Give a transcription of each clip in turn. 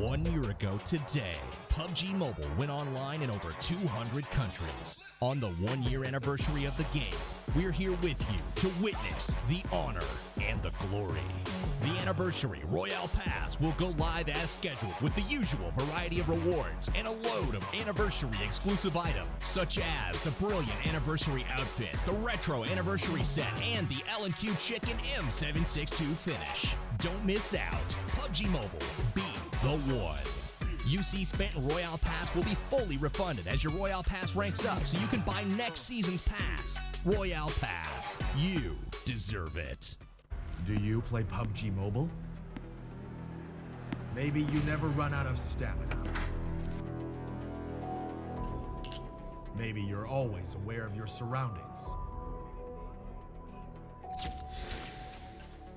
1 year ago today, PUBG Mobile went online in over 200 countries. On the 1-year anniversary of the game, we're here with you to witness the honor and the glory. The Anniversary Royale Pass will go live as scheduled with the usual variety of rewards and a load of anniversary exclusive items, such as the brilliant anniversary outfit, the retro anniversary set, and the L&Q Chicken M762 finish. Don't miss out. PUBG Mobile, be the one. UC spent in Royale Pass will be fully refunded as your Royale Pass ranks up so you can buy next season's pass. Royale Pass, you deserve it. Do you play PUBG Mobile? Maybe you never run out of stamina. Maybe you're always aware of your surroundings.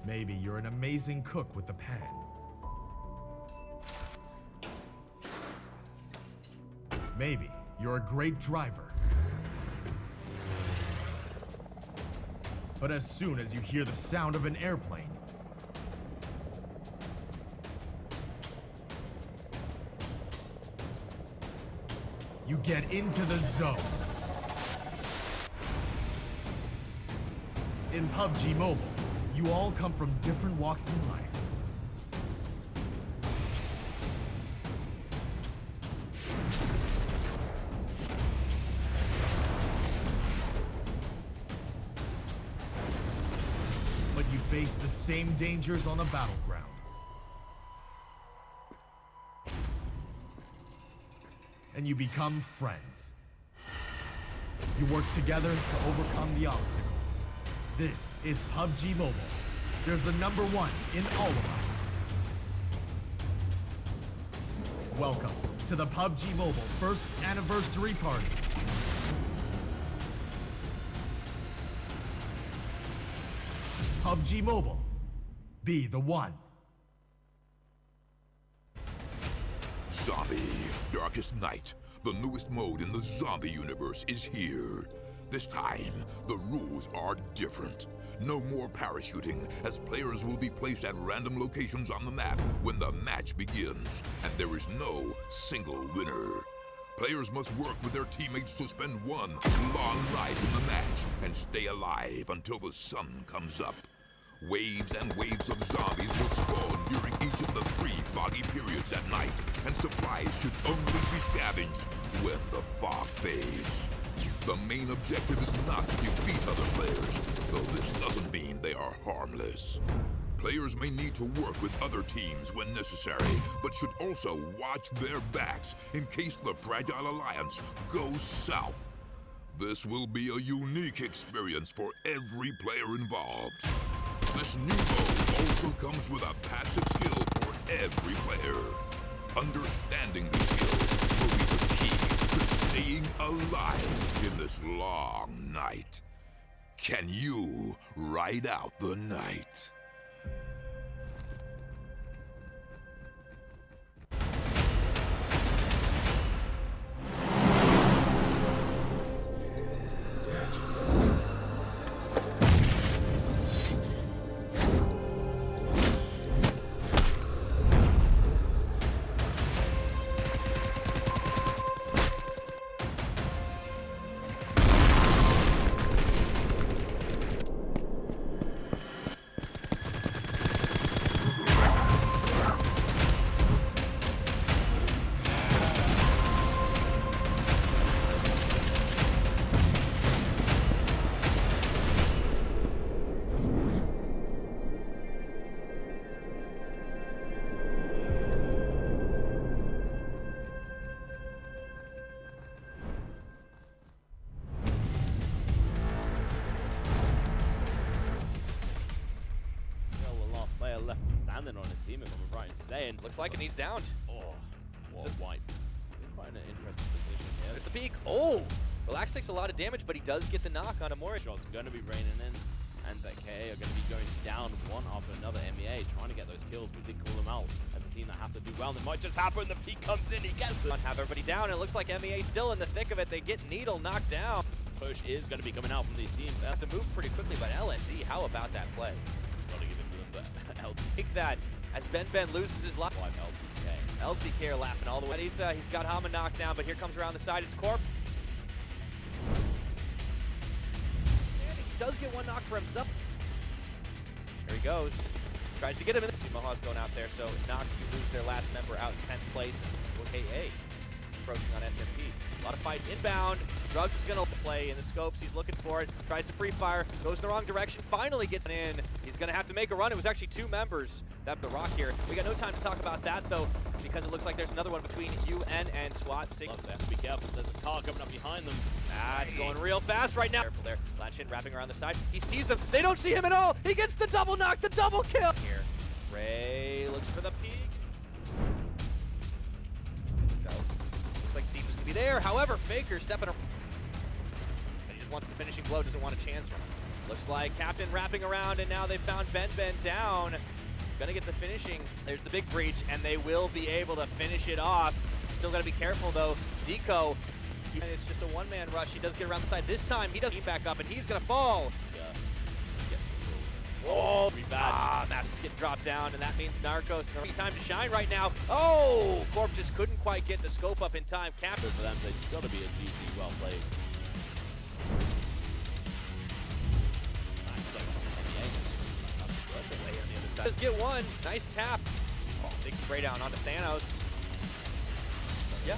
Maybe you're an amazing cook with the pan. Maybe you're a great driver. But as soon as you hear the sound of an airplane, you get into the zone. In PUBG Mobile, you all come from different walks in life. But you face the same dangers on the battleground. And you become friends. You work together to overcome the obstacles. This is PUBG Mobile. There's a number one in all of us. Welcome to the PUBG Mobile first anniversary party. PUBG Mobile, be the one. Zombie, Darkest Night, the newest mode in the zombie universe is here. This time, the rules are different. No more parachuting, as players will be placed at random locations on the map when the match begins, and there is no single winner. Players must work with their teammates to spend one long night in the match and stay alive until the sun comes up. Waves and waves of zombies will spawn during each of the 3 foggy periods at night, and supplies should only be scavenged when the fog fades. The main objective is not to defeat other players, though this doesn't mean they are harmless. Players may need to work with other teams when necessary, but should also watch their backs in case the Fragile Alliance goes south. This will be a unique experience for every player involved. This new mode also comes with a passive skill for every player. Understanding the skill will be the key to staying alive in this long night. Can you ride out the night? Left standing on his team, if I'm right in saying. Looks like it needs down. Oh, what a wipe. Quite an interesting position here. There's the peak. Oh! Relax takes a lot of damage, but he does get the knock on Amori. Shots going to be raining in, and that K are going to be going down one after another. MEA trying to get those kills. We did call them out as a team that have to do well. It might just happen. The peak comes in. He gets it. Have everybody down. It looks like MEA still in the thick of it. They get Needle knocked down. Push is going to be coming out from these teams. They have to move pretty quickly, but LND, how about that play? Got to give it to them, but LD. Take that as Ben loses his life. LDK. LTK are laughing all the way. He's got Hama knocked down, but here comes around the side. It's Corp. And he does get one knock for himself. Here he goes. Tries to get him in. See Maha's going out there, so Nox do lose their last member out in 10th place. KA approaching on SMP. A lot of fights inbound. Drugs is going to play in the scopes. He's looking for it. Tries to pre-fire. Goes in the wrong direction. Finally gets in. He's going to have to make a run. It was actually 2 members that the rock here. We got no time to talk about that, though, because it looks like there's another one between UN and SWAT. They have to be careful. There's a car coming up behind them. It's going real fast right now. Careful there. Latch in, wrapping around the side. He sees them. They don't see him at all. He gets the double knock, the double kill. Here, Ray looks for the peak. Looks like Siege is going to be there. However, Faker stepping around. And he just wants the finishing blow, doesn't want a chance from him. Looks like Captain wrapping around, and now they found Ben down. Gonna get the finishing. There's the big breach, and they will be able to finish it off. Still gotta be careful though. Zico, it's just a one-man rush. He does get around the side. This time, he does team back up, and he's gonna fall. Oh, Mass is getting dropped down, and that means Narcos. Time to shine right now. Oh, Corp just couldn't quite get the scope up in time. Captain for them, it's got to be a GG well played. Does get one. Nice tap. Oh, big spray down onto Thanos. Yeah.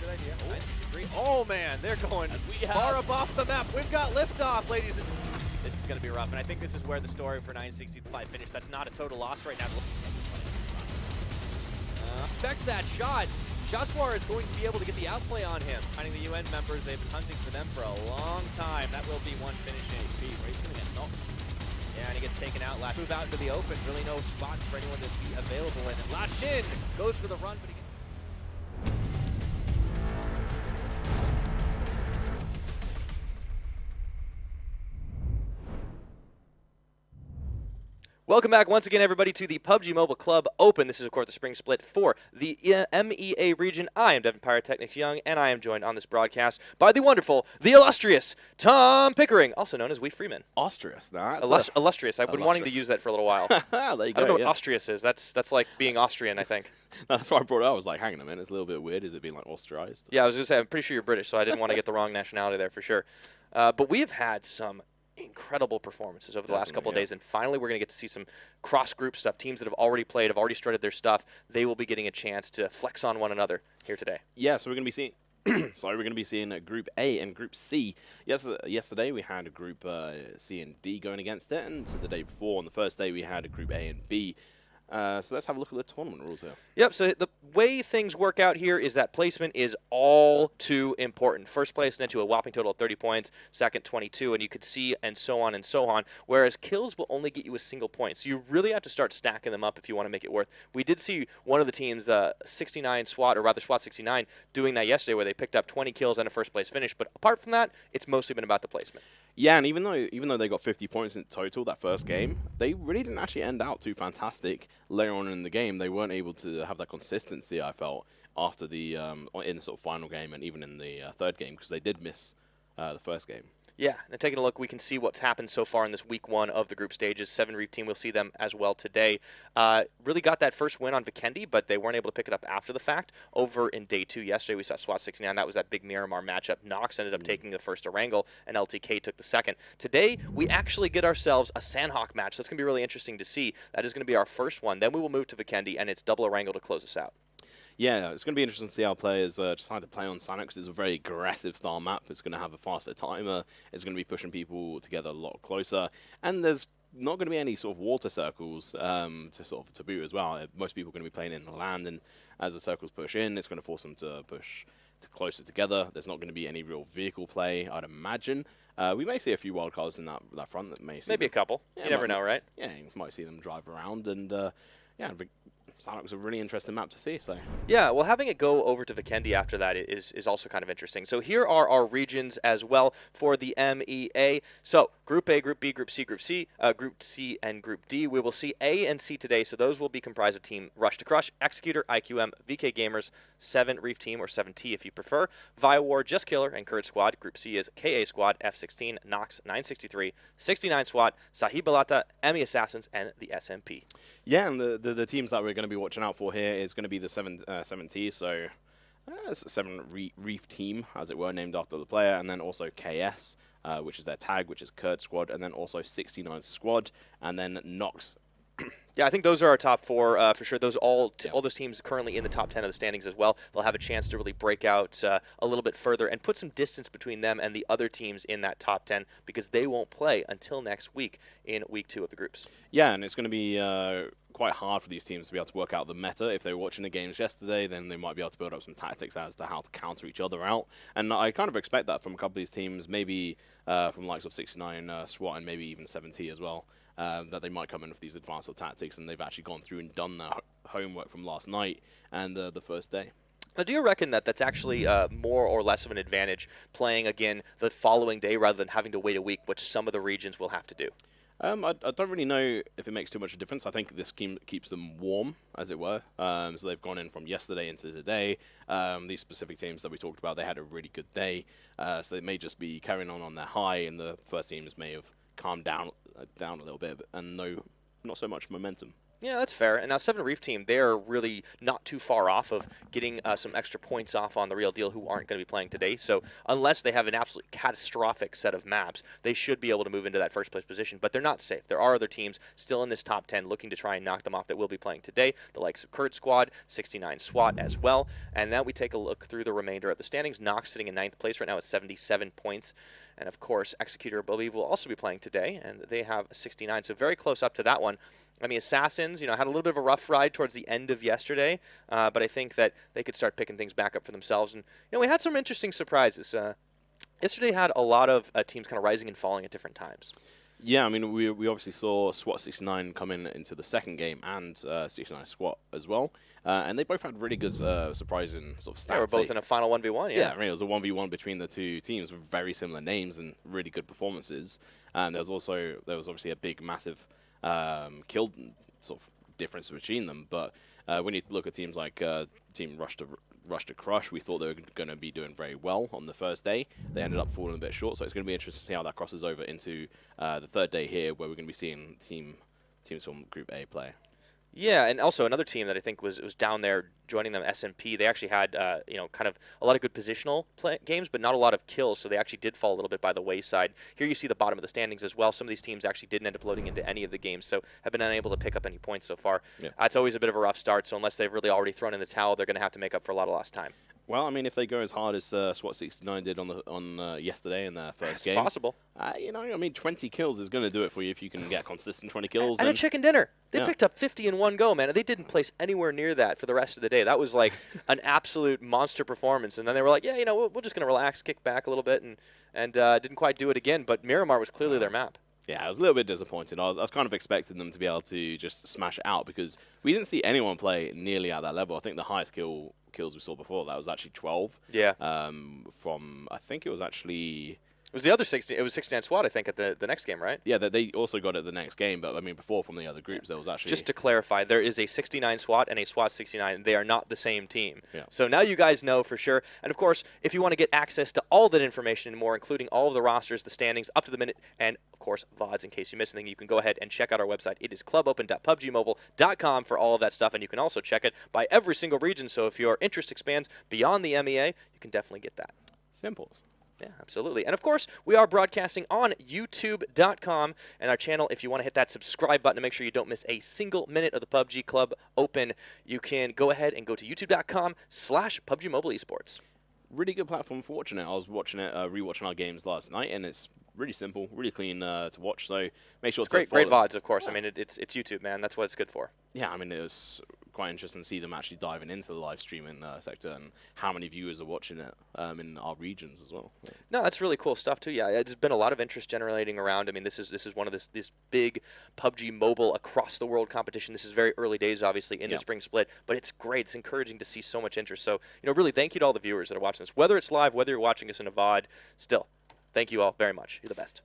Good idea. Oh. 963. Oh, man, they're going far up off the map. We've got liftoff, ladies and gentlemen. This is going to be rough, and I think this is where the story for 965 finished. That's not a total loss right now. Expect that shot. Jaswar is going to be able to get the outplay on him. Finding the UN members, they've been hunting for them for a long time. That will be one finishing HP. Right, he's going to get knocked. Yeah, and he gets taken out. Move out into the open. Really no spots for anyone to be available in. And Lashin goes for the run, but he gets... Welcome back once again, everybody, to the PUBG Mobile Club Open. This is, of course, the spring split for the MEA region. I am Devin Pyrotechnics Young, and I am joined on this broadcast by the wonderful, the illustrious Tom Pickering, also known as Wee Freeman. Austrious, illustrious. I've been wanting to use that for a little while. There you go, I don't know what Austrious is. That's like being Austrian, I think. That's why I brought it up. I was like, hang on a minute, it's a little bit weird. Is it being like Austrialized? Yeah, I was going to say, I'm pretty sure you're British, so I didn't want to get the wrong nationality there for sure. But we have had some incredible performances over the last couple of days, and finally we're going to get to see some cross-group stuff. Teams that have already played, have already started their stuff, they will be getting a chance to flex on one another here today. Yeah, so we're going to be seeing we're going to be seeing Group A and Group C. Yesterday we had a Group C and D going against it, and the day before, on the first day, we had a Group A and B. So let's have a look at the tournament rules here. Yep, so the way things work out here is that placement is all too important. First place into a whopping total of 30 points, second 22, and you could see and so on, whereas kills will only get you a single point. So you really have to start stacking them up if you want to make it worth. We did see one of the teams, 69 SWAT, or rather SWAT 69, doing that yesterday where they picked up 20 kills and a first place finish, but apart from that, it's mostly been about the placement. Yeah, and even though they got 50 points in total that first game, they really didn't actually end out too fantastic later on in the game. They weren't able to have that consistency, I felt, after the in the sort of final game and even in the third game, because they did miss the first game. Yeah, and taking a look, we can see what's happened so far in this week 1 of the group stages. 7 Reef team, we'll see them as well today. Really got that first win on Vikendi, but they weren't able to pick it up after the fact. Over in day 2 yesterday, we saw SWAT 69. That was that big Miramar matchup. Nox ended up taking the first Erangel, and LTK took the second. Today, we actually get ourselves a Sanhok match. That's going to be really interesting to see. That is going to be our first one. Then we will move to Vikendi, and it's double Erangel to close us out. Yeah, it's going to be interesting to see how players decide to play on Sanhok, because it's a very aggressive style map. It's going to have a faster timer. It's going to be pushing people together a lot closer. And there's not going to be any sort of water circles to boot as well. Most people are going to be playing in the land, and as the circles push in, it's going to force them to push closer together. There's not going to be any real vehicle play, I'd imagine. We may see a few wild cards in that front. Maybe a couple. Yeah, you never know, right? Yeah, you might see them drive around, and yeah, Sanhok was a really interesting map to see. So yeah, well, having it go over to Vikendi after that is also kind of interesting. So here are our regions as well for the MEA. So Group A, Group B, Group C, Group C, Group C, and Group D. We will see A and C today. So those will be comprised of Team Rush to Crush, Executor, IQM, VK Gamers, 7 Reef Team, or 7T if you prefer, Via War, Just Killer, and Courage Squad. Group C is KA Squad, F16, Nox, 963, 69 SWAT, Sahib Balata, Emmy Assassins, and the SMP. Yeah, and the teams that we're going to be watching out for here is going to be the 7T, so it's a 7 Reef team, as it were, named after the player, and then also KS, which is their tag, which is Kurd squad, and then also 69 squad, and then Nox. Yeah, I think those are our top 4 for sure. Those all those teams currently in the top 10 of the standings as well. They'll have a chance to really break out a little bit further and put some distance between them and the other teams in that top 10 because they won't play until next week in week 2 of the groups. Yeah, and it's going to be quite hard for these teams to be able to work out the meta. If they were watching the games yesterday, then they might be able to build up some tactics as to how to counter each other out. And I kind of expect that from a couple of these teams, maybe from the likes of 69 SWAT and maybe even 7T as well. That they might come in with these advanced tactics, and they've actually gone through and done their homework from last night and the first day. Now, do you reckon that that's actually more or less of an advantage playing again the following day rather than having to wait a week, which some of the regions will have to do? I don't really know if it makes too much of a difference. I think this keeps them warm, as it were. So they've gone in from yesterday into today. These specific teams that we talked about, they had a really good day. So they may just be carrying on their high, and the first teams may have calmed down a little bit, and not so much momentum. Yeah, that's fair. And now 7 Reef team, they're really not too far off of getting some extra points off on the real deal who aren't going to be playing today. So unless they have an absolute catastrophic set of maps, they should be able to move into that first place position. But they're not safe. There are other teams still in this top 10 looking to try and knock them off that will be playing today. The likes of Kurd Squad, 69 SWAT as well. And now we take a look through the remainder of the standings. Nox sitting in 9th place right now with 77 points. And of course, Executor, I believe, will also be playing today, and they have 69, so very close up to that one. I mean, Assassins, had a little bit of a rough ride towards the end of yesterday, but I think that they could start picking things back up for themselves. And we had some interesting surprises. Yesterday had a lot of teams kind of rising and falling at different times. Yeah, I mean, we obviously saw SWAT 69 come into the second game and 69 SWAT as well. And they both had really good surprising sort of stats. They were both in a final 1v1, yeah. Yeah, I mean, it was a 1v1 between the two teams with very similar names and really good performances. And there was obviously a big, massive kill sort of difference between them. But when you look at teams like Team Rush to Crush, we thought they were going to be doing very well on the first day. They ended up falling a bit short, so it's going to be interesting to see how that crosses over into the third day here, where we're going to be seeing teams from Group A play. Yeah, and also another team that I think was down there joining them, SMP. They actually had kind of a lot of good positional games, but not a lot of kills, so they actually did fall a little bit by the wayside. Here you see the bottom of the standings as well. Some of these teams actually didn't end up loading into any of the games, so have been unable to pick up any points so far. Yeah. It's always a bit of a rough start, so unless they've really already thrown in the towel, they're going to have to make up for a lot of lost time. Well, I mean, if they go as hard as SWAT 69 did on yesterday in their first game, it's possible. 20 kills is going to do it for you if you can get consistent 20 kills. And a chicken dinner. They picked up 50 in one go, man. And they didn't place anywhere near that for the rest of the day. That was like an absolute monster performance. And then they were like, yeah, we're just going to relax, kick back a little bit, and didn't quite do it again. But Miramar was clearly their map. Yeah, I was a little bit disappointed. I was kind of expecting them to be able to just smash it out because we didn't see anyone play nearly at that level. I think the highest kills we saw before that was actually 12. Yeah. I think it was actually... It was the other 60. It was 69 SWAT, I think, at the next game, right? Yeah, they also got it the next game, but I mean, before from the other groups, there was actually... Just to clarify, there is a 69 SWAT and a SWAT 69. They are not the same team. Yeah. So now you guys know for sure. And of course, if you want to get access to all that information and more, including all of the rosters, the standings, up to the minute, and of course, VODs in case you miss anything, you can go ahead and check out our website. It is clubopen.pubgmobile.com for all of that stuff, and you can also check it by every single region. So if your interest expands beyond the MEA, you can definitely get that. Simples. Yeah, absolutely. And of course, we are broadcasting on YouTube.com and our channel. If you want to hit that subscribe button to make sure you don't miss a single minute of the PUBG Club Open, you can go ahead and go to youtube.com/PUBG Mobile Esports. Really good platform for watching it. I was watching it, rewatching our games last night, and it's really simple, really clean to watch. So make sure it's great VODs, of course. Yeah. I mean, it's YouTube, man. That's what it's good for. Yeah, I mean, it was quite interesting to see them actually diving into the live streaming sector and how many viewers are watching it in our regions as well. Yeah. No, that's really cool stuff too. Yeah, there's been a lot of interest generating around. I mean, this is one of this big PUBG Mobile across the world competition. This is very early days, obviously, in the spring split, but it's great. It's encouraging to see so much interest. So, really, thank you to all the viewers that are watching this, whether it's live, whether you're watching us in a VOD. Still, thank you all very much. You're the best.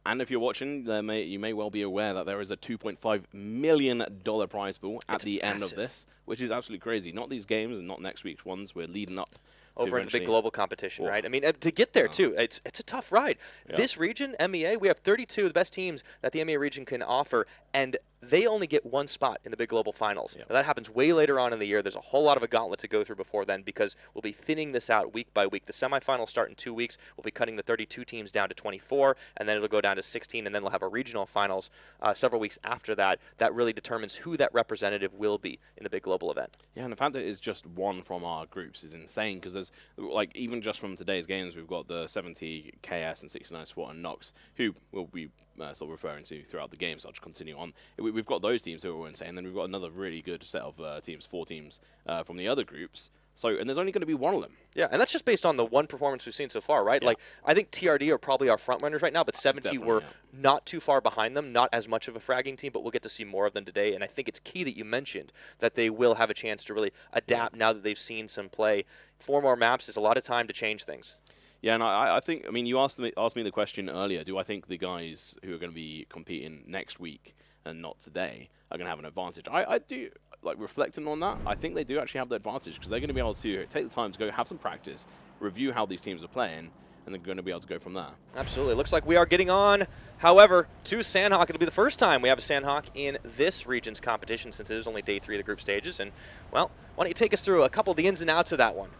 And if you're watching, you may well be aware that there is a $2.5 million prize pool at the end of this, which is absolutely crazy. Not these games and not next week's ones. We're leading up over into the big global competition, right? I mean, to get there, too, it's a tough ride. Yeah. This region, MEA, we have 32 of the best teams that the MEA region can offer, and they only get one spot in the big global finals. Now, that happens way later on in the year. There's a whole lot of a gauntlet to go through before then because we'll be thinning this out week by week. The semifinals start in 2 weeks. We'll be cutting the 32 teams down to 24, and then it'll go down to 16, and then we'll have a regional finals several weeks after that. That really determins who that representative will be in the big global event. Yeah, and the fact that it's just one from our groups is insane because there's, like, even just from today's games, we've got the 70 KS and 69 SWAT and Nox, who we'll be still referring to throughout the game, so I'll just continue on. We've got those teams who are insane, and then we've got another really good set of teams, 4 teams from the other groups. So, and there's only going to be one of them. Yeah, and that's just based on the one performance we've seen so far, right? Yeah. Like, I think TRD are probably our front runners right now, but 70 were not too far behind them, not as much of a fragging team, but we'll get to see more of them today. And I think it's key that you mentioned that they will have a chance to really adapt now that they've seen some play. 4 more maps is a lot of time to change things. Yeah, and I think, I mean, you asked me the question earlier, do I think the guys who are going to be competing next week and not today are going to have an advantage? I do, like, reflecting on that, I think they do actually have the advantage because they're going to be able to take the time to go have some practice, review how these teams are playing, and they're going to be able to go from there. Absolutely. Looks like we are getting on, however, to Sanhok. It'll be the first time we have a Sanhok in this region's competition since it is only day 3 of the group stages. And, well, why don't you take us through a couple of the ins and outs of that one?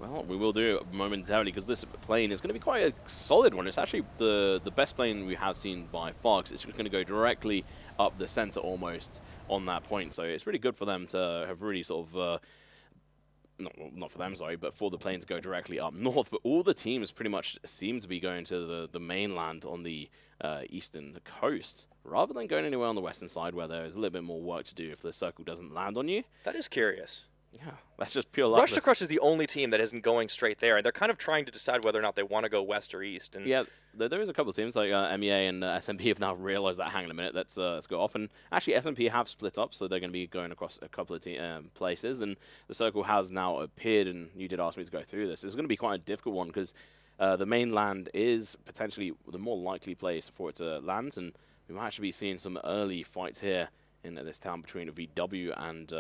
Well, we will do momentarily because this plane is going to be quite a solid one. It's actually the best plane we have seen by far because it's just going to go directly up the center almost on that point. So it's really good for them to have really sort of, not for them, sorry, but for the plane to go directly up north. But all the teams pretty much seem to be going to the mainland on the eastern coast rather than going anywhere on the western side where there is a little bit more work to do if the circle doesn't land on you. That is curious. Yeah, that's just pure luck. Rush to Crush is the only team that isn't going straight there, and they're kind of trying to decide whether or not they want to go west or east. And yeah, there is a couple of teams like MEA and SMP have now realized that, hang on a minute, let's go off. And actually, SMP have split up, so they're going to be going across a couple of places, and the circle has now appeared, and you did ask me to go through this. It's going to be quite a difficult one because the mainland is potentially the more likely place for it to land, and we might actually be seeing some early fights here in this town between VW and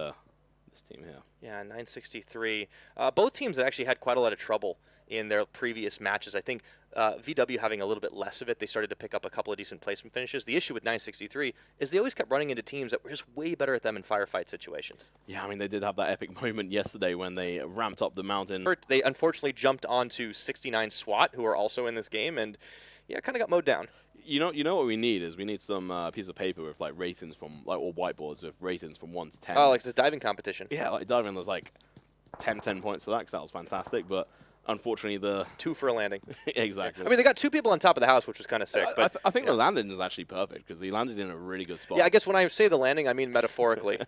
this team here. Yeah, 963. Both teams have actually had quite a lot of trouble in their previous matches. I think VW having a little bit less of it, they started to pick up a couple of decent placement finishes. The issue with 963 is they always kept running into teams that were just way better at them in firefight situations. Yeah, I mean, they did have that epic moment yesterday when they ramped up the mountain. They unfortunately jumped onto 69 SWAT, who are also in this game, and yeah, kind of got mowed down. You know what we need is we need some piece of paper with like ratings from or whiteboards with ratings from 1 to 10. Oh, like it's a diving competition. Yeah, like diving. There's like 10 points for that because that was fantastic, but unfortunately the 2 for a landing. Exactly. I mean, they got 2 people on top of the house, which was kind of sick. But I think the landing is actually perfect because they landed in a really good spot. Yeah, I guess when I say the landing, I mean metaphorically.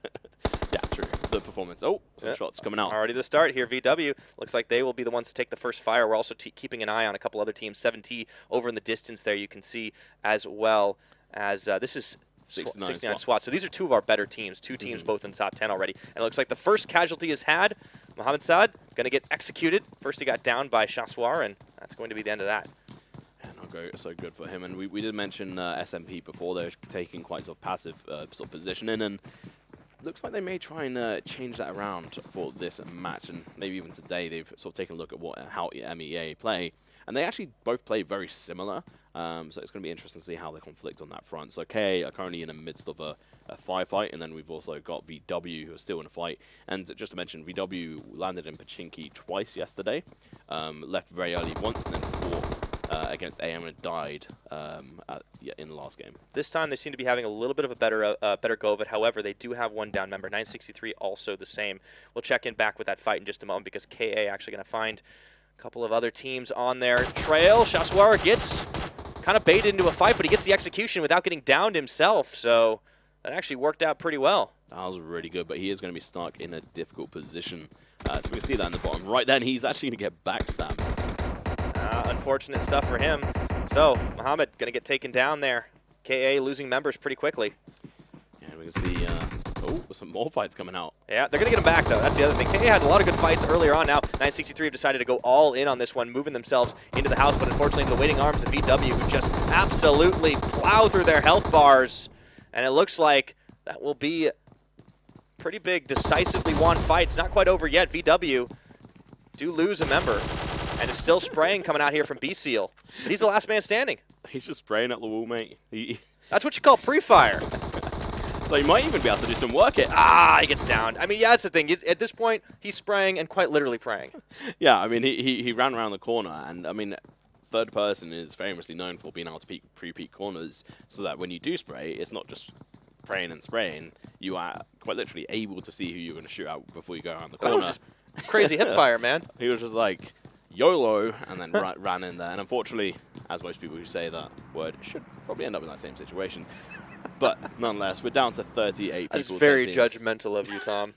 Yeah, true. The performance. Oh, some shots coming out. Already the start here. VW looks like they will be the ones to take the first fire. We're also keeping an eye on a couple other teams. 7T over in the distance there you can see as well as this is 69 SWAT. So these are 2 of our better teams. 2 teams both in the top 10 already. And it looks like the first casualty is had. Mohamed Saad going to get executed. First he got down by Chassoir, and that's going to be the end of that. So good for him. And we did mention SMP before. They're taking quite sort of passive sort of positioning, and looks like they may try and change that around for this match, and maybe even today they've sort of taken a look at how MEA play, and they actually both play very similar, so it's going to be interesting to see how they conflict on that front. So KA are currently in the midst of a firefight, and then we've also got VW who are still in a fight, and just to mention, VW landed in Pachinki twice yesterday, left very early once, and then fought against AM and died in the last game. This time they seem to be having a little bit of a better go of it. However, they do have 1 down member. 963 also the same. We'll check in back with that fight in just a moment because KA actually going to find a couple of other teams on their trail. Chassoir gets kind of baited into a fight, but he gets the execution without getting downed himself. So that actually worked out pretty well. That was really good, but he is going to be stuck in a difficult position. So we can see that in the bottom right then. He's actually going to get backstabbed. Unfortunate stuff for him. So, Mohamed going to get taken down there. KA losing members pretty quickly. Yeah, we can see some more fights coming out. Yeah, they're going to get him back, though. That's the other thing. KA had a lot of good fights earlier on now. 963 have decided to go all in on this one, moving themselves into the house, but unfortunately the waiting arms of VW who just absolutely plow through their health bars. And it looks like that will be pretty big, decisively won fight. It's not quite over yet. VW do lose a member, and it's still spraying coming out here from B-Seal. But he's the last man standing. He's just spraying at the wall, mate. That's what you call pre-fire. So he might even be able to do some work here. Ah, he gets down. I mean, yeah, that's the thing. At this point, he's spraying and quite literally praying. Yeah, I mean, he ran around the corner, and I mean, third person is famously known for being able to pre-peek corners, so that when you do spray, it's not just praying and spraying. You are quite literally able to see who you're going to shoot at before you go around the corner. That was just crazy hip fire, man. He was just like, YOLO, and then ran in there. And unfortunately, as most people who say that word should probably end up in that same situation. But nonetheless, we're down to 38 people. That's very judgmental of you, Tom.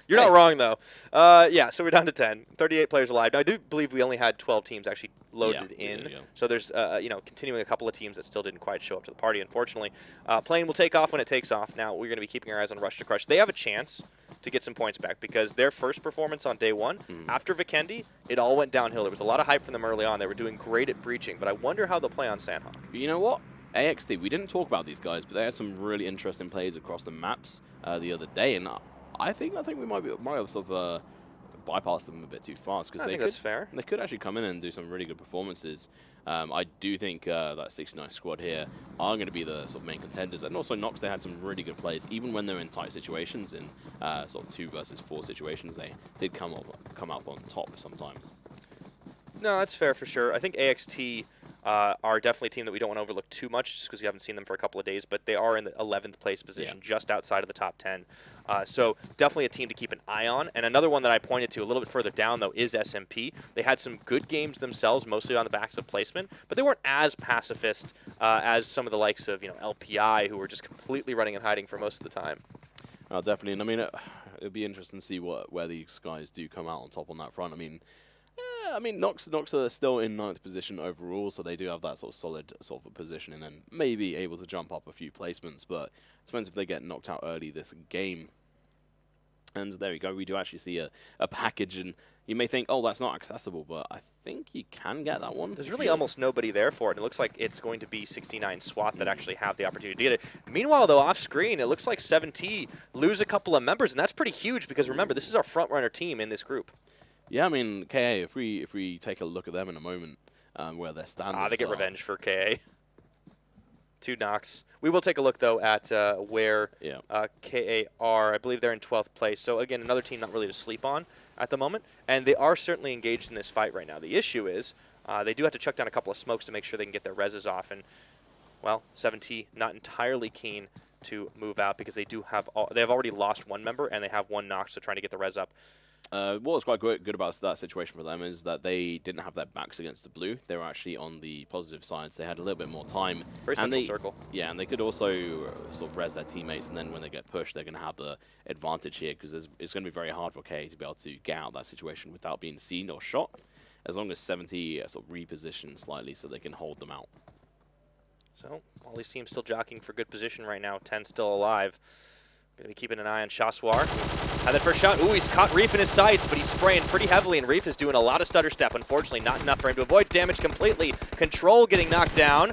You're not wrong, though. Yeah, so we're down to 10. 38 players alive. Now, I do believe we only had 12 teams actually loaded in. Yeah. So there's, continuing a couple of teams that still didn't quite show up to the party, unfortunately. Plane will take off when it takes off. Now, we're going to be keeping our eyes on Rush to Crush. They have a chance to get some points back because their first performance on day one, after Vikendi, it all went downhill. There was a lot of hype from them early on. They were doing great at breaching, but I wonder how they'll play on Sanhok. You know what? AXT, we didn't talk about these guys, but they had some really interesting plays across the maps the other day, and I think we might have sort of bypassed them a bit too fast because that's fair. They could actually come in and do some really good performances. I do think that 69 squad here are going to be the sort of main contenders, and also Nox, they had some really good plays even when they're in tight situations, in sort of 2 versus 4 situations. They did come out on top sometimes. No, that's fair for sure. I think AXT are definitely a team that we don't want to overlook too much just because we haven't seen them for a couple of days, but they are in the 11th place position, just outside of the top 10. So definitely a team to keep an eye on. And another one that I pointed to a little bit further down, though, is SMP. They had some good games themselves, mostly on the backs of placement, but they weren't as pacifist as some of the likes of LPI, who were just completely running and hiding for most of the time. Definitely. And I mean, it'll be interesting to see where these guys do come out on top on that front. I mean, Nox are still in 9th position overall, so they do have that sort of solid sort of positioning and maybe able to jump up a few placements, but it depends if they get knocked out early this game. And there we go, we do actually see a package, and you may think, oh, that's not accessible, but I think you can get that one. There's really almost nobody there for it. It looks like it's going to be 69 SWAT that actually have the opportunity to get it. Meanwhile, though, off screen, it looks like 7T lose a couple of members, and that's pretty huge because, remember, this is our front-runner team in this group. Yeah, I mean, KA, if we take a look at them in a moment, where their standards they get revenge for KA. 2 knocks. We will take a look, though, at where KA are. I believe they're in 12th place. So, again, another team not really to sleep on at the moment. And they are certainly engaged in this fight right now. The issue is they do have to chuck down a couple of smokes to make sure they can get their reses off. And, well, 7T not entirely keen to move out because they have already lost 1 member, and they have 1 knock, so trying to get the res up. What was quite good about that situation for them is that they didn't have their backs against the blue. They were actually on the positive side, so they had a little bit more time. Very central circle. Yeah, and they could also sort of res their teammates, and then when they get pushed, they're going to have the advantage here because it's going to be very hard for KA to be able to get out of that situation without being seen or shot, as long as 70 sort of reposition slightly so they can hold them out. So all these teams still jockeying for good position right now. 10 still alive. Going to be keeping an eye on Chassoir. Had that first shot. Ooh, he's caught Reef in his sights, but he's spraying pretty heavily, and Reef is doing a lot of stutter step. Unfortunately, not enough for him to avoid damage completely. Control getting knocked down.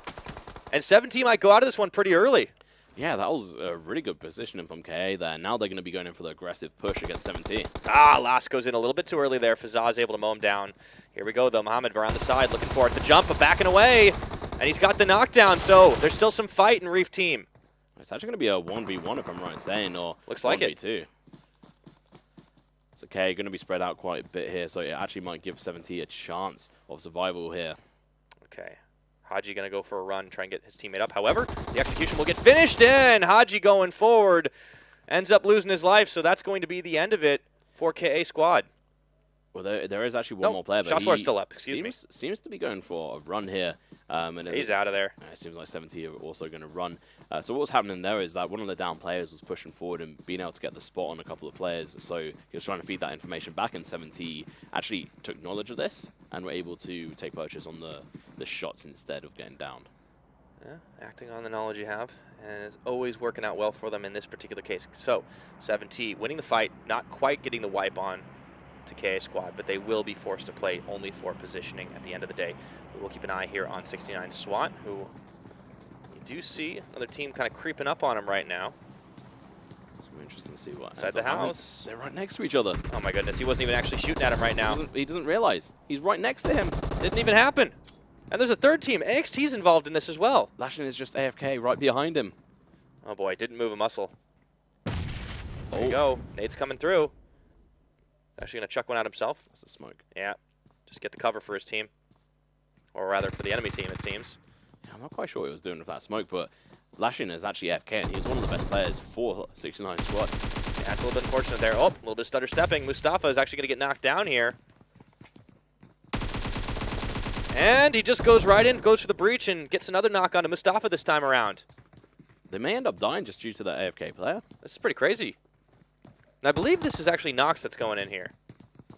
And 17 might go out of this one pretty early. Yeah, that was a really good positioning from KA there. Now they're going to be going in for the aggressive push against 17. Last goes in a little bit too early there. Fazaz able to mow him down. Here we go, though. Mohamed around the side looking for it to jump, but backing away. And he's got the knockdown, so there's still some fight in Reef team. It's actually going to be a 1v1 if I'm right in saying, or looks like 1v2. It's okay, going to be spread out quite a bit here, so it actually might give 70 a chance of survival here. Okay. Haji going to go for a run, try and get his teammate up. However, the execution will get finished, and Haji going forward ends up losing his life, so that's going to be the end of it for KA squad. Well, there is actually one more player, but Chassoir's still up. Seems to be going for a run here. And he's out of there. It seems like 70 are also going to run. So what was happening there is that one of the down players was pushing forward and being able to get the spot on a couple of players. So he was trying to feed that information back, and 70 actually took knowledge of this and were able to take purchase on the shots instead of getting down. Yeah, acting on the knowledge you have, and it's always working out well for them in this particular case. So 70 winning the fight, not quite getting the wipe on to KA squad, but they will be forced to play only for positioning at the end of the day. We will keep an eye here on 69 SWAT, who you do see another team kind of creeping up on him right now. So we're interesting to see what. Inside the house. They're right next to each other. Oh my goodness, he wasn't even actually shooting at him right now. He doesn't realize. He's right next to him. Didn't even happen. And there's a third team. AXT's involved in this as well. Lashin is just AFK right behind him. Oh boy, didn't move a muscle. There you go. Nade's coming through. Actually going to chuck one out himself. That's a smoke. Yeah. Just get the cover for his team. Or rather, for the enemy team, it seems. Yeah, I'm not quite sure what he was doing with that smoke, but Lashin is actually AFK, and he's one of the best players for 69 squad. Yeah, that's a little bit unfortunate there. Oh, a little bit stutter stepping. Mustafa is actually going to get knocked down here. And he just goes right in, goes for the breach, and gets another knock onto Mustafa this time around. They may end up dying just due to that AFK player. This is pretty crazy. And I believe this is actually Nox that's going in here.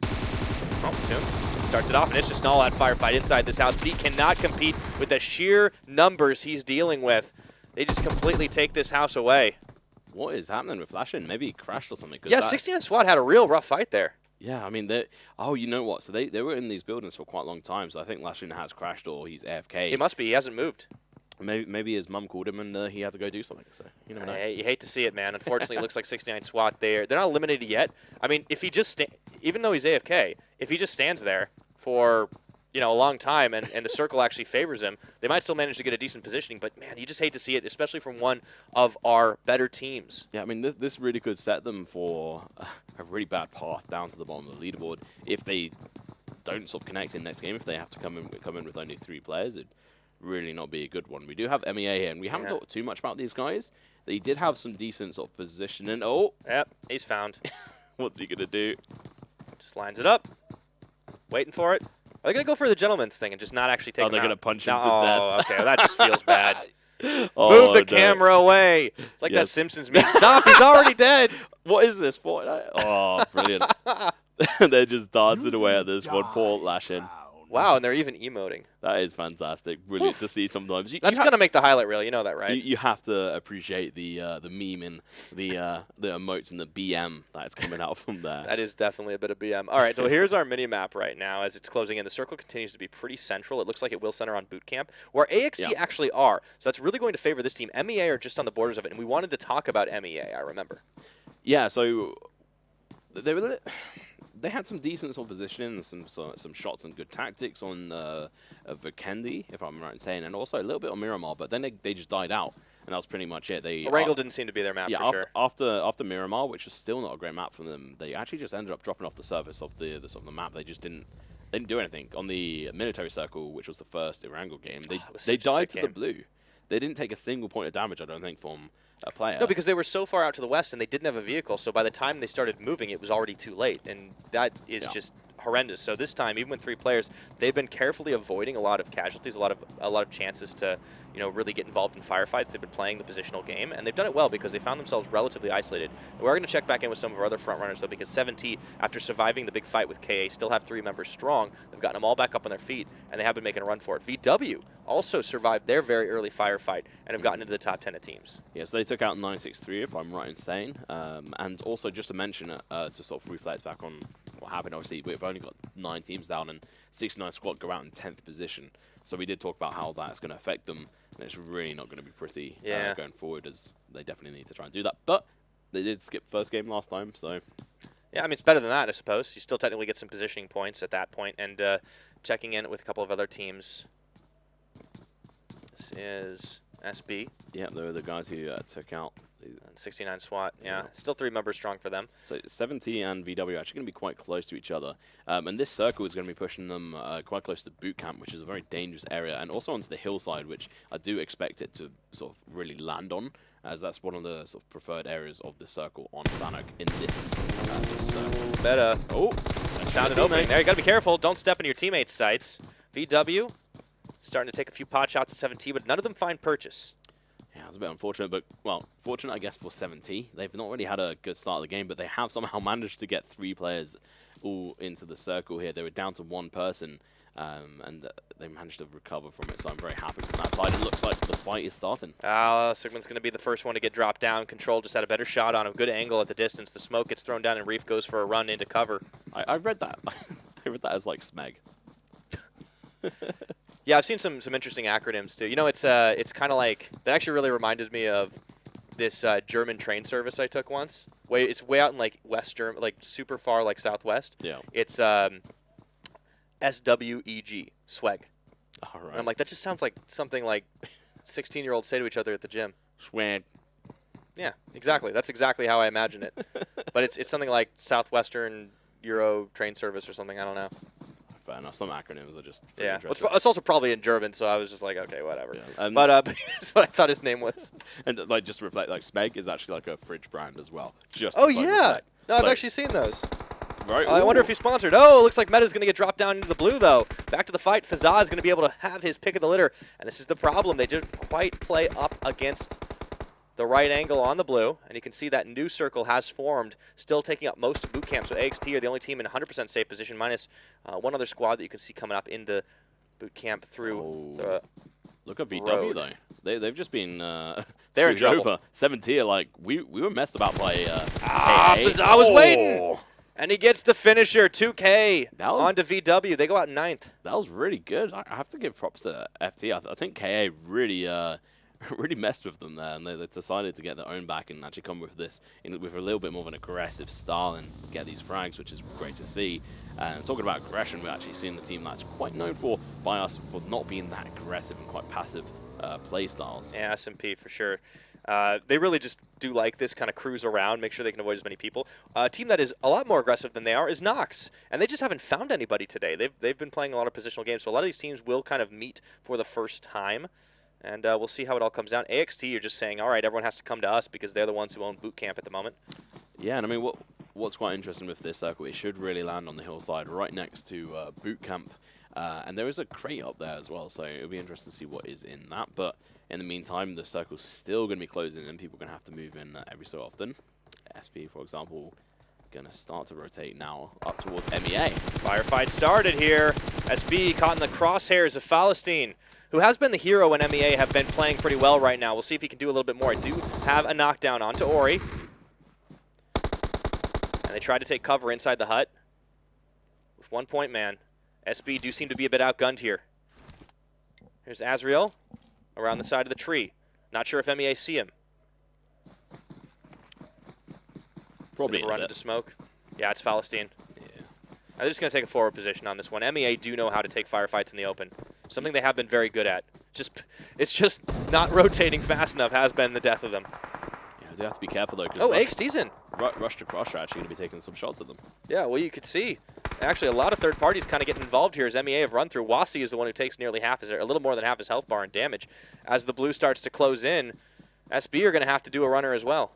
Oh, soon. Starts it off, and it's just an all-out firefight inside this house. But he cannot compete with the sheer numbers he's dealing with. They just completely take this house away. What is happening with Lashin? Maybe he crashed or something. Yeah, 69 SWAT had a real rough fight there. Yeah, I mean, oh, you know what? So they were in these buildings for quite a long time, so I think Lashin has crashed or he's AFK. He must be. He hasn't moved. Maybe his mum called him and he had to go do something. So you never know. You hate to see it, man. Unfortunately, it looks like 69 SWAT there. They're not eliminated yet. I mean, if he just even though he's AFK, if he just stands there for a long time and the circle actually favors him, they might still manage to get a decent positioning. But man, you just hate to see it, especially from one of our better teams. Yeah, I mean, this really could set them for a really bad path down to the bottom of the leaderboard if they don't sort of connect in next game. If they have to come in with only 3 players, it'd really not be a good one. We do have MEA here, and we haven't talked too much about these guys. They did have some decent sort of positioning. Oh, yep, he's found. What's he gonna do? Just lines it up, waiting for it. Are they gonna go for the gentleman's thing and just not actually take him out? They're gonna punch him to death. Oh, okay, well, that just feels bad. Oh, Move the camera away. It's like that Simpsons meme. Stop, he's already dead. What is this? Fortnite? Oh, brilliant. They're just dancing away at this one. Poor Lashin. Wow, and they're even emoting. That is fantastic. Brilliant to see sometimes. That's going to make the highlight reel. You know that, right? You have to appreciate the meme and the emotes and the BM that's coming out from there. That is definitely a bit of BM. All right, so here's our mini-map right now as it's closing in. The circle continues to be pretty central. It looks like it will center on boot camp, where AXT actually are. So that's really going to favor this team. MEA are just on the borders of it, and we wanted to talk about MEA, I remember. Yeah, so they had some decent sort of positioning, some shots and good tactics on Vikendi, if I'm right in saying, and also a little bit on Miramar, but then they just died out, and that was pretty much it. Erangel didn't seem to be their map for sure. After Miramar, which was still not a great map for them, they actually just ended up dropping off the surface of the map. They just didn't do anything. On the military circle, which was the first Erangel game, they died to the blue. They didn't take a single point of damage, I don't think, from a player. No, because they were so far out to the west and they didn't have a vehicle, so by the time they started moving, it was already too late, and that is just horrendous. So this time, even with 3 players, they've been carefully avoiding a lot of casualties, a lot of chances to really get involved in firefights. They've been playing the positional game, and they've done it well because they found themselves relatively isolated. We're going to check back in with some of our other front runners, though, because 7T, after surviving the big fight with KA, still have 3 members strong. They've gotten them all back up on their feet, and they have been making a run for it. VW also survived their very early firefight and have gotten into the top 10 of teams. Yeah, so they took out 963, if I'm right in saying. And also, just to mention, to sort of reflect back on what happened, obviously, we've only got 9 teams down, and 69 squad go out in 10th position. So we did talk about how that's going to affect them, and it's really not going to be pretty going forward, as they definitely need to try and do that. But they did skip first game last time, so... Yeah, I mean, it's better than that, I suppose. You still technically get some positioning points at that point, and checking in with a couple of other teams. This is SB. Yeah, they were the guys who took out... 69 SWAT, yeah. Still 3 members strong for them. So 70 and VW are actually going to be quite close to each other. And this circle is going to be pushing them quite close to boot camp, which is a very dangerous area, and also onto the hillside, which I do expect it to sort of really land on, as that's one of the sort of preferred areas of the circle on Sanhok in this sort of circle. Better. Oh, found an opening there. You got to be careful. Don't step into your teammates' sights. VW starting to take a few pot shots at 7T, but none of them find purchase. Yeah, it's a bit unfortunate, but, well, fortunate, I guess, for 7T. They've not really had a good start of the game, but they have somehow managed to get 3 players all into the circle here. They were down to 1 person, and they managed to recover from it, so I'm very happy from that side. It looks like the fight is starting. Sigmund's going to be the first one to get dropped down. Control just had a better shot on him. Good angle at the distance. The smoke gets thrown down, and Reef goes for a run into cover. I read that. I read that as, like, Smeg. Yeah, I've seen some interesting acronyms too. You know, it's kind of like that. Actually, really reminded me of this German train service I took once, It's way out in like western, like super far, like southwest. Yeah. It's SWEG, swag. All right. And I'm like, that just sounds like something like 16-year-olds say to each other at the gym. Swag. Yeah, exactly. That's exactly how I imagine it. But it's something like Southwestern Euro train service or something. I don't know. Fair enough. Some acronyms are just Yeah, interesting. it's also probably in German, so I was just like, okay, whatever. Yeah. But that's what I thought his name was. And like just to reflect, like Smeg is actually like a fridge brand as well. Just Oh to, like, yeah, reflect. no, I've Like, actually seen those. Right. I wonder if he's sponsored. Oh, it looks like Meta's going to get dropped down into the blue, though. Back to the fight. Fazaz is going to be able to have his pick of the litter. And this is the problem. They didn't quite play up against the right angle on the blue. And you can see that new circle has formed, still taking up most of boot camp. So AXT are the only team in 100% safe position, minus one other squad that you can see coming up into boot camp through the Look at VW, road. though. They've just been They're in screwed trouble. over. 7-tier, like, we were messed about by Fazaz was waiting. And he gets the finisher, 2K That was- onto VW. They go out 9th. That was really good. I have to give props to FT. I think KA really really messed with them there, and they decided to get their own back and actually come with this with a little bit more of an aggressive style and get these frags, which is great to see. And talking about aggression, we're actually seeing the team that's quite known by us for not being that aggressive and quite passive play styles. Yeah, SMP for sure. They really just do like this kind of cruise around, make sure they can avoid as many people. A team that is a lot more aggressive than they are is Nox, and they just haven't found anybody today. They've been playing a lot of positional games, so a lot of these teams will kind of meet for the first time, and we'll see how it all comes down. AXT, you're just saying, all right, everyone has to come to us because they're the ones who own boot camp at the moment. Yeah, and I mean, what's quite interesting with this circle, it should really land on the hillside right next to boot camp. And there is a crate up there as well, so it'll be interesting to see what is in that. But in the meantime, the circle's still going to be closing and people are going to have to move in every so often. SP, for example, going to start to rotate now up towards MEA. Firefight started here. SB caught in the crosshairs of Falastine, who has been the hero when MEA have been playing pretty well right now. We'll see if he can do a little bit more. I do have a knockdown onto Ori. And they tried to take cover inside the hut with 1 point man. SB do seem to be a bit outgunned here. Here's Azriel around the side of the tree. Not sure if MEA see him. Probably run into smoke. Yeah, it's Falastine. Yeah. They're just going to take a forward position on this one. MEA do know how to take firefights in the open. Something they have been very good at. It's just not rotating fast enough has been the death of them. Yeah, they have to be careful though. Oh, AXT's in. Rush to Crush are actually going to be taking some shots at them. Yeah, well, you could see. Actually, a lot of third parties kind of getting involved here as MEA have run through. Wasi is the one who takes nearly half a little more than half his health bar and damage. As the blue starts to close in, SB are going to have to do a runner as well.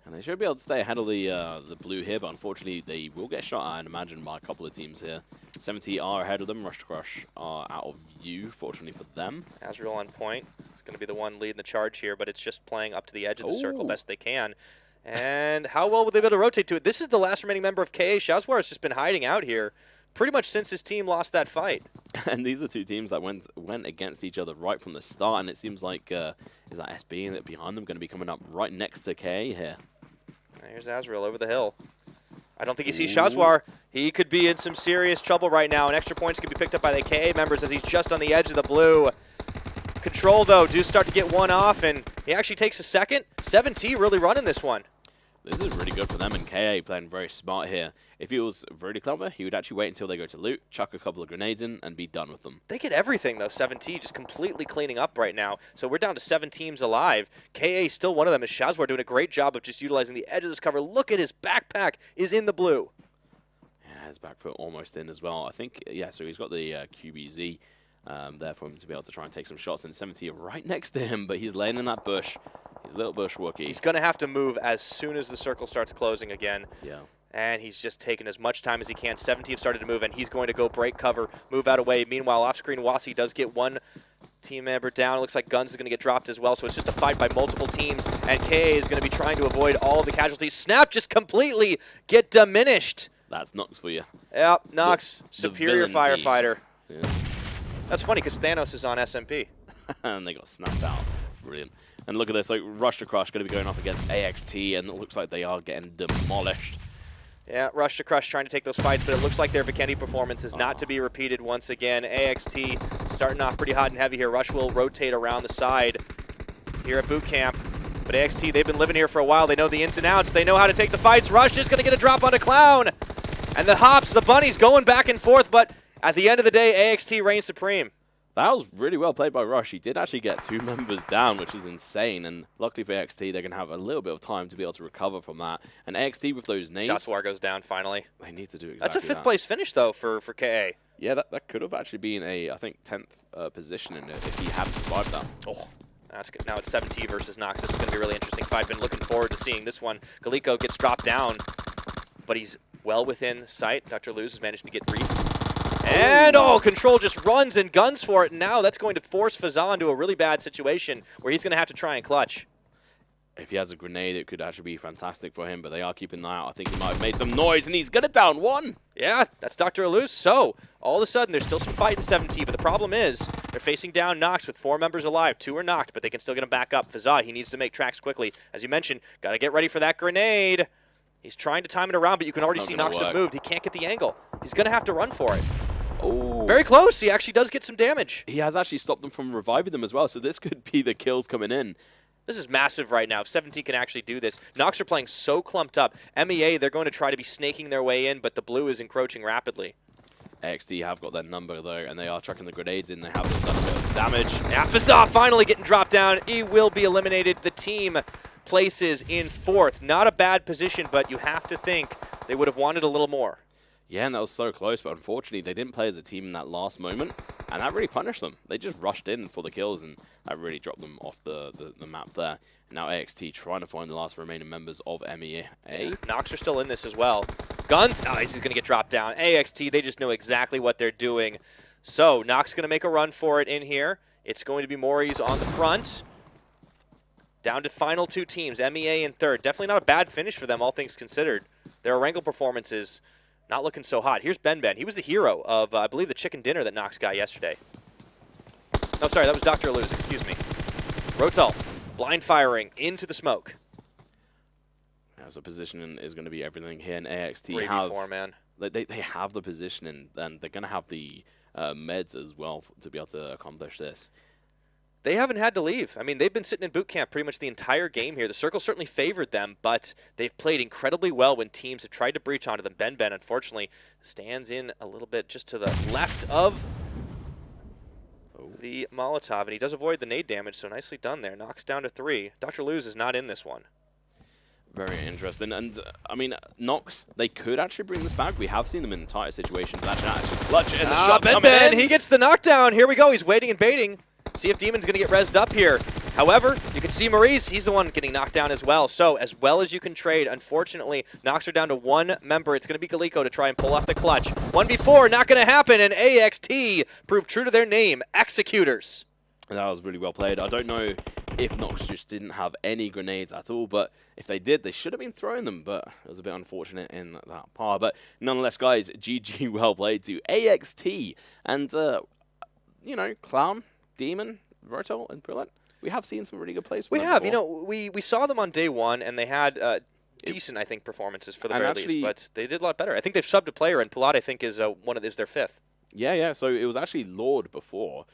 And they should be able to stay ahead of the blue here, but unfortunately they will get shot at, I'd imagine, by a couple of teams here. 70 are ahead of them. Rush to Crush are out of view, fortunately for them. Azriel on point. It's going to be the one leading the charge here, but it's just playing up to the edge of the circle best they can. And how well will they be able to rotate to it? This is the last remaining member of KA. Shazwar has just been hiding out here pretty much since his team lost that fight. And these are two teams that went against each other right from the start, and it seems like is that SB and behind them going to be coming up right next to KA here. Here's Azriel over the hill. I don't think he sees Shazwar. He could be in some serious trouble right now, and extra points could be picked up by the KA members as he's just on the edge of the blue. Control, though, do start to get one off, and he actually takes a second. 7T really running this one. This is really good for them, and KA playing very smart here. If he was really clever, he would actually wait until they go to loot, chuck a couple of grenades in, and be done with them. They get everything, though. 7T just completely cleaning up right now. So we're down to 7 teams alive. KA still one of them, is Shazwar doing a great job of just utilizing the edge of this cover. Look at his backpack is in the blue. Yeah, his back foot almost in as well. I think, yeah, so he's got the QBZ there for him to be able to try and take some shots, and 70 right next to him, but he's laying in that bush. He's a little bush Wookie. He's going to have to move as soon as the circle starts closing again. Yeah. And he's just taking as much time as he can. 17 have started to move, and he's going to go break cover, move out of way. Meanwhile, off-screen, Wasi does get one team member down. It looks like Guns is going to get dropped as well, so it's just a fight by multiple teams, and KA is going to be trying to avoid all the casualties. Snap just completely get diminished. That's Nox for you. Yep, Nox, superior villain team. firefighter. Yeah. That's funny because Thanos is on SMP. And they got snapped out. Brilliant. And look at this, like Rush to Crush going to be going up against AXT, and it looks like they are getting demolished. Yeah, Rush to Crush trying to take those fights, but it looks like their Vikendi performance is not to be repeated once again. AXT starting off pretty hot and heavy here. Rush will rotate around the side here at boot camp, but But AXT, they've been living here for a while. They know the ins and outs. They know how to take the fights. Rush is going to get a drop on a Clown. And the Hops, the Bunnies going back and forth. But at the end of the day, AXT reigns supreme. That was really well played by Rush. He did actually get 2 members down, which is insane. And luckily for AXT, they're going to have a little bit of time to be able to recover from that. And AXT with those nades... Shaswar goes down finally. They need to do exactly That's a that. 5th place finish, though, for KA. Yeah, that could have actually been a, I think, 10th position in it if he hadn't survived that. Oh, that's good. Now it's 7T versus Nox. This is going to be a really interesting fight. Been looking forward to seeing this one. Galiko gets dropped down, but he's well within sight. Dr. Luz has managed to get brief. And, Control just runs and guns for it. And now that's going to force Fazan into a really bad situation where he's going to have to try and clutch. If he has a grenade, it could actually be fantastic for him, but they are keeping an eye out. I think he might have made some noise, and he's got it down 1. Yeah, that's Dr. Luz. So, all of a sudden, there's still some fight in 7T, but the problem is they're facing down Nox with 4 members alive. 2 are knocked, but they can still get him back up. Fazan, he needs to make tracks quickly. As you mentioned, got to get ready for that grenade. He's trying to time it around, but you can already see Nox have moved. He can't get the angle. He's going to have to run for it. Oh. Very close. He actually does get some damage. He has actually stopped them from reviving them as well, so this could be the kills coming in. This is massive right now. If 17 can actually do this. Nox are playing so clumped up. MEA, they're going to try to be snaking their way in, but the blue is encroaching rapidly. AXT have got their number, though, and they are chucking the grenades in. They have done a bit of damage. Yeah, Fazan finally getting dropped down. He will be eliminated. The team places in 4th. Not a bad position, but you have to think they would have wanted a little more. Yeah, and that was so close, but unfortunately, they didn't play as a team in that last moment, and that really punished them. They just rushed in for the kills, and that really dropped them off the map there. Now AXT trying to find the last remaining members of MEA. Nox are still in this as well. Guns, he's going to get dropped down. AXT, they just know exactly what they're doing. So, Nox going to make a run for it in here. It's going to be Maury's on the front. Down to final 2 teams, MEA in 3rd. Definitely not a bad finish for them, all things considered. Their Erangel performances not looking so hot. Here's Ben. He was the hero of, I believe, the chicken dinner that Nox got yesterday. Oh, sorry, that was Dr. Luz, excuse me. Rotel, blind firing into the smoke. So positioning is going to be everything here, and AXT 3v4, man. They have the positioning, and they're going to have the meds as well to be able to accomplish this. They haven't had to leave. I mean, they've been sitting in boot camp pretty much the entire game here. The circle certainly favored them, but they've played incredibly well when teams have tried to breach onto them. Ben, unfortunately, stands in a little bit just to the left of the Molotov, and he does avoid the nade damage, so nicely done there. Knocks down to 3. Dr. Luz is not in this one. Very interesting. And, I mean, Nox, they could actually bring this back. We have seen them in tighter situations. Actually clutch in the shot. Ben, he gets the knockdown. Here we go. He's waiting and baiting. See if Demon's going to get rezzed up here. However, you can see Maurice, he's the one getting knocked down as well. So, as well as you can trade, unfortunately, Nox are down to 1 member. It's going to be Galiko to try and pull off the clutch. 1v4, not going to happen, and AXT proved true to their name, Executors. That was really well played. I don't know if Nox just didn't have any grenades at all, but if they did, they should have been throwing them, but it was a bit unfortunate in that part. But nonetheless, guys, GG well played to AXT. And, you know, Clown, Demon, Rotel, and Brilliant. We have seen some really good plays from them have. before. You know, we saw them on day 1, and they had decent, I think, performances for the very least, but they did a lot better. I think they've subbed a player, and Pilat, I think, is their 5th. Yeah, so it was actually Lord before.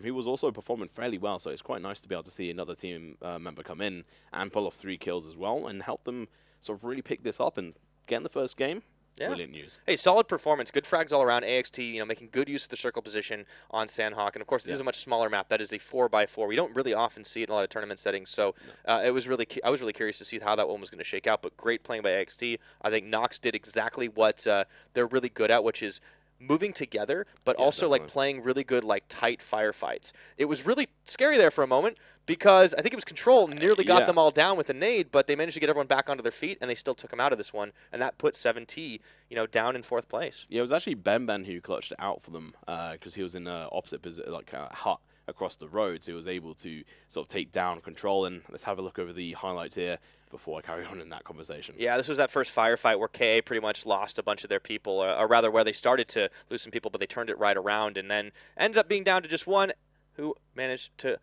He was also performing fairly well, so it's quite nice to be able to see another team member come in and pull off 3 kills as well and help them sort of really pick this up and get in the first game. Yeah. Brilliant news. Hey, solid performance. Good frags all around. AXT, you know, making good use of the circle position on Sanhok. And, of course, this is a much smaller map. That is a 4x4. We don't really often see it in a lot of tournament settings. So I was really curious to see how that one was going to shake out. But great playing by AXT. I think Nox did exactly what they're really good at, which is moving together, but also like playing really good like tight firefights. It was really scary there for a moment because I think it was Control nearly got them all down with a nade, but they managed to get everyone back onto their feet and they still took them out of this one, and that put 7T, you know, down in 4th place. Yeah, it was actually Ben who clutched it out for them because he was in the opposite position, like a hut across the road, so he was able to sort of take down Control. And let's have a look over the highlights here before I carry on in that conversation. Yeah, this was that first firefight where KA pretty much lost a bunch of their people, or rather where they started to lose some people, but they turned it right around and then ended up being down to just 1 who managed to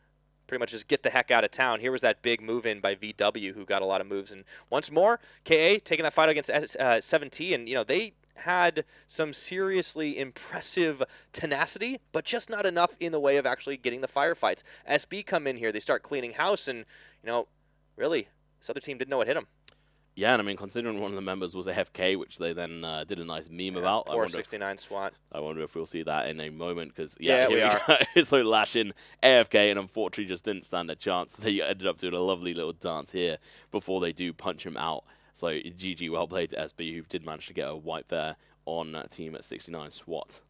pretty much just get the heck out of town. Here was that big move in by VW who got a lot of moves. And once more, KA taking that fight against 7T, and, you know, they had some seriously impressive tenacity, but just not enough in the way of actually getting the firefights. SB come in here, they start cleaning house, and, you know, Really? This other team didn't know what hit them. Yeah, and I mean, considering one of the members was AFK, which they then did a nice meme about. Poor 69 SWAT. I wonder if we'll see that in a moment, because Yeah, here we are. go. So Lashin, AFK, and unfortunately just didn't stand a chance. They ended up doing a lovely little dance here before they do punch him out. So GG, well played to SB, who did manage to get a wipe there on team at 69 SWAT.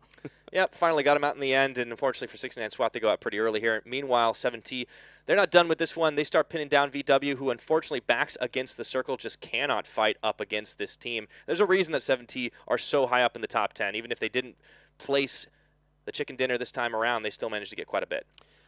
Yep, finally got him out in the end, and unfortunately for 69 SWAT, they go out pretty early here. Meanwhile, 7T, they're not done with this one. They start pinning down VW, who unfortunately backs against the circle, just cannot fight up against this team. There's a reason that 7T are so high up in the top 10. Even if they didn't place the chicken dinner this time around, they still managed to get quite a bit.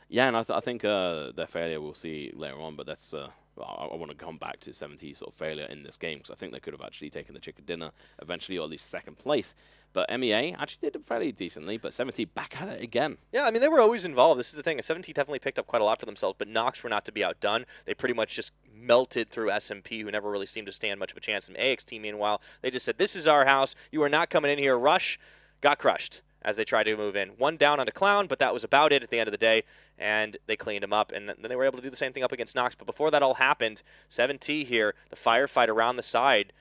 Yeah, and I think their failure we'll see later on, but that's I want to come back to 70's sort of failure in this game, because I think they could have actually taken the chicken dinner eventually, or at least second place. But MEA actually did fairly decently, but 70 back at it again. Yeah, I mean, they were always involved. This is the thing. 70 definitely picked up quite a lot for themselves, but Nox were not to be outdone. They pretty much just melted through SMP, who never really seemed to stand much of a chance. And AXT, meanwhile, they just said, this is our house. You are not coming in here. Rush got crushed as they tried to move in. One down on a Clown, but that was about it at the end of the day, and they cleaned him up, and then they were able to do the same thing up against Nox. But before that all happened, 7T here, the firefight around the side,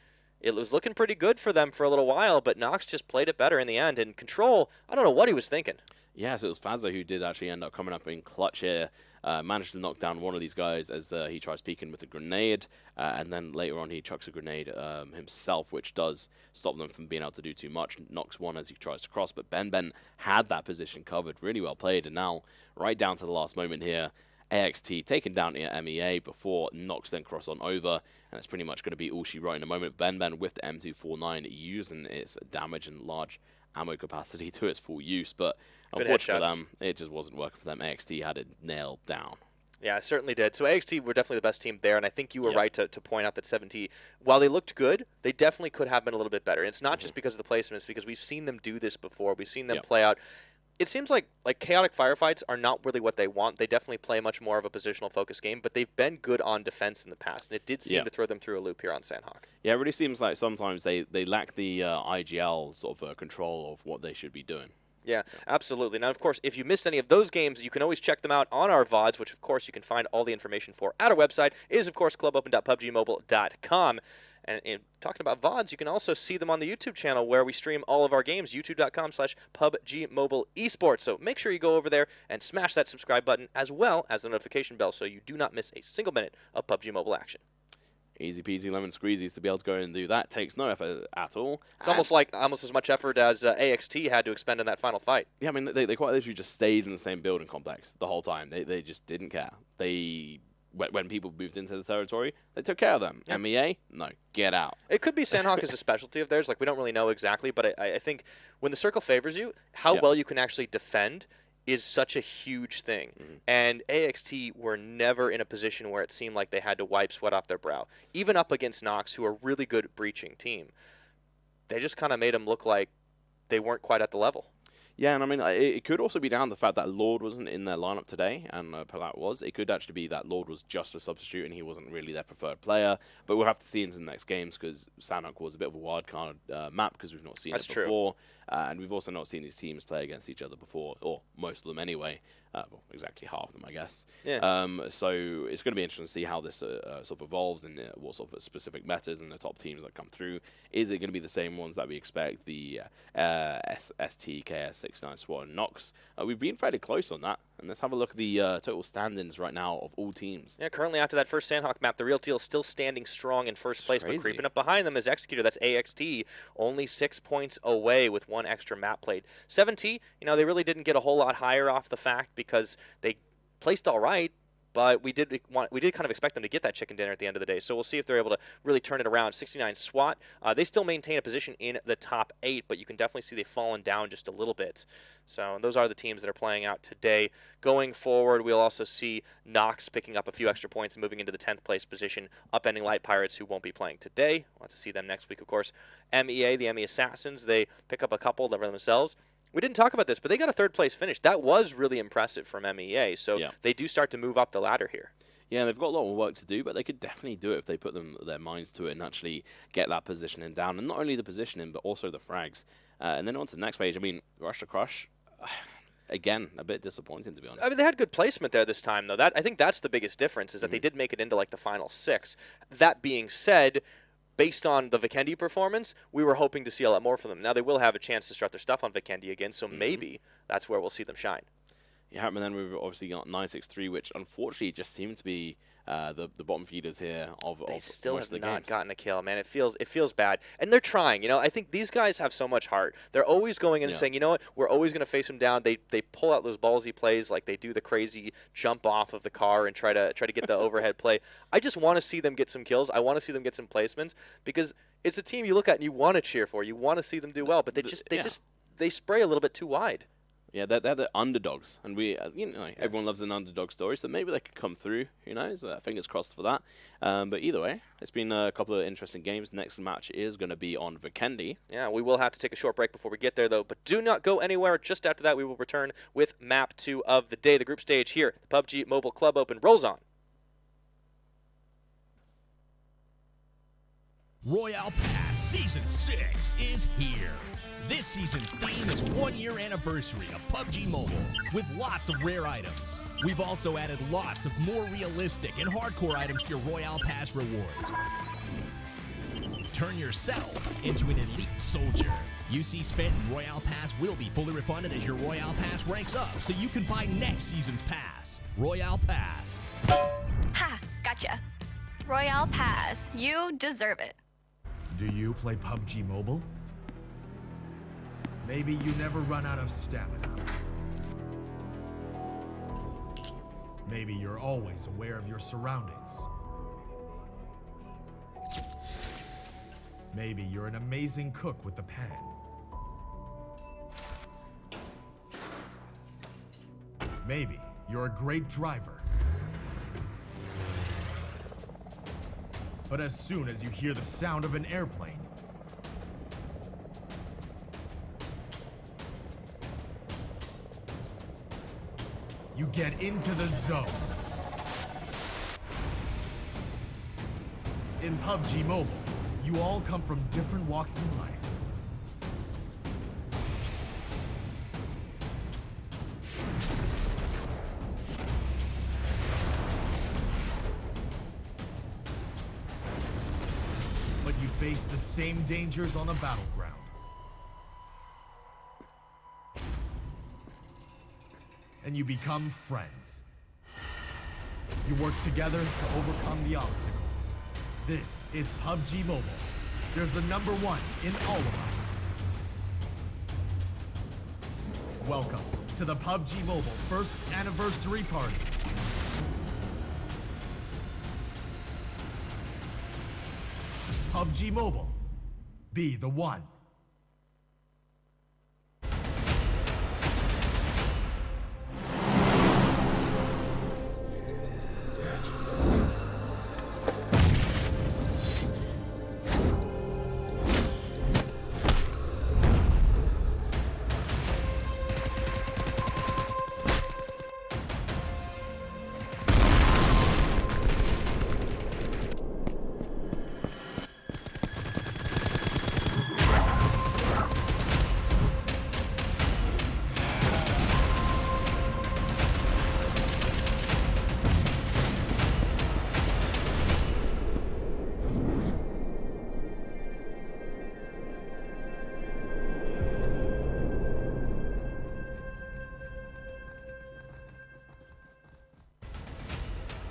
it was looking pretty good for them for a little while, but Nox just played it better in the end. And Control, I don't know what he was thinking. Yeah, so it was Fazza who did actually end up coming up in clutch here. Managed to knock down one of these guys as he tries peeking with a grenade, and then later on he chucks a grenade himself, which does stop them from being able to do too much. Knocks one as he tries to cross, but Ben had that position covered. Really well played, and now right down to the last moment here, AXT taken down to MEA before Nox then cross on over, and it's pretty much going to be all she wrote in a moment. Ben with the M249 using its damage and large ammo capacity to its full use, but unfortunately for them, it just wasn't working for them. AXT had it nailed down. Yeah, it certainly did. So AXT were definitely the best team there, and I think you were right to point out that 7T, while they looked good, they definitely could have been a little bit better. And it's not just because of the placements, because we've seen them do this before. We've seen them play out. It seems like chaotic firefights are not really what they want. They definitely play much more of a positional focus game, but they've been good on defense in the past, and it did seem to throw them through a loop here on Sanhok. Yeah, it really seems like sometimes they lack the IGL sort of control of what they should be doing. Yeah, absolutely. Now, of course, if you missed any of those games, you can always check them out on our VODs, which, of course, you can find all the information for at our website. It is, of course, clubopen.pubgmobile.com. And in talking about VODs, you can also see them on the YouTube channel where we stream all of our games, youtube.com/PUBGMOBILE esports. So make sure you go over there and smash that subscribe button as well as the notification bell so you do not miss a single minute of PUBG Mobile action. Easy peasy lemon squeezies to be able to go and do that. Takes no effort at all. It's almost as much effort as AXT had to expend in that final fight. Yeah, I mean, they quite literally just stayed in the same building complex the whole time. They just didn't care. When people moved into the territory, they took care of them. Yeah. MEA, no, get out. It could be Sanhok is a specialty of theirs. Like, we don't really know exactly, but I think when the circle favors you, how well you can actually defend is such a huge thing. And AXT were never in a position where it seemed like they had to wipe sweat off their brow. Even up against Nox, who are a really good breaching team, they just kind of made them look like they weren't quite at the level. Yeah, and I mean, it could also be down to the fact that Lord wasn't in their lineup today, and Palat was. It could actually be that Lord was just a substitute and he wasn't really their preferred player. But we'll have to see into the next games, because Sanhok was a bit of a wild card map, because we've not seen it before. And we've also not seen these teams play against each other before, or most of them anyway. Well, exactly half of them, I guess. Yeah. So it's going to be interesting to see how this sort of evolves, and what sort of specific metas and the top teams that come through. Is it going to be the same ones that we expect, the ST, KS, 69 SWAT, and Nox? We've been fairly close on that. And let's have a look at the total standings right now of all teams. Yeah, currently after that first Sanhok map, the Real Teal is still standing strong in first place, but creeping up behind them is Executor. That's AXT, only 6 points away with one extra map played. 7T, they really didn't get a whole lot higher off the fact because they placed all right, but we did kind of expect them to get that chicken dinner at the end of the day. So we'll see if they're able to really turn it around. 69 SWAT, they still maintain a position in the top 8, but you can definitely see they've fallen down just a little bit. So those are the teams that are playing out today. Going forward, we'll also see Nox picking up a few extra points and moving into the 10th place position, upending Light Pirates, who won't be playing today. We'll have to see them next week, of course. MEA, the ME Assassins, they pick up a couple for themselves. We didn't talk about this, but they got a third-place finish. That was really impressive from MEA, so they do start to move up the ladder here. Yeah, they've got a lot of work to do, but they could definitely do it if they put their minds to it and actually get that positioning down. And not only the positioning, but also the frags. And then on to the next page, I mean, Rush to Crush, again, a bit disappointing, to be honest. I mean, they had good placement there this time, though. I think that's the biggest difference, is that they did make it into, like, the final 6. That being said, based on the Vikendi performance, we were hoping to see a lot more from them. Now, they will have a chance to start their stuff on Vikendi again, so maybe that's where we'll see them shine. Yeah, and then we've obviously got 963, which unfortunately just seemed to be the bottom feeders here They of still most have of the not games. gotten a kill, man. It feels bad, and they're trying. You know, I think these guys have so much heart. They're always going in and saying, you know what, we're always going to face them down. They pull out those ballsy plays, like they do the crazy jump off of the car and try to get the overhead play. I just want to see them get some kills. I want to see them get some placements, because it's a team you look at and you want to cheer for. You want to see them do well, but they spray a little bit too wide. Yeah, they're the underdogs, and we, everyone loves an underdog story, so maybe they could come through. Who knows? Fingers crossed for that. But either way, it's been a couple of interesting games. Next match is going to be on Vikendi. Yeah, we will have to take a short break before we get there, though. But do not go anywhere. Just after that, we will return with Map 2 of the day. The group stage here, the PUBG Mobile Club Open rolls on. Royale Pass Season 6 is here. This season's theme is 1 year anniversary of PUBG Mobile, with lots of rare items. We've also added lots of more realistic and hardcore items to your Royale Pass rewards. Turn yourself into an elite soldier. UC spent in Royale Pass will be fully refunded as your Royale Pass ranks up, so you can buy next season's pass. Royale Pass. Ha! Gotcha. Royale Pass. You deserve it. Do you play PUBG Mobile? Maybe you never run out of stamina. Maybe you're always aware of your surroundings. Maybe you're an amazing cook with the pan. Maybe you're a great driver. But as soon as you hear the sound of an airplane, you get into the zone. In PUBG Mobile, you all come from different walks in life. But you face the same dangers on the battleground. And you become friends. You work together to overcome the obstacles. This is PUBG Mobile. There's a number 1 in all of us. Welcome to the PUBG Mobile first anniversary party. PUBG Mobile. Be the one.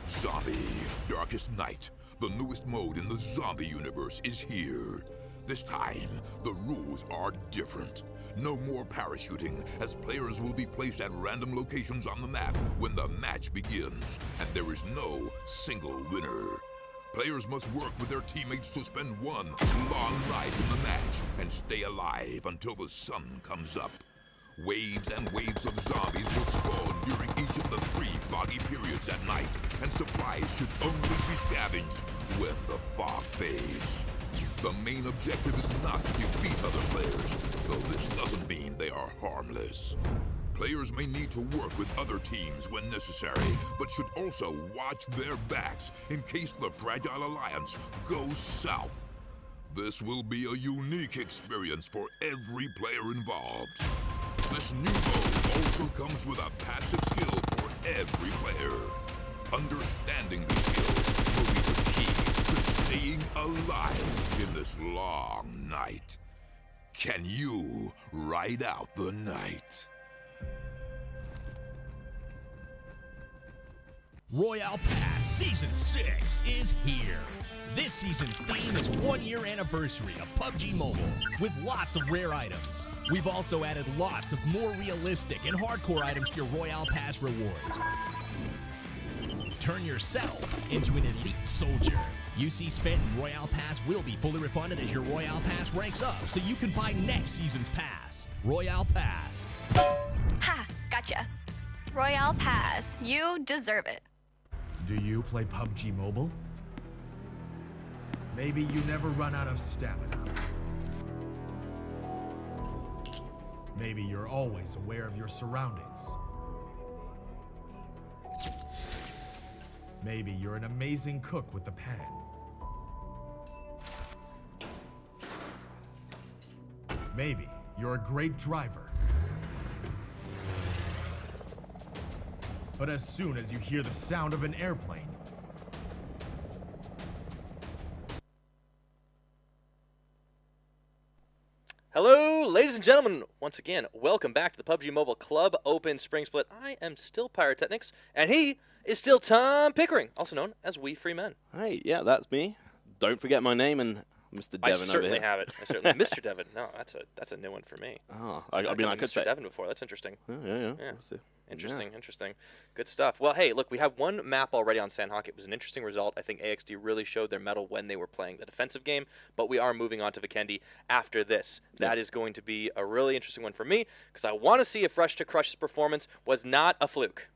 Zombie, Darkest Night, the newest mode in the zombie universe, is here. This time, the rules are different. No more parachuting, as players will be placed at random locations on the map when the match begins, and there is no single winner. Players must work with their teammates to spend one long night in the match and stay alive until the sun comes up. Waves and waves of zombies will spawn during each of the 3 foggy periods at night, and supplies should only be scavenged when the fog fades. The main objective is not to defeat other players, though this doesn't mean they are harmless. Players may need to work with other teams when necessary, but should also watch their backs in case the Fragile Alliance goes south. This will be a unique experience for every player involved. This new mode also comes with a passive skill for every player. Understanding these skills will be the key to staying alive in this long night. Can you ride out the night? Royale Pass Season 6 is here. This season's theme is 1-year anniversary of PUBG Mobile, with lots of rare items. We've also added lots of more realistic and hardcore items to your Royale Pass rewards. Turn yourself into an elite soldier. UC spent in Royale Pass will be fully refunded as your Royale Pass ranks up, so you can buy next season's pass. Royale Pass. Ha! Gotcha. Royale Pass. You deserve it. Do you play PUBG Mobile? Maybe you never run out of stamina. Maybe you're always aware of your surroundings. Maybe you're an amazing cook with the pan. Maybe you're a great driver. But as soon as you hear the sound of an airplane, Hello, ladies and gentlemen. Once again, welcome back to the PUBG Mobile Club Open Spring Split. I am still Pyrotechnics, and he is still Tom Pickering, also known as We Free Men. Hey, yeah, that's me. Don't forget my name and Mr. Devon I over certainly here. have it. I certainly, Mr. Devon. No, that's a new one for me. Oh, I mean, I could Mr. say. Devon before. That's interesting. Oh, yeah. Yeah. We'll see. Interesting, interesting. Good stuff. Well, hey, look, we have one map already on Sanhok. It was an interesting result. I think AXD really showed their mettle when they were playing the defensive game, but we are moving on to Vikendi after this. That is going to be a really interesting one for me because I want to see if Rush to Crush's performance was not a fluke.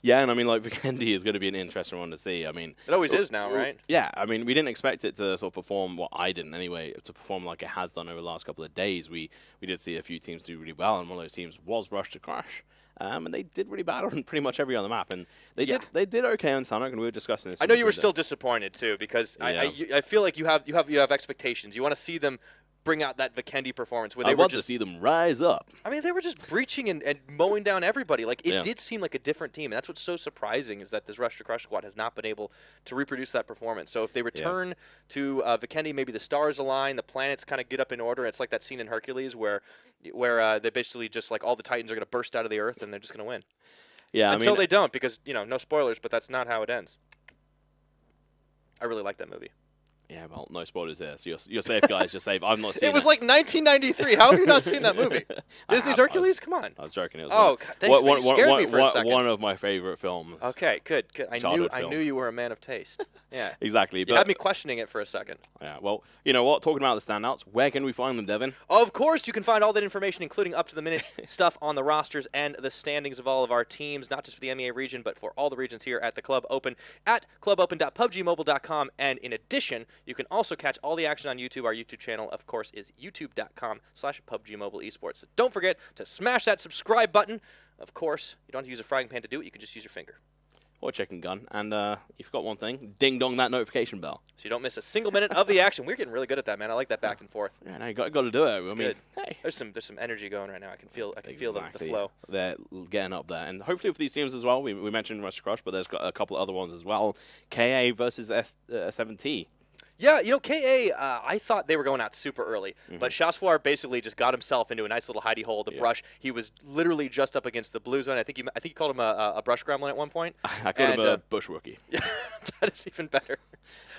Yeah, and I mean, like, Vikendi is going to be an interesting one to see. I mean, It always is now, right? Yeah, I mean, we didn't expect it to sort of perform, well, I didn't anyway, to perform like it has done over the last couple of days. We did see a few teams do really well, and one of those teams was Rush to Crush. And they did really bad on pretty much every other map, and they did okay on Sanhok, and we were discussing this. I know you were still disappointed too because I feel like you have expectations. You want to see them bring out that Vikendi performance where they I were want just to see them rise up. I mean, they were just breaching and mowing down everybody. Like, it Yeah. did seem like a different team. And that's what's so surprising is that this Rush to Crush squad has not been able to reproduce that performance. So if they return to Vikendi, maybe the stars align, the planets kind of get up in order. It's like that scene in Hercules where they basically just, like, all the Titans are going to burst out of the earth and they're just going to win. Yeah, Until I mean, they don't because, no spoilers, but that's not how it ends. I really like that movie. yeah, well, no spoilers there. So you're safe, guys. You're safe. I've not seen it. It was like 1993. How have you not seen that movie? Disney's Hercules? Come on. I was joking. It was Oh, God, thanks, man. You scared me for a second. One of my favorite films. Okay, good. I knew films. you were a man of taste. Yeah. Exactly. You But had me questioning it for a second. yeah, well, you know what? Talking about the standouts, where can we find them, Devin? Of course, you can find all that information, including up-to-the-minute stuff on the rosters and the standings of all of our teams, not just for the MEA region, but for all the regions here at the Club Open at clubopen.pubgmobile.com. And in addition, you can also catch all the action on YouTube. Our YouTube channel, of course, is youtube.com/PUBGMobileEsports. So don't forget to smash that subscribe button. Of course, you don't have to use a frying pan to do it. You can just use your finger. Or chicken gun. And you forgot one thing. Ding dong that notification bell. So you don't miss a single minute of the action. We're getting really good at that, man. I like that back and forth. Yeah, no, you got to do it. I mean, Good. hey. There's some energy going right now. I can feel the flow. They're getting up there. And hopefully with these teams as well, we mentioned Rush to Crush, but there's got a couple of other ones as well. KA versus S7T. Yeah, KA, I thought they were going out super early, but Chassoir basically just got himself into a nice little hidey hole. The brush, he was literally just up against the blue zone. I think you called him a brush gremlin at one point. I called him a bush rookie. That is even better.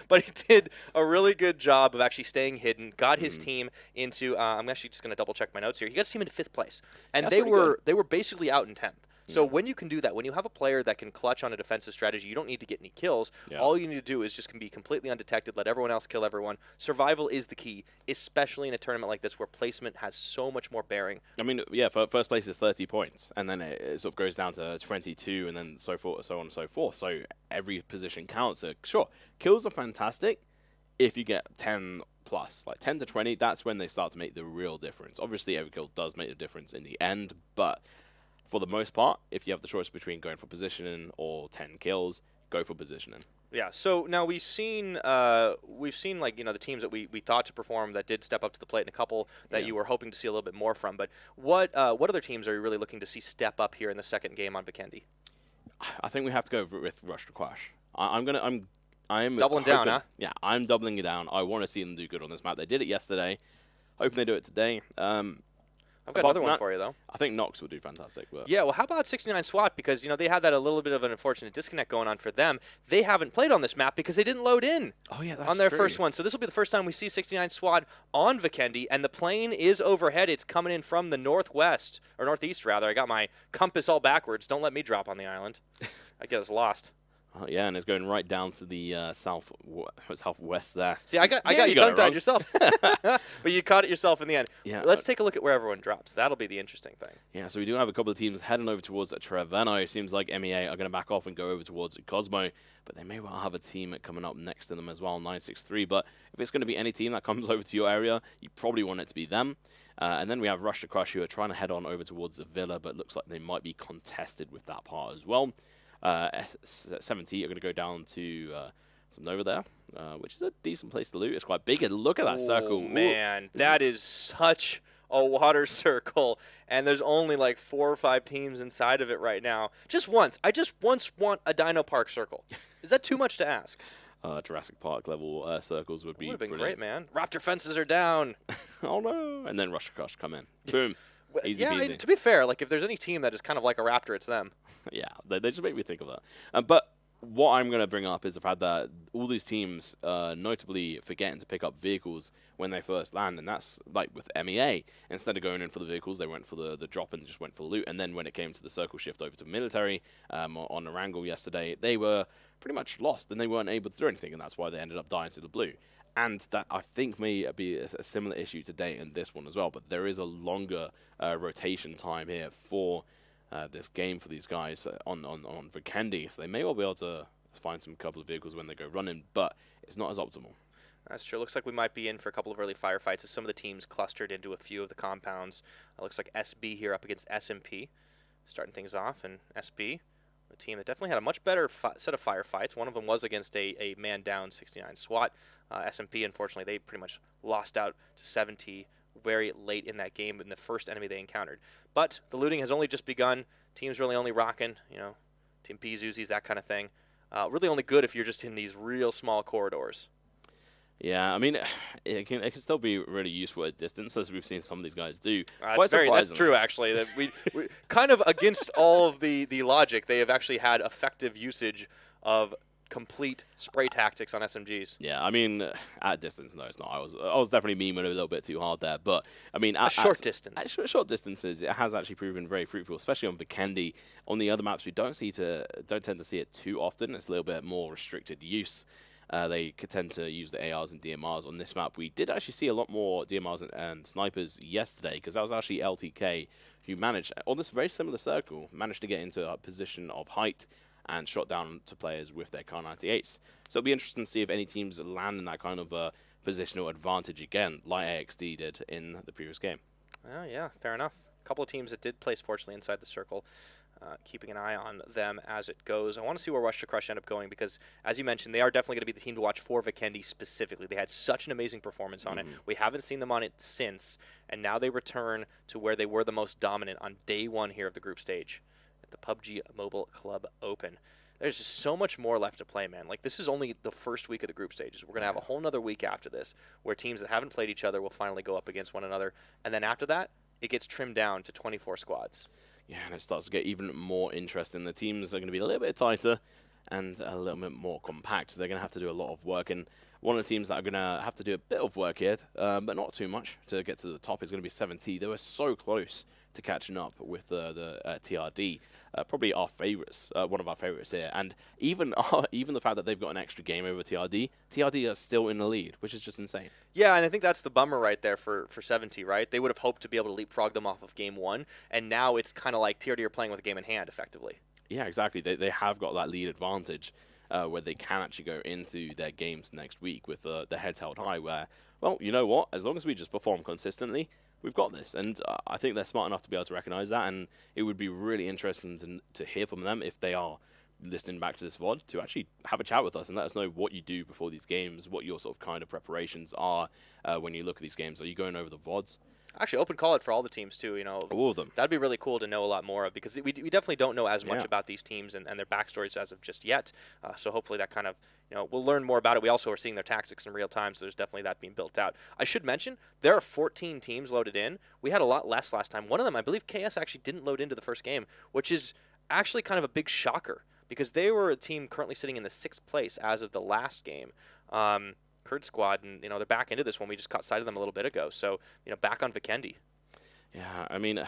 But he did a really good job of actually staying hidden, got his team into, I'm actually just going to double check my notes here. He got his team into 5th place, and they were basically out in 10th. So when you can do that, when you have a player that can clutch on a defensive strategy, you don't need to get any kills. Yeah. All you need to do is just be completely undetected, let everyone else kill everyone. Survival is the key, especially in a tournament like this where placement has so much more bearing. I mean, yeah, first place is 30 points, and then it sort of goes down to 22, and then so on and so forth. So every position counts. So sure, kills are fantastic if you get 10 plus, like 10 to 20. That's when they start to make the real difference. Obviously, every kill does make a difference in the end, but for the most part, if you have the choice between going for positioning or 10 kills, go for positioning. Yeah, so now we've seen like, you know, the teams that we thought to perform that did step up to the plate, and a couple that you were hoping to see a little bit more from. But what other teams are you really looking to see step up here in the second game on Vikendi? I think we have to go with Rush to Crash. I'm Doubling down, huh? Yeah, I'm doubling it down. I want to see them do good on this map. They did it yesterday. Hoping they do it today. I've got another one for you, though. I think Nox will do fantastic. But yeah, well, how about 69 SWAT? Because, you know, they had that a little bit of an unfortunate disconnect going on for them. They haven't played on this map because they didn't load in on their first one. So this will be the first time we see 69 SWAT on Vikendi, and the plane is overhead. It's coming in from the northwest, or northeast, rather. I got my compass all backwards. Don't let me drop on the island. I get us lost. Oh, yeah, and it's going right down to the southwest there. See, I got you tongue-tied yourself. But you caught it yourself in the end. Yeah, Let's take a look at where everyone drops. That'll be the interesting thing. Yeah, so we do have a couple of teams heading over towards Treveno. Seems like MEA are going to back off and go over towards Cosmo, but they may well have a team coming up next to them as well, 963. But if it's going to be any team that comes over to your area, you probably want it to be them. And then we have Rush to Crush, who are trying to head on over towards the Villa, but looks like they might be contested with that part as well. 70 are going to go down to some Nova there, which is a decent place to loot. It's quite big. And look at that circle. Man, that is such a water circle, and there's only like 4 or 5 teams inside of it right now. Just once. I just once want a Dino Park circle. Is that too much to ask? Jurassic Park level circles would be been brilliant. Great, man. Raptor fences are down. Oh, no. And then Rush to Crush come in. Boom. Easy yeah, peasy. To be fair, like if there's any team that is kind of like a Raptor, it's them. Yeah, they just make me think of that. But what I'm going to bring up is the fact that all these teams notably forgetting to pick up vehicles when they first land, and that's like with MEA. Instead of going in for the vehicles, they went for the drop and just went for the loot. And then when it came to the circle shift over to military on Erangel yesterday, they were pretty much lost, and they weren't able to do anything, and that's why they ended up dying to the blue. And that, I think, may be a similar issue today in this one as well. But there is a longer rotation time here for this game for these guys on Vikendi. So they may well be able to find some couple of vehicles when they go running, but it's not as optimal. That's true. Looks like we might be in for a couple of early firefights as some of the teams clustered into a few of the compounds. It looks like SB here up against SMP, starting things off. And SB, a team that definitely had a much better set of firefights. One of them was against a man-down 69 SWAT. SMP, unfortunately, they pretty much lost out to 70 very late in that game in the first enemy they encountered. But the looting has only just begun. Team's really only rocking, you know, Team P's, Uzis, that kind of thing. Really only good if you're just in these real small corridors. Yeah, I mean, it can still be really useful at distance, as we've seen some of these guys do. That's true, actually. That we kind of against all of the logic, they have actually had effective usage of complete spray tactics on SMGs. Yeah, I mean, at distance, no, it's not. I was definitely memeing a little bit too hard there, but I mean, at short distance. At short distances, it has actually proven very fruitful, especially on Vikendi. On the other maps, we don't tend to see it too often. It's a little bit more restricted use. They could tend to use the ARs and DMRs on this map. We did actually see a lot more DMRs and snipers yesterday, because that was actually LTK who managed, on this very similar circle, managed to get into a position of height and shot down to players with their Kar 98s. So it'll be interesting to see if any teams land in that kind of positional advantage again, like AXD did in the previous game. Oh, yeah, fair enough. A couple of teams that did place, fortunately, inside the circle. Keeping an eye on them as it goes. I want to see where Rush to Crush end up going because, as you mentioned, they are definitely going to be the team to watch for Vikendi specifically. They had such an amazing performance on it. We haven't seen them on it since, and now they return to where they were the most dominant on day one here of the group stage at the PUBG Mobile Club Open. There's just so much more left to play, man. Like, this is only the first week of the group stages. We're going to have a whole nother week after this where teams that haven't played each other will finally go up against one another, and then after that, it gets trimmed down to 24 squads. Yeah, and it starts to get even more interesting. The teams are going to be a little bit tighter and a little bit more compact, so they're going to have to do a lot of work. And one of the teams that are going to have to do a bit of work here, but not too much, to get to the top is going to be 7T. They were so close to catching up with the TRD. Probably our favorites, one of our favorites here. And even the fact that they've got an extra game over TRD are still in the lead, which is just insane. Yeah, and I think that's the bummer right there for 70, right? They would have hoped to be able to leapfrog them off of game one, and now it's kind of like TRD are playing with a game in hand, effectively. Yeah, exactly. They have got that lead advantage where they can actually go into their games next week with the heads held high where, well, you know what? As long as we just perform consistently, we've got this. And I think they're smart enough to be able to recognize that, and it would be really interesting to hear from them if they are listening back to this VOD to actually have a chat with us and let us know what you do before these games, what your sort of kind of preparations are when you look at these games. Are you going over the VODs? Actually, open call it for all the teams, too. You know, all of them. That'd be really cool to know a lot more of, because we definitely don't know as much about these teams and their backstories as of just yet. So hopefully that kind of, you know, we'll learn more about it. We also are seeing their tactics in real time, so there's definitely that being built out. I should mention, there are 14 teams loaded in. We had a lot less last time. One of them, I believe KS actually didn't load into the first game, which is actually kind of a big shocker, because they were a team currently sitting in the 6th place as of the last game. Kurd squad, and, you know, they're back into this one. We just caught sight of them a little bit ago. So, you know, back on Vikendi. Yeah, I mean,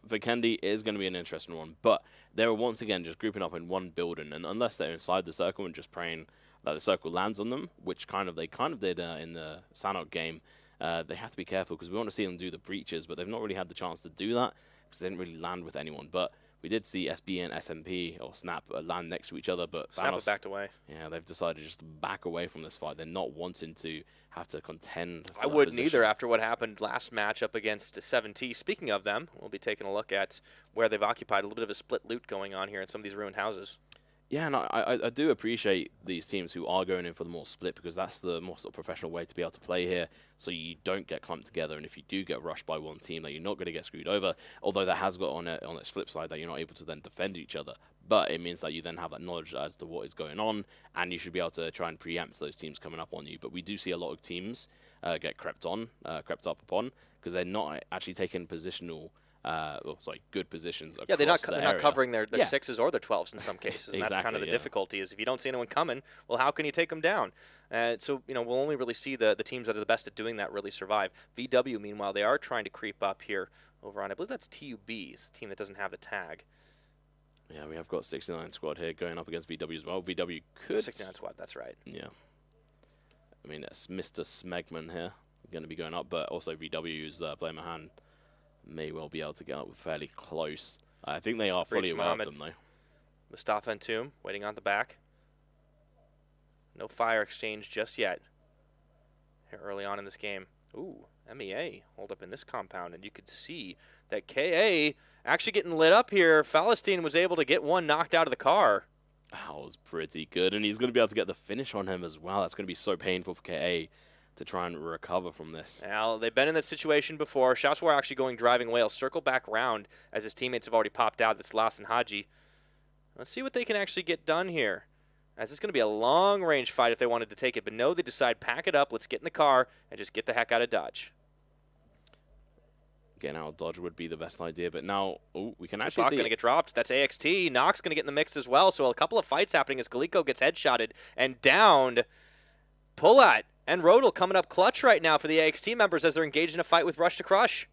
Vikendi is going to be an interesting one, but they're once again just grouping up in one building, and unless they're inside the circle and just praying that the circle lands on them, which they kind of did in the Sanhok game, they have to be careful, because we want to see them do the breaches, but they've not really had the chance to do that because they didn't really land with anyone. But we did see SB and SMP, or Snap, land next to each other, but Snap was backed away. Yeah, they've decided just to back away from this fight. They're not wanting to have to contend for I wouldn't either after what happened last match up against 7T. Speaking of them, we'll be taking a look at where they've occupied. A little bit of a split loot going on here in some of these ruined houses. Yeah, and I do appreciate these teams who are going in for the more split, because that's the more sort of professional way to be able to play here, so you don't get clumped together, and if you do get rushed by one team, that you're not going to get screwed over, although that has got on its flip side that you're not able to then defend each other. But it means that you then have that knowledge as to what is going on, and you should be able to try and preempt those teams coming up on you. But we do see a lot of teams get crept up upon, because they're not actually taking positional good positions. Yeah, they're not area. covering their 6s or their 12s in some cases. And Exactly, that's kind of the difficulty, is if you don't see anyone coming, well, how can you take them down? So, you know, we'll only really see the teams that are the best at doing that really survive. VW, meanwhile, they are trying to creep up here over on, I believe that's TUB's team that doesn't have the tag. Yeah, we have got 69 squad here going up against VW as well. VW could... 69 squad, that's right. Yeah. I mean, it's Mr. Smegman here going to be going up, but also VW's player Mahan may well be able to get up fairly close. I think they are fully aware of them, though. Mustafa and Toom waiting on the back. No fire exchange just yet. Here early on in this game. Ooh, MEA hold up in this compound, and you could see that KA actually getting lit up here. Falastine was able to get one knocked out of the car. That was pretty good, and he's going to be able to get the finish on him as well. That's going to be so painful for KA to try and recover from this. Now, they've been in this situation before. Shaswar actually going driving away. He'll circle back around as his teammates have already popped out. That's Las and Haji. Let's see what they can actually get done here, as it's going to be a long-range fight if they wanted to take it. But no, they decide, pack it up, let's get in the car, and just get the heck out of Dodge. Getting out of Dodge would be the best idea, but now we can actually see going to get dropped. That's AXT. Nox going to get in the mix as well. So a couple of fights happening as Galiko gets headshotted and downed. Pullat and Rodel coming up clutch right now for the AXT members as they're engaged in a fight with Rush to Crush.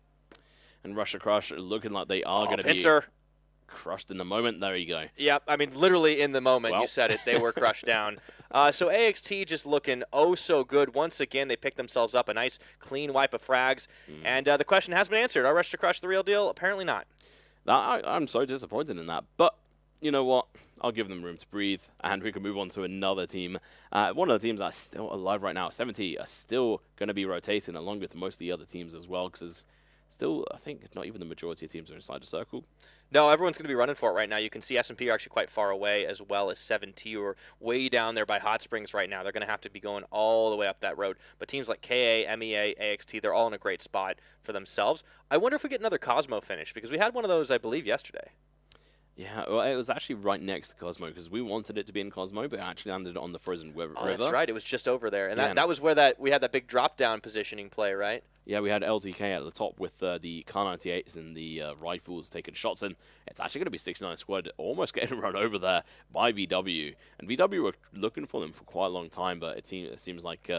And Rush to Crush looking like they are going to be crushed in the moment. There you go. Yep, I mean, literally in the moment, you said it. They were crushed down. So AXT just looking oh so good. Once again, they picked themselves up a nice clean wipe of frags. And the question has been answered. Are Rush to Crush the real deal? Apparently not. I'm so disappointed in that. But you know what? I'll give them room to breathe, and we can move on to another team. One of the teams that's still alive right now, 70, are still going to be rotating along with most of the other teams as well, because still, I think, not even the majority of teams are inside the circle. No, everyone's going to be running for it right now. You can see S&P are actually quite far away, as well as 7T, who are way down there by Hot Springs right now. They're going to have to be going all the way up that road. But teams like KA, MEA, AXT, they're all in a great spot for themselves. I wonder if we get another Cosmo finish, because we had one of those, I believe, yesterday. Yeah, well, it was actually right next to Cosmo, because we wanted it to be in Cosmo, but it actually landed on the frozen river. Oh, that's right. It was just over there. And that was where we had that big drop-down positioning play, right? Yeah, we had LTK at the top with the Kar-98s and the rifles taking shots, and it's actually going to be 69 squad almost getting run over there by VW. And VW were looking for them for quite a long time, but it seems like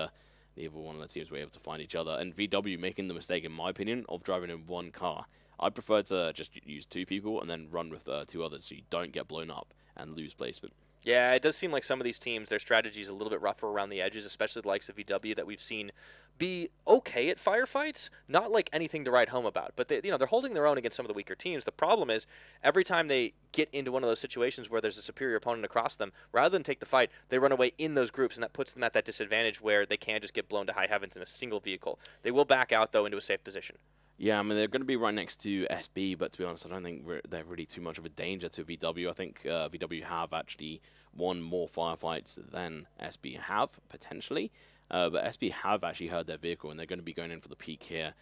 neither one of the teams were able to find each other. And VW making the mistake, in my opinion, of driving in one car. I prefer to just use 2 people and then run with 2 others so you don't get blown up and lose placement. Yeah, it does seem like some of these teams, their strategy is a little bit rougher around the edges, especially the likes of VW that we've seen be okay at firefights, not like anything to write home about. But they're holding their own against some of the weaker teams. The problem is every time they get into one of those situations where there's a superior opponent across them, rather than take the fight, they run away in those groups, and that puts them at that disadvantage where they can't just get blown to high heavens in a single vehicle. They will back out, though, into a safe position. Yeah, I mean, they're going to be right next to SB, but to be honest, I don't think they're really too much of a danger to VW. I think VW have actually won more firefights than SB have, potentially. But SB have actually heard their vehicle, and they're going to be going in for the peak here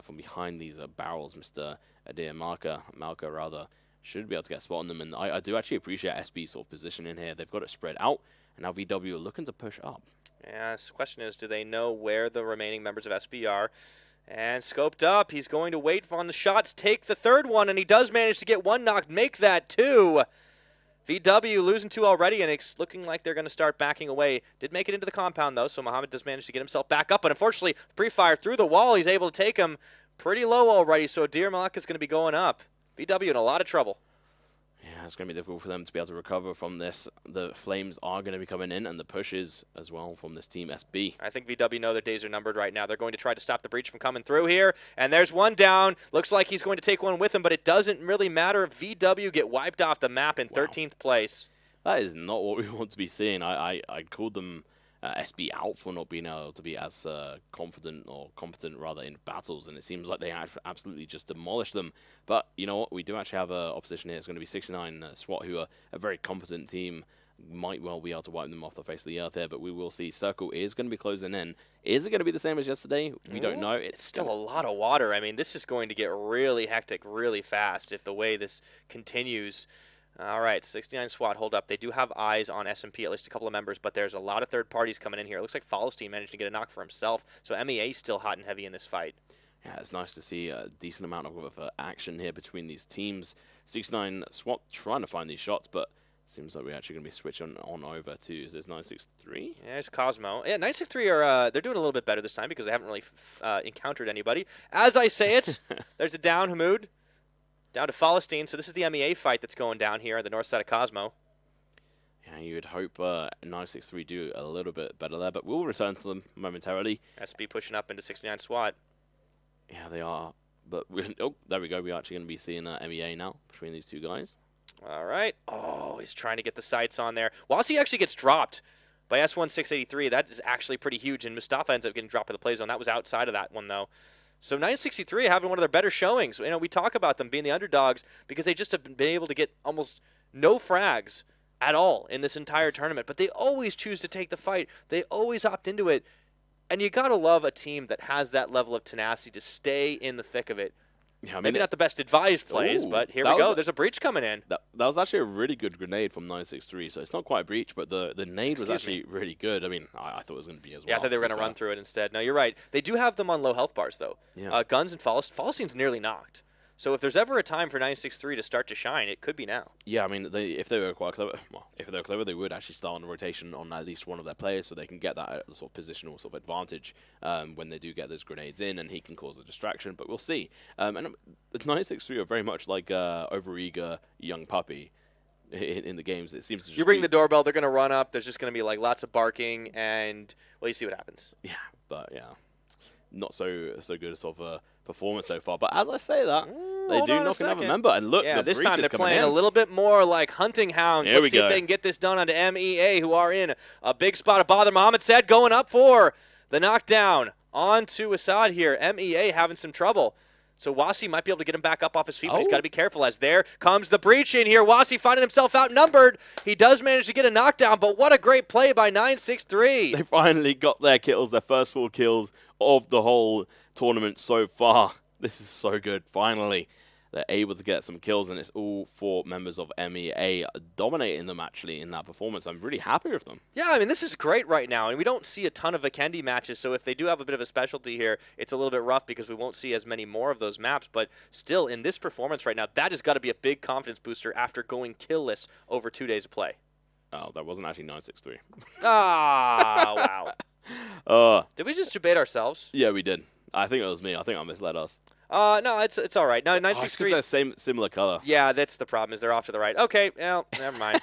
from behind these barrels. Mr. Adair Malka, should be able to get a spot on them. And I do actually appreciate SB's sort of position in here. They've got it spread out, and now VW are looking to push up. Yeah, the question is, do they know where the remaining members of SB are? And scoped up, he's going to wait on the shots, take the third one, and he does manage to get one knocked, make that two. VW losing two already, and it's looking like they're going to start backing away. Did make it into the compound, though, so Mohamed does manage to get himself back up. But unfortunately, pre-fire through the wall, he's able to take him pretty low already, so Adair Malka is going to be going up. VW in a lot of trouble. Yeah, it's going to be difficult for them to be able to recover from this. The flames are going to be coming in, and the pushes as well from this team SB. I think VW know their days are numbered right now. They're going to try to stop the breach from coming through here. And there's one down. Looks like he's going to take one with him, but it doesn't really matter if VW get wiped off the map in 13th place. That is not what we want to be seeing. I called them SB out for not being able to be as confident or competent rather in battles, and it seems like they absolutely just demolished them. But you know what, we do actually have opposition here. It's going to be 69 SWAT, who are a very competent team. Might well be able to wipe them off the face of the earth here, but we will see. Circle is going to be closing in. Is it going to be the same as yesterday? We don't know. It's still a lot of water. I mean, this is going to get really hectic really fast if the way this continues. All right, 69 SWAT, hold up. They do have eyes on SMP, at least a couple of members, but there's a lot of third parties coming in here. It looks like Fall's team managed to get a knock for himself, so MEA is still hot and heavy in this fight. Yeah, it's nice to see a decent amount of action here between these teams. 69 SWAT trying to find these shots, but it seems like we're actually going to be switching on over to, is this 963? Yeah, it's Cosmo. Yeah, 963 are, they're doing a little bit better this time because they haven't really encountered anybody. As I say it, there's a down, Hamoud. Down to Falastine, so this is the MEA fight that's going down here on the north side of Cosmo. Yeah, you would hope 963 do a little bit better there, but we'll return to them momentarily. SB pushing up into 69 SWAT. Yeah, they are. But, oh, there we go. We're actually going to be seeing MEA now between these two guys. All right. Oh, he's trying to get the sights on there. Wasi actually gets dropped by S1683. That is actually pretty huge, and Mustafa ends up getting dropped by the play zone. That was outside of that one, though. So 963 having one of their better showings. You know, we talk about them being the underdogs because they just have been able to get almost no frags at all in this entire tournament. But they always choose to take the fight. They always opt into it. And you got to love a team that has that level of tenacity to stay in the thick of it. Yeah, I mean, maybe not the best advised plays, but here we go. There's a breach coming in. That was actually a really good grenade from 963. So it's not quite a breach, but the nade was actually really good. I mean, I thought it was going to be as well. Yeah, I thought they were going to run through it instead. No, you're right. They do have them on low health bars, though. Yeah. Guns and Fallostine's nearly knocked. So if there's ever a time for 963 to start to shine, it could be now. Yeah, I mean, if they were quite clever, well, if they were clever, they would actually start on a rotation on at least one of their players, so they can get that sort of positional sort of advantage when they do get those grenades in, and he can cause a distraction. But we'll see. And the 963 are very much like overeager young puppy in the games. It seems to just you ring the doorbell, they're going to run up. There's just going to be like lots of barking, and well, you see what happens. Yeah, but yeah, not so good a sort of performance so far. But as I say that, they do knock another member, and look, yeah, the this time they're playing in a little bit more like hunting hounds. Let's see if they can get this done onto MEA, who are in a big spot of bother. Mohamed said going up for the knockdown onto Assad here. MEA having some trouble. So Wasi might be able to get him back up off his feet, but he's got to be careful as there comes the breach in here. Wasi finding himself outnumbered. He does manage to get a knockdown, but what a great play by 963. They finally got their kills, their first 4 kills of the whole tournament so far. This is so good. Finally, they're able to get some kills, and it's all 4 members of MEA dominating them, actually, in that performance. I'm really happy with them. Yeah, I mean, this is great right now, and we don't see a ton of Vikendi matches, so if they do have a bit of a specialty here, it's a little bit rough because we won't see as many more of those maps, but still, in this performance right now, that has got to be a big confidence booster after going killless over 2 days of play. Oh, that wasn't actually 963. Ah, wow. Did we just debate ourselves? Yeah, we did. I think it was me. I think I misled us. No, it's all right. No, 963. It's because they're similar color. Yeah, that's the problem. Is they're off to the right. Okay, well, never mind.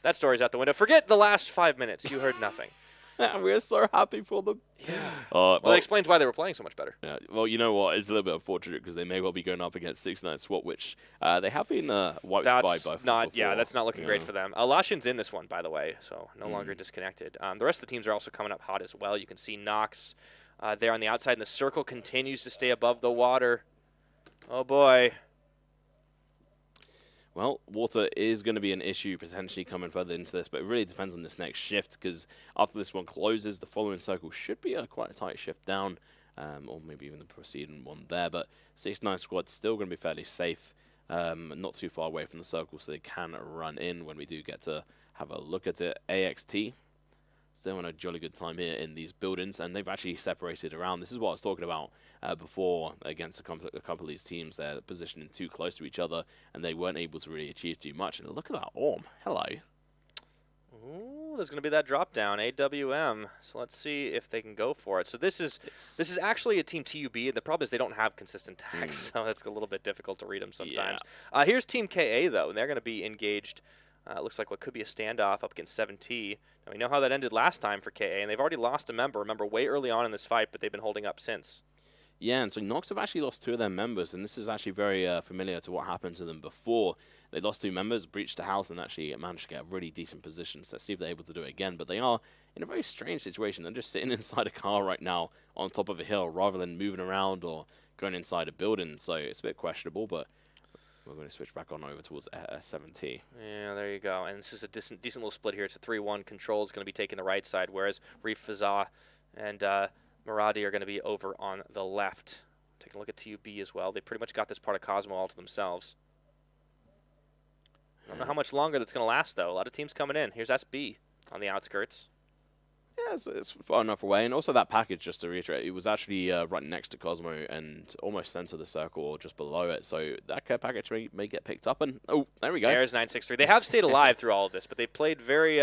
That story's out the window. Forget the last 5 minutes. You heard nothing. We're so happy for them. Yeah. Well, that explains why they were playing so much better. Yeah. Well, you know what? It's a little bit unfortunate because they may well be going up against 69 SWAT, which they have been wiped by both. Yeah, that's not looking great for them. Lashin's in this one, by the way, so no longer disconnected. The rest of the teams are also coming up hot as well. You can see Nox there on the outside, and the circle continues to stay above the water. Oh boy. Well, water is going to be an issue potentially coming further into this, but it really depends on this next shift, because after this one closes, the following circle should be quite a tight shift down, or maybe even the preceding one there, but 69 squad's still going to be fairly safe, not too far away from the circle, so they can run in when we do get to have a look at it. AXT still having a jolly good time here in these buildings, and they've actually separated around. This is what I was talking about before against a couple of these teams. They're positioning too close to each other, and they weren't able to really achieve too much. And look at that Orm. Hello. Ooh, there's going to be that drop down, AWM. So let's see if they can go for it. So this is actually a team TUB, and the problem is they don't have consistent tags, so that's a little bit difficult to read them sometimes. Yeah. Here's Team KA, though, and they're going to be engaged. Looks like what could be a standoff up against 7T. Now, we know how that ended last time for KA, and they've already lost a member. Remember, way early on in this fight, but they've been holding up since. Yeah, and so Nox have actually lost 2 of their members, and this is actually very familiar to what happened to them before. They lost 2 members, breached the house, and actually managed to get a really decent position. So let's see if they're able to do it again. But they are in a very strange situation. They're just sitting inside a car right now on top of a hill rather than moving around or going inside a building. So it's a bit questionable, but we're going to switch back on over towards 7T. Yeah, there you go. And this is a decent little split here. It's a 3-1. Control is going to be taking the right side, whereas Reef Fazah and Maradi are going to be over on the left. Taking a look at TUB as well. They pretty much got this part of Cosmo all to themselves. I don't know how much longer that's going to last, though. A lot of teams coming in. Here's SB on the outskirts. Yeah, it's far enough away. And also that package, just to reiterate, it was actually right next to Cosmo and almost center the circle or just below it. So that care package may get picked up. And, oh, there we go. There's 963. They have stayed alive through all of this, but they played very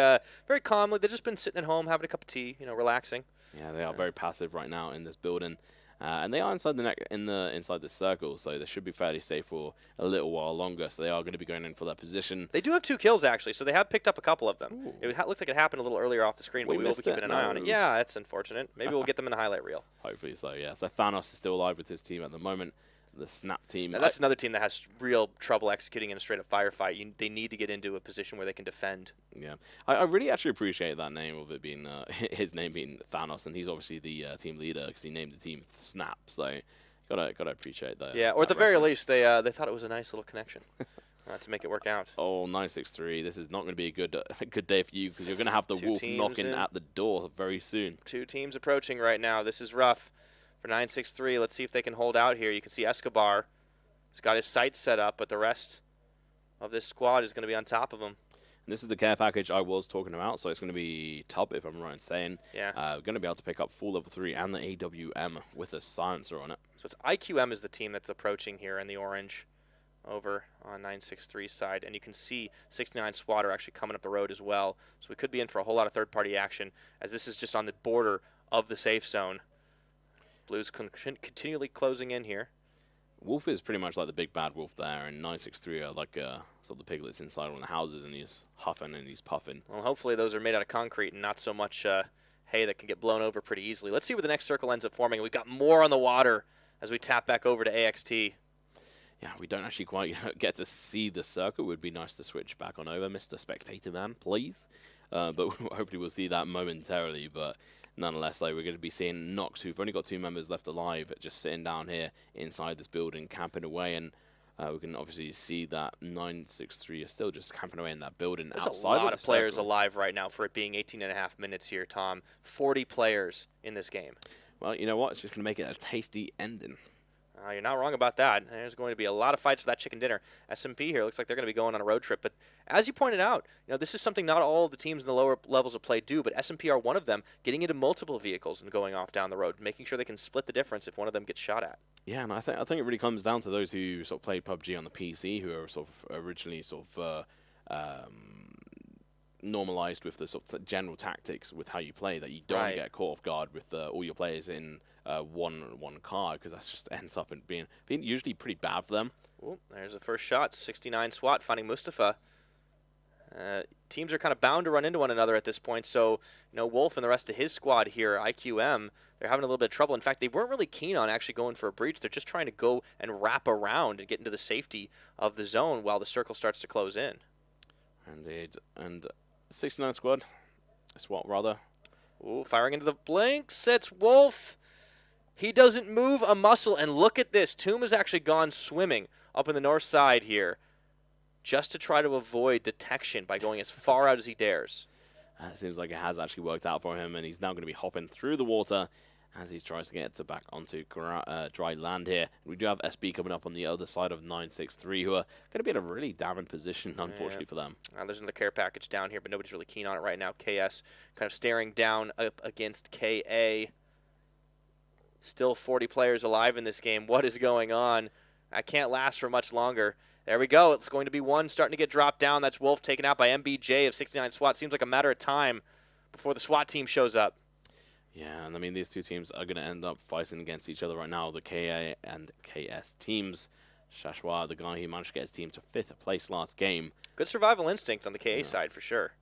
very calmly. They've just been sitting at home, having a cup of tea, relaxing. Yeah, they are very passive right now in this building. And they are inside inside the circle, so they should be fairly safe for a little while longer. So they are going to be going in for that position. They do have 2 kills, actually, so they have picked up a couple of them. Ooh. It looks like it happened a little earlier off the screen, but we will be keeping an eye on it. Yeah, that's unfortunate. Maybe we'll get them in the highlight reel. Hopefully so, yeah. So Thanos is still alive with his team at the moment. The Snap team. Now that's another team that has real trouble executing in a straight-up firefight. They need to get into a position where they can defend. Yeah, I really actually appreciate that name of it being his name being Thanos, and he's obviously the team leader because he named the team Snap. So gotta appreciate that. Yeah, or at the very least, they thought it was a nice little connection to make it work out. Oh, 963. This is not going to be a good day for you because you're going to have the Wolf knocking at the door very soon. 2 teams approaching right now. This is rough. For 963, let's see if they can hold out here. You can see Escobar has got his sights set up, but the rest of this squad is going to be on top of him. And this is the care package I was talking about, so it's going to be Tub, if I'm right in saying. Yeah. We're going to be able to pick up full level 3 and the AWM with a silencer on it. So it's IQM is the team that's approaching here in the orange over on 963's side. And you can see 69 SWAT are actually coming up the road as well. So we could be in for a whole lot of third-party action, as this is just on the border of the safe zone. Blues continually closing in here. Wolf is pretty much like the big bad wolf there, and 963 are like sort of the piglets inside one of the houses, and he's huffing and he's puffing. Well, hopefully those are made out of concrete and not so much hay that can get blown over pretty easily. Let's see where the next circle ends up forming. We've got more on the water as we tap back over to AXT. Yeah, we don't actually quite get to see the circle. It would be nice to switch back on over, Mr. Spectator Man, please. But hopefully we'll see that momentarily, but nonetheless, though, we're going to be seeing Nox, who've only got 2 members left alive, just sitting down here inside this building, camping away, and we can obviously see that 963 is still just camping away in that building. There's outside a lot of players alive right now for it being 18.5 minutes here, Tom. 40 players in this game. Well, you know what? It's just going to make it a tasty ending. You're not wrong about that. There's going to be a lot of fights for that chicken dinner. SMP here looks like they're going to be going on a road trip. But as you pointed out, this is something not all of the teams in the lower levels of play do, but SMP are one of them, getting into multiple vehicles and going off down the road, making sure they can split the difference if one of them gets shot at. Yeah, and I think it really comes down to those who sort of played PUBG on the PC, who are sort of originally sort of normalized with the sort of general tactics with how you play, that you don't get caught off guard with all your players in one car, because that just ends up in being usually pretty bad for them. Ooh, there's the first shot. 69 SWAT finding Mustafa. Teams are kind of bound to run into one another at this point, so Wolf and the rest of his squad here, IQM, they're having a little bit of trouble. In fact, they weren't really keen on actually going for a breach. They're just trying to go and wrap around and get into the safety of the zone while the circle starts to close in. Indeed. And 69 squad, SWAT rather. Ooh, firing into the blinks. It's Wolf. He doesn't move a muscle, and look at this. Tomb has actually gone swimming up in the north side here just to try to avoid detection by going as far out as he dares. It seems like it has actually worked out for him, and he's now going to be hopping through the water as he tries to get back onto dry land here. We do have SB coming up on the other side of 963, who are going to be in a really damning position, unfortunately, for them. There's another care package down here, but nobody's really keen on it right now. KS kind of staring down up against KA. Still 40 players alive in this game. What is going on? I can't last for much longer. There we go. It's going to be one starting to get dropped down. That's Wolf taken out by MBJ of 69 SWAT. Seems like a matter of time before the SWAT team shows up. Yeah, and I mean, these two teams are going to end up fighting against each other right now, the KA and KS teams. Shashwa, the guy who managed to get his team to 5th place last game. Good survival instinct on the KA side for sure.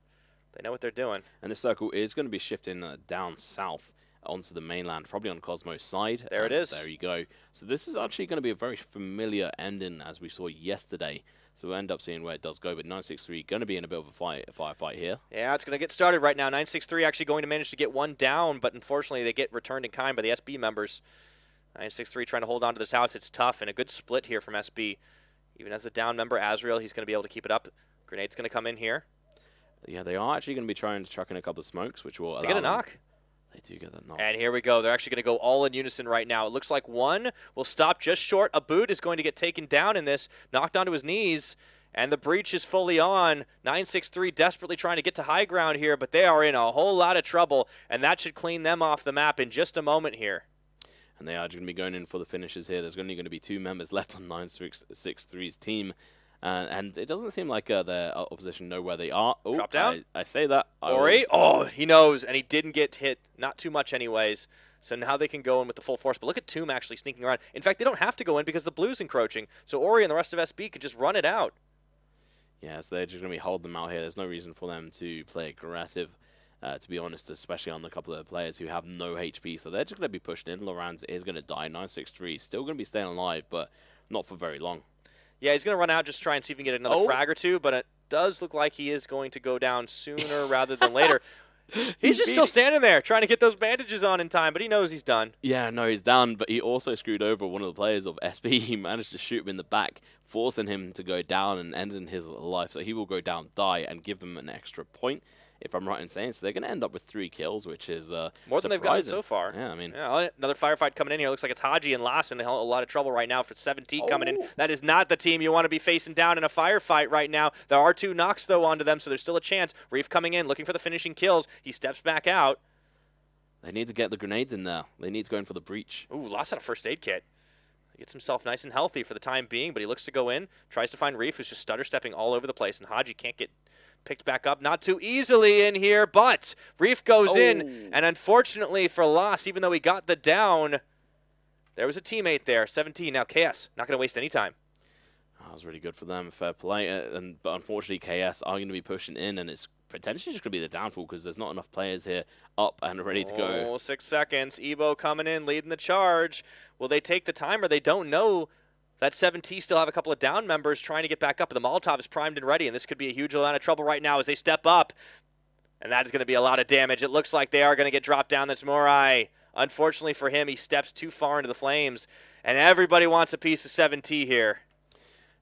They know what they're doing. And the circle is going to be shifting down south onto the mainland, probably on Cosmo's side. There it is. There you go. So this is actually going to be a very familiar ending as we saw yesterday. So we'll end up seeing where it does go, but 963 going to be in a bit of a firefight here. Yeah, it's going to get started right now. 963 actually going to manage to get one down, but unfortunately they get returned in kind by the SB members. 963 trying to hold on to this house. It's tough, and a good split here from SB. Even as the down member, Azrael, he's going to be able to keep it up. Grenade's going to come in here. Yeah, they are actually going to be trying to chuck in a couple of smokes, which will allow They get a them. knock. They do get that knock. And here we go. They're actually going to go all in unison right now. It looks like one will stop just short. A boot is going to get taken down in this, knocked onto his knees, and the breach is fully on. 963 desperately trying to get to high ground here, but they are in a whole lot of trouble, and that should clean them off the map in just a moment here. And they are going to be going in for the finishes here. There's only going to be 2 members left on 963's team. And it doesn't seem like their opposition know where they are. Oh, Drop down. I say that. Ori, he knows, and he didn't get hit. Not too much anyways. So now they can go in with the full force. But look at Tomb actually sneaking around. In fact, they don't have to go in because the blue's encroaching. So Ori and the rest of SB could just run it out. Yeah, so they're just going to be holding them out here. There's no reason for them to play aggressive, to be honest, especially on the couple of players who have no HP. So they're just going to be pushed in. Lorenz is going to die. 963 still going to be staying alive, but not for very long. Yeah, he's going to run out, just try and see if he can get another frag or two, but it does look like he is going to go down sooner rather than later. He's just still standing there trying to get those bandages on in time, but he knows he's done. Yeah, no, he's down, but he also screwed over one of the players of SB. He managed to shoot him in the back, forcing him to go down and ending his life. So he will go down, die, and give them an extra point, if I'm right in saying. So they're going to end up with 3 kills, which is more than they've gotten so far. Yeah, I mean, another firefight coming in here. Looks like it's Haji and Lass in a lot of trouble right now for 17 coming in. That is not the team you want to be facing down in a firefight right now. There are 2 knocks though onto them, so there's still a chance. Reef coming in, looking for the finishing kills. He steps back out. They need to get the grenades in there. They need to go in for the breach. Ooh, Lass had a first aid kit. He gets himself nice and healthy for the time being, but he looks to go in, tries to find Reef, who's just stutter stepping all over the place, and Haji can't get picked back up, not too easily in here, but Reef goes in, and unfortunately for Loss, even though he got the down, there was a teammate there, 17. Now KS, not going to waste any time. That was really good for them, fair play, but unfortunately KS are going to be pushing in, and it's potentially just going to be the downfall because there's not enough players here up and ready to go. 6 seconds, Ebo coming in, leading the charge. Will they take the timer? They don't know. That 7T still have a couple of down members trying to get back up, but the Molotov is primed and ready, and this could be a huge amount of trouble right now as they step up. And that is going to be a lot of damage. It looks like they are going to get dropped down. That's Morai. Unfortunately for him, he steps too far into the flames, and everybody wants a piece of 7T here.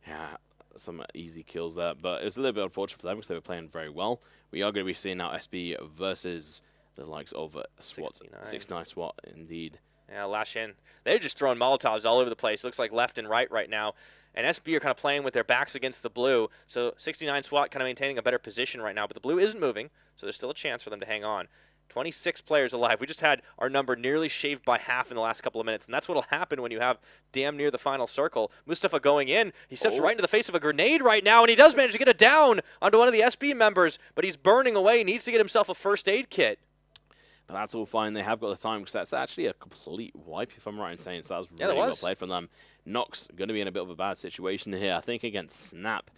Yeah, some easy kills there, but it was a little bit unfortunate for them because they were playing very well. We are going to be seeing now SB versus the likes of SWAT. 69 SWAT, indeed. Yeah, lash in. They're just throwing Molotovs all over the place. Looks like left and right now. And SB are kind of playing with their backs against the blue. So 69 SWAT kind of maintaining a better position right now. But the blue isn't moving, so there's still a chance for them to hang on. 26 players alive. We just had our number nearly shaved by half in the last couple of minutes. And that's what will happen when you have damn near the final circle. Mustafa going in. He steps right into the face of a grenade right now. And he does manage to get it down onto one of the SB members. But he's burning away. He needs to get himself a first aid kit. But that's all fine. They have got the time because that's actually a complete wipe, if I'm right in saying. So that was really well played from them. Nox going to be in a bit of a bad situation here. I think against Snap,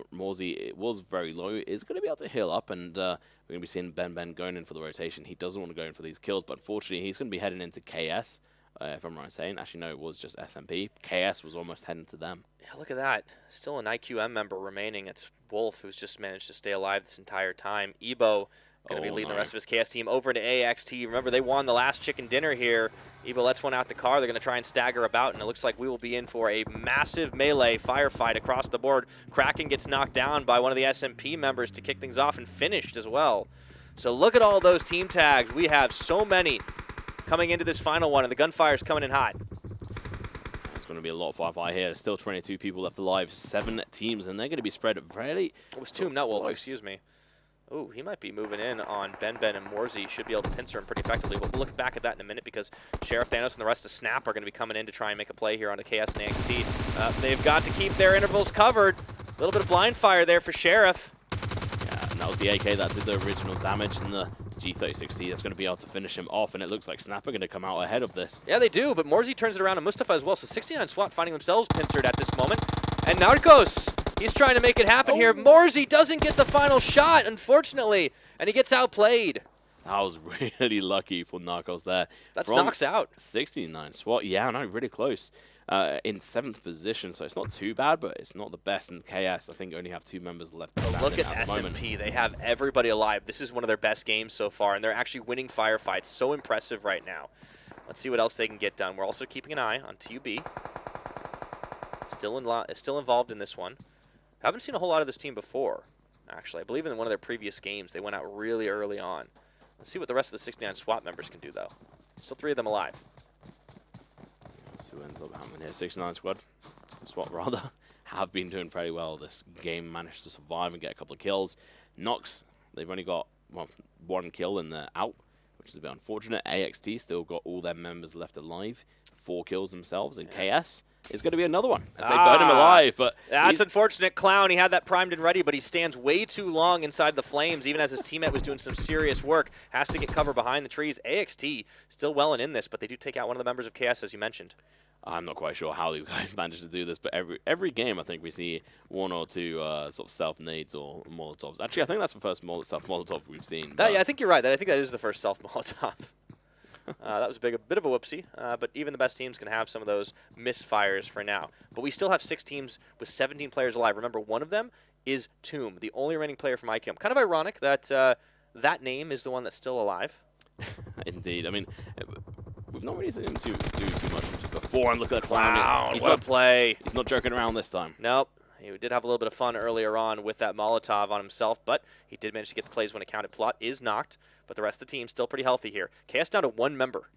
Morsey was very low. Is going to be able to heal up, and we're going to be seeing Ben going in for the rotation. He doesn't want to go in for these kills, but unfortunately, he's going to be heading into KS, if I'm right in saying. Actually, no, it was just SMP. KS was almost heading to them. Yeah, look at that. Still an IQM member remaining. It's Wolf, who's just managed to stay alive this entire time. Ebo Going to be leading no. the rest of his KS team over into AXT. Remember, they won the last chicken dinner here. Evo lets one out the car. They're going to try and stagger about, and it looks like we will be in for a massive melee firefight across the board. Kraken gets knocked down by one of the SMP members to kick things off and finished as well. So look at all those team tags. We have so many coming into this final one, and the gunfire's coming in hot. It's going to be a lot of firefight here. There's still 22 people left alive, 7 teams, and they're going to be spread very... It was Tomb, not Wolf, excuse me. Ooh, he might be moving in on Ben, and Morsey. Should be able to pincer him pretty effectively. But we'll look back at that in a minute because Sheriff Thanos and the rest of Snap are going to be coming in to try and make a play here on the KS and AXT. They've got to keep their intervals covered. A little bit of blind fire there for Sheriff. Yeah, and that was the AK that did the original damage, and the G36C that's going to be able to finish him off, and it looks like Snap are going to come out ahead of this. Yeah, they do, but Morsey turns it around on Mustafa as well. So 69 SWAT finding themselves pincered at this moment. And Narcos, he's trying to make it happen here. Morsey doesn't get the final shot, unfortunately, and he gets outplayed. That was really lucky for Narcos there. That's From knocks out. 69 SWAT, yeah, no, really close. In 7th position, so it's not too bad, but it's not the best. In KS, I think only have 2 members left standing Look at the moment. SMP. They have everybody alive. This is one of their best games so far, and they're actually winning firefights. So impressive right now. Let's see what else they can get done. We're also keeping an eye on TUB. Still involved in this one. Haven't seen a whole lot of this team before, actually. I believe in one of their previous games, they went out really early on. Let's see what the rest of the 69 SWAT members can do, though. Still 3 of them alive. Let's see what ends up happening here. 69 squad, SWAT rather, have been doing pretty well. This game managed to survive and get a couple of kills. Nox, they've only got 1 kill and they're out, which is a bit unfortunate. AXT still got all their members left alive, 4 kills themselves, and KS is going to be another one as they burn him alive. But that's unfortunate. Clown, he had that primed and ready, but he stands way too long inside the flames, even as his teammate was doing some serious work. Has to get cover behind the trees. AXT still well and in this, but they do take out one of the members of KS, as you mentioned. I'm not quite sure how these guys managed to do this, but every game I think we see 1 or 2 sort of self-nades or Molotovs. Actually, I think that's the first self-Molotov we've seen. Yeah, I think you're right. I think that is the first self-Molotov. That was a bit of a whoopsie, but even the best teams can have some of those misfires for now. But we still have 6 teams with 17 players alive. Remember, one of them is Tomb, the only remaining player from IQM. Kind of ironic that that name is the one that's still alive. Indeed. I mean, we've not really seen him do too much before. And look at the Clown. Wow, he's not play. He's not joking around this time. Nope. He did have a little bit of fun earlier on with that Molotov on himself, but he did manage to get the plays when it counted. Plot is knocked, but the rest of the team still pretty healthy here. KS down to 1 member.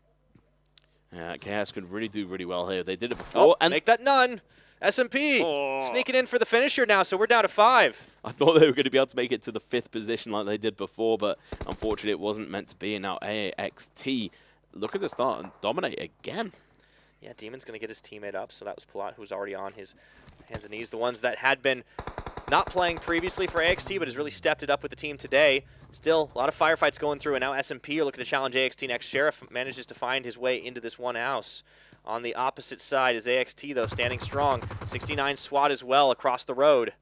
Yeah, KS could really do really well here. They did it before. And make that none. SMP sneaking in for the finisher now, so we're down to 5. I thought they were going to be able to make it to the 5th position like they did before, but unfortunately it wasn't meant to be. And now AXT look at the start and dominate again. Yeah, Demon's going to get his teammate up, so that was Palat, who's already on his hands and knees. The ones that had been not playing previously for AXT, but has really stepped it up with the team today. Still, a lot of firefights going through, and now SMP are looking to challenge AXT next. Sheriff manages to find his way into this one house. On the opposite side is AXT, though, standing strong. 69 SWAT as well across the road.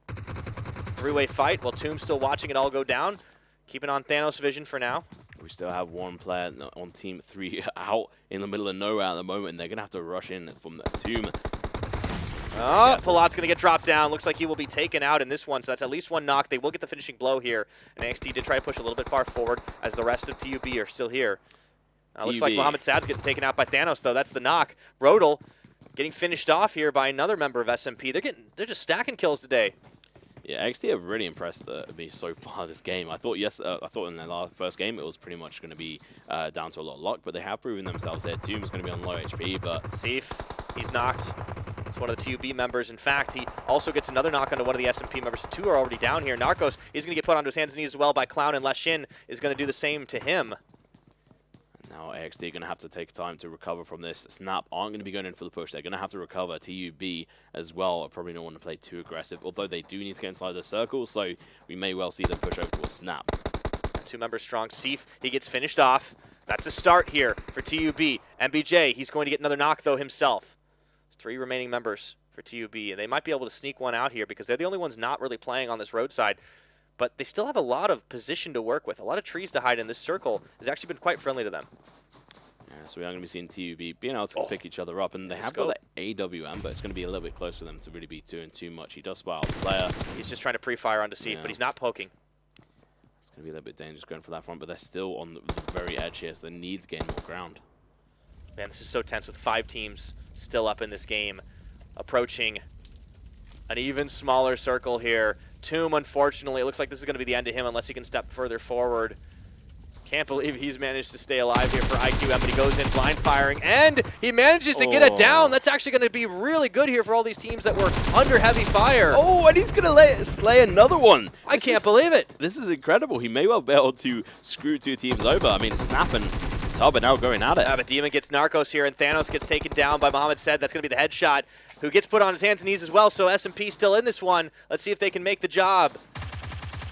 3-way fight, while Tomb's still watching it all go down. Keeping on Thanos vision for now. We still have 1 player on Team 3 out in the middle of nowhere at the moment, and they're going to have to rush in from the Tomb. Oh, Palat's going to get dropped down. Looks like he will be taken out in this one, so that's at least 1 knock. They will get the finishing blow here. And AXT did try to push a little bit far forward as the rest of TUB are still here. Looks like Mohamed Saad's getting taken out by Thanos, though. That's the knock. Brodel getting finished off here by another member of SMP. They're just stacking kills today. Yeah, AXT have really impressed me so far this game. I thought in their first game it was pretty much going to be down to a lot of luck, but they have proven themselves there. Tomb's going to be on low HP, but Seif, he's knocked. It's one of the TUB members. In fact, he also gets another knock onto one of the SMP members. 2 are already down here. Narcos, he's going to get put onto his hands and knees as well by Clown, and Lashin is going to do the same to him. Now AXT are going to have to take time to recover from this. Snap aren't going to be going in for the push. They're going to have to recover. TUB as well. I probably don't want to play too aggressive, although they do need to get inside the circle, so we may well see them push over to a Snap. 2 members strong. Seif, he gets finished off. That's a start here for TUB. MBJ, he's going to get another knock, though, himself. There's 3 remaining members for TUB, and they might be able to sneak one out here because they're the only ones not really playing on this roadside. But they still have a lot of position to work with, a lot of trees to hide in. This circle has actually been quite friendly to them. Yeah, so we are going to be seeing TUB being able to pick each other up, and they have got the AWM, but it's going to be a little bit close for them to really be doing too much. He does spot out the player. He's just trying to pre-fire onto Seif, but he's not poking. going to be a little bit dangerous going for that front, but they're still on the very edge here, so they need to gain more ground. Man, this is so tense with 5 teams still up in this game, approaching an even smaller circle here. Tomb, unfortunately, it looks like this is going to be the end of him unless he can step further forward. Can't believe he's managed to stay alive here for IQM, but he goes in blind firing, and he manages to get it down. That's actually going to be really good here for all these teams that were under heavy fire. Oh, and he's going to slay another one. I can't believe it. This is incredible. He may well be able to screw 2 teams over. I mean, Snap and Tub are now going at it. But Demon gets Narcos here, and Thanos gets taken down by Mohamed Said. That's going to be the headshot, who gets put on his hands and knees as well, so SMP still in this one. Let's see if they can make the job.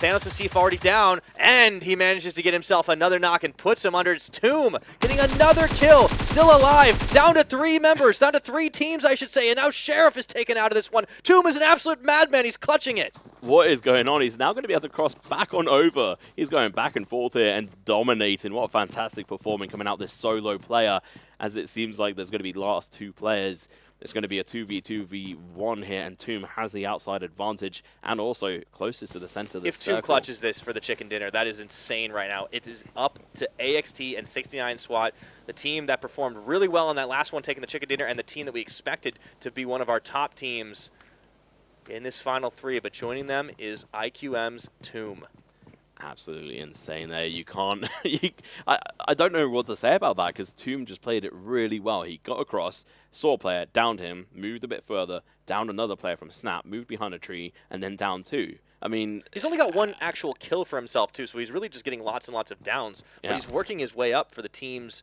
Thanos and Sif already down, and he manages to get himself another knock and puts him under its Tomb, getting another kill, still alive, down to 3 members, down to 3 teams, I should say, and now Sheriff is taken out of this one. Tomb is an absolute madman. He's clutching it. What is going on? He's now going to be able to cross back on over. He's going back and forth here and dominating. What a fantastic performance coming out this solo player, as it seems like there's going to be last 2 players. It's going to be a 2v2v1 here, and Tomb has the outside advantage and also closest to the center of the circle. If Tomb clutches this for the chicken dinner, that is insane right now. It is up to AXT and 69 SWAT, the team that performed really well on that last one, taking the chicken dinner, and the team that we expected to be one of our top teams in this final 3. But joining them is IQM's Tomb. Absolutely insane there. You can't... I don't know what to say about that, because Tomb just played it really well. He got across, saw a player, downed him, moved a bit further, downed another player from Snap, moved behind a tree, and then down 2. I mean... He's only got 1 actual kill for himself, too, so he's really just getting lots and lots of downs. But he's working his way up for the team's...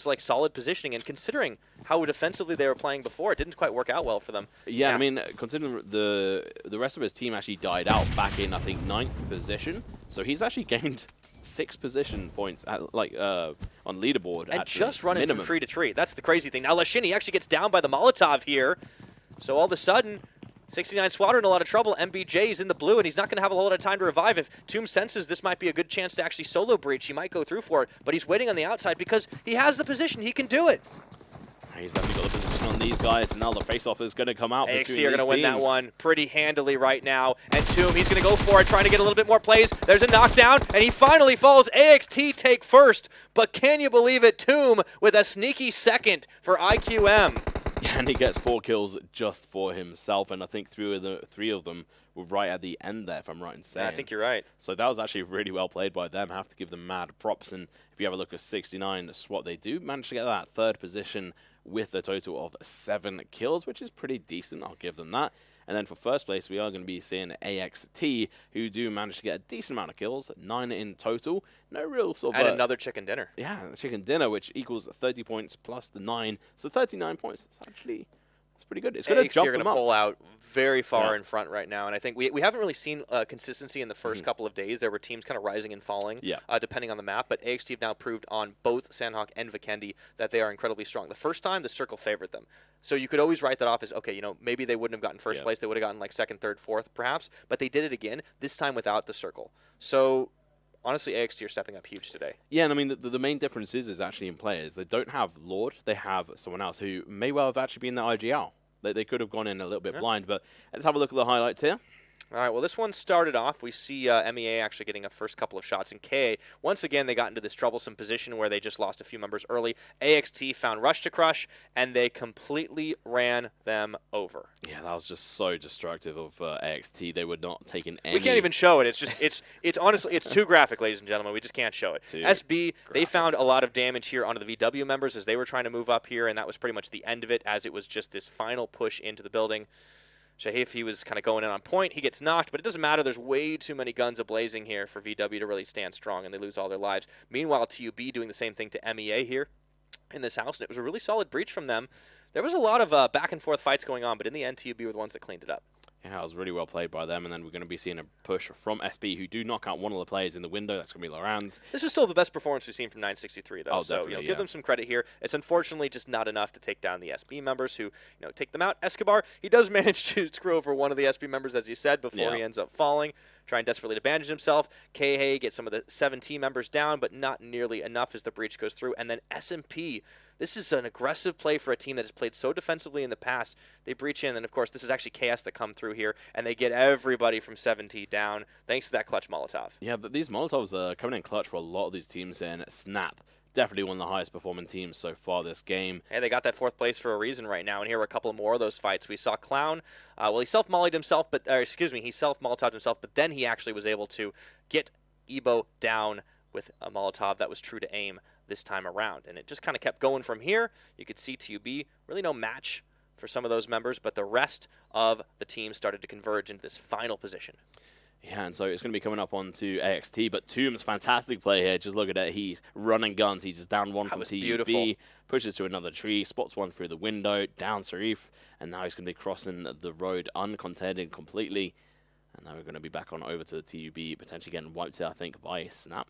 like solid positioning, and considering how defensively they were playing before, it didn't quite work out well for them. Yeah, I mean, considering the rest of his team actually died out back in, I think, 9th position, so he's actually gained 6 position points at, on leaderboard. And at just running minimum. from tree to tree. That's the crazy thing. Now Lashini actually gets down by the Molotov here, so all of a sudden 69 SWAT are in a lot of trouble. MBJ is in the blue, and he's not going to have a lot of time to revive. If Tomb senses this might be a good chance to actually solo breach, he might go through for it, but he's waiting on the outside because he has the position. He can do it. He's definitely got the position on these guys, and now the face-off is going to come out. AXT are going to win that one pretty handily right now. And Tomb, he's going to go for it, trying to get a little bit more plays. There's a knockdown, and he finally falls. AXT take first, but can you believe it? Tomb with a sneaky second for IQM. And he gets 4 kills just for himself, and I think 3 of them were right at the end there, if I'm right in saying. Yeah, I think you're right. So that was actually really well played by them. I have to give them mad props, and if you have a look at 69 SWAT, they do manage to get that 3rd position with a total of 7 kills, which is pretty decent. I'll give them that. And then for first place, we are going to be seeing AXT, who do manage to get a decent amount of kills, 9 in total. No real sort of... And another chicken dinner. Yeah, chicken dinner, which equals 30 points plus the 9. So 39 points. It's actually... It's pretty good. It's going to jump them up. You're going to pull out very far in front right now, and I think we haven't really seen consistency in the first couple of days. There were teams kind of rising and falling, depending on the map, but AXT have now proved on both Sanhok and Vikendi that they are incredibly strong. The first time, the circle favored them. So you could always write that off as, okay, you know, maybe they wouldn't have gotten first place. They would have gotten like 2nd, 3rd, 4th, perhaps, but they did it again, this time without the circle. So... honestly, AXT are stepping up huge today. Yeah, and I mean, the main difference is actually in players. They don't have Lord. They have someone else who may well have actually been the IGL. They could have gone in a little bit blind, but let's have a look at the highlights here. All right, well, this one started off. We see MEA actually getting a first couple of shots. And KA, once again, they got into this troublesome position where they just lost a few members early. AXT found Rush to Crush, and they completely ran them over. Yeah, that was just so destructive of AXT. They were not taking any... We can't even show it. It's just, it's honestly, it's too graphic, ladies and gentlemen. We just can't show it. SB, they found a lot of damage here onto the VW members as they were trying to move up here, and that was pretty much the end of it, as it was just this final push into the building. Shahif, he was kind of going in on point. He gets knocked, but it doesn't matter. There's way too many guns ablazing here for VW to really stand strong, and they lose all their lives. Meanwhile, TUB doing the same thing to MEA here in this house, and it was a really solid breach from them. There was a lot of back-and-forth fights going on, but in the end, TUB were the ones that cleaned it up. Yeah, it was really well played by them, and then we're going to be seeing a push from SB, who do knock out one of the players in the window. That's going to be Loranz. This was still the best performance we've seen from 963, though. Oh, so definitely, give them some credit here. It's unfortunately just not enough to take down the SB members who take them out. Escobar, he does manage to screw over one of the SB members, as you said, before he ends up falling, trying desperately to bandage himself. K-Hay gets some of the 7 team members down, but not nearly enough as the breach goes through. And then SMP, This is an aggressive play for a team that has played so defensively in the past. They breach in, and of course, this is actually KS that come through here, and they get everybody from 7T down thanks to that clutch Molotov. Yeah, but these Molotovs are coming in clutch for a lot of these teams, and Snap, definitely one of the highest performing teams so far this game. And they got that 4th place for a reason right now, and here were a couple more of those fights. We saw Clown, well, he self-mollied himself, but, he self-Molotoved himself, but then he actually was able to get Ebo down with a Molotov that was true to aim this time around. And it just kind of kept going from here. You could see TUB, really no match for some of those members, but the rest of the team started to converge into this final position. Yeah, and so it's going to be coming up onto AXT, but Tomb's fantastic play here. Just look at it. He's running guns. He's just down one from TUB, beautiful. Pushes to another tree, spots one through the window, down Sarif, and now he's going to be crossing the road uncontended completely. And now we're going to be back on over to the TUB, potentially getting wiped out, I think, by Snap.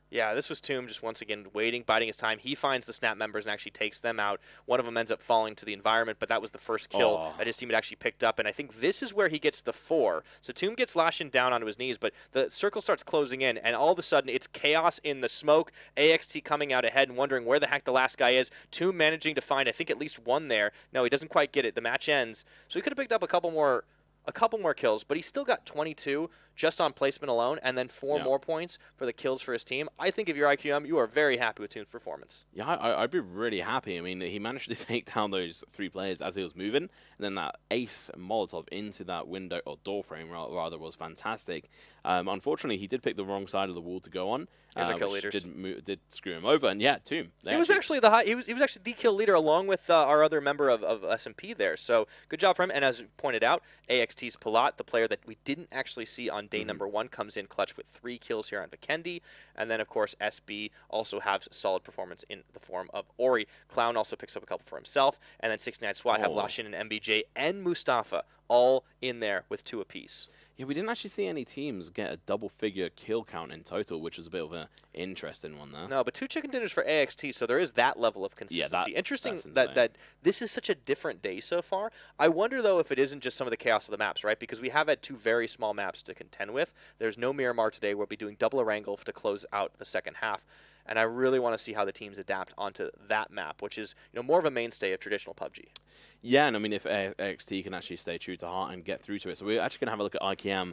Yeah, this was Tomb just once again waiting, biding his time. He finds the Snap members and actually takes them out. One of them ends up falling to the environment, but that was the first kill that his team had actually picked up. And I think this is where he gets the 4. So Tomb gets Lashin down onto his knees, but the circle starts closing in, and all of a sudden it's chaos in the smoke. AXT coming out ahead and wondering where the heck the last guy is. Tomb managing to find, I think, at least one there. No, he doesn't quite get it. The match ends. So he could have picked up a couple more kills, but he still got 22 just on placement alone, and then 4 more points for the kills for his team. I think if you're IQM, you are very happy with Tomb's performance. Yeah, I'd be really happy. I mean, he managed to take down those 3 players as he was moving, and then that ace Molotov into that window, or door frame rather, was fantastic. Unfortunately, he did pick the wrong side of the wall to go on, which did screw him over. And yeah, Tomb. He was actually he was actually the kill leader along with our other member of SMP there. So good job for him. And as pointed out, AXT's Palat, the player that we didn't actually see on day number 1, comes in clutch with 3 kills here on Vikendi. And then, of course, SB also has solid performance in the form of Ori. Clown also picks up a couple for himself. And then 69 SWAT have Lashin and MBJ and Mustafa all in there with 2 apiece. Yeah, we didn't actually see any teams get a double-figure kill count in total, which was a bit of an interesting one there. No, but 2 chicken dinners for AXT, so there is that level of consistency. Yeah, interesting that this is such a different day so far. I wonder, though, if it isn't just some of the chaos of the maps, right? Because we have had 2 very small maps to contend with. There's no Miramar today. We'll be doing double Erangel to close out the second half. And I really want to see how the teams adapt onto that map, which is more of a mainstay of traditional PUBG. Yeah, and I mean, if AXT can actually stay true to heart and get through to it. So we're actually going to have a look at IKM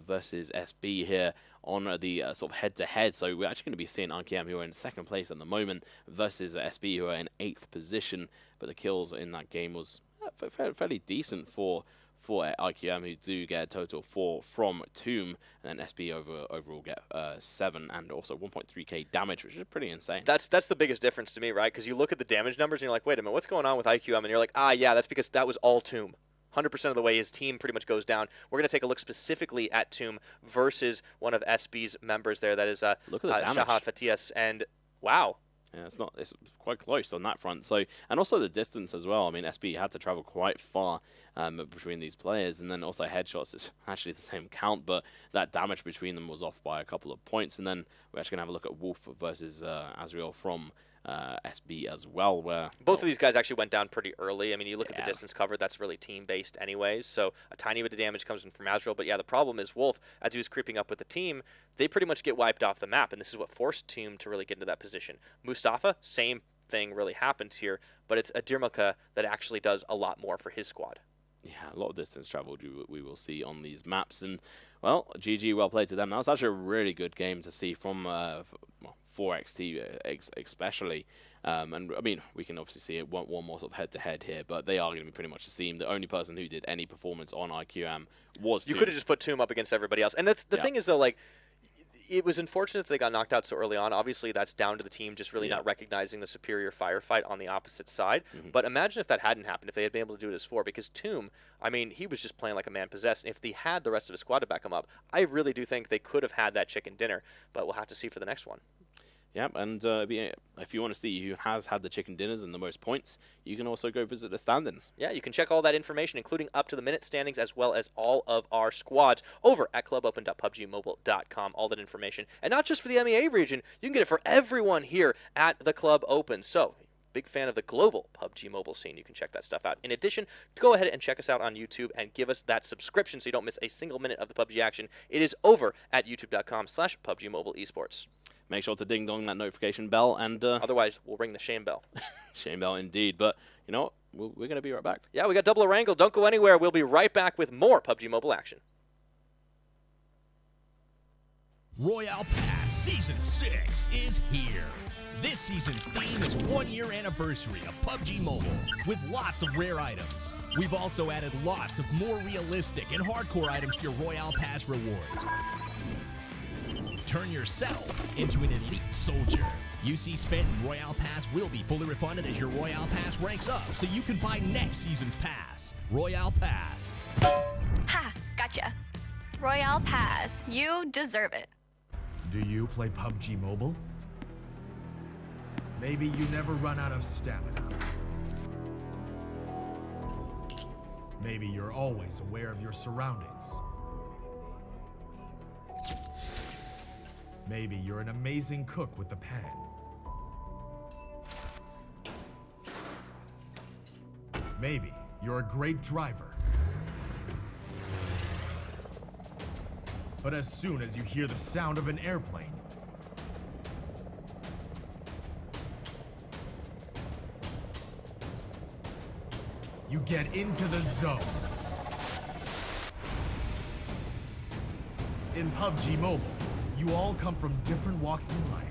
versus SB here on the sort of head-to-head. So we're actually going to be seeing IKM, who are in 2nd place at the moment, versus SB, who are in 8th position. But the kills in that game was fairly decent for IQM, who do get a total 4 from Tomb, and then SB overall get 7 and also 1.3k damage, which is pretty insane. That's the biggest difference to me, right? Because you look at the damage numbers and you're like, wait a minute, what's going on with IQM? And you're like, yeah, that's because that was all Tomb. 100% of the way his team pretty much goes down. We're going to take a look specifically at Tomb versus one of SB's members there. That is Shahat Fatias, and wow. Yeah, it's quite close on that front. So, and also the distance as well. I mean, SB had to travel quite far between these players, and then also headshots is actually the same count, but that damage between them was off by a couple of points. And then we're actually going to have a look at Wolf versus Azriel from SB as well, where both of these guys actually went down pretty early. I mean, you look at the distance covered, that's really team-based anyways, so a tiny bit of damage comes in from Azrael. But yeah, the problem is Wolf, as he was creeping up with the team, they pretty much get wiped off the map, and this is what forced Team to really get into that position. Mustafa, same thing really happens here, but it's a Dirmaka that actually does a lot more for his squad. Yeah, a lot of distance traveled we will see on these maps, and well, GG, well played to them. That was actually a really good game to see from 4XT especially. And I mean, we can obviously see it one more sort of head-to-head here, but they are going to be pretty much the same. The only person who did any performance on IQM was Tomb. You could have just put Tomb up against everybody else. And that's the thing is, though, like, it was unfortunate that they got knocked out so early on. Obviously, that's down to the team just really not recognizing the superior firefight on the opposite side. But imagine if that hadn't happened, if they had been able to do it as 4, because Tomb, I mean, he was just playing like a man possessed. And if they had the rest of his squad to back him up, I really do think they could have had that chicken dinner. But we'll have to see for the next one. Yep, and if you want to see who has had the chicken dinners and the most points, you can also go visit the standings. Yeah, you can check all that information, including up-to-the-minute standings, as well as all of our squads, over at clubopen.pubgmobile.com, all that information. And not just for the MEA region, you can get it for everyone here at the Club Open. So, big fan of the global PUBG Mobile scene, you can check that stuff out. In addition, go ahead and check us out on YouTube and give us that subscription so you don't miss a single minute of the PUBG action. It is over at youtube.com/PUBGMobileEsports. make sure to ding dong that notification bell, and Otherwise, we'll ring the shame bell. shame bell indeed. But you know what? We're going to be right back. Yeah, we got double Erangel. Don't go anywhere. We'll be right back with more PUBG Mobile action. Royale Pass Season 6 is here. This season's theme is 1 year anniversary of PUBG Mobile, with lots of rare items. We've also added lots of more realistic and hardcore items to your Royale Pass rewards. Turn yourself into an elite soldier. UC spent in Royale Pass will be fully refunded as your Royale Pass ranks up, so you can buy next season's pass. Royale Pass. Ha! Gotcha. Royale Pass. You deserve it. Do you play PUBG Mobile? Maybe you never run out of stamina. Maybe you're always aware of your surroundings. Maybe you're an amazing cook with the pen. Maybe you're a great driver. But as soon as you hear the sound of an airplane, you get into the zone. In PUBG Mobile, you all come from different walks in life.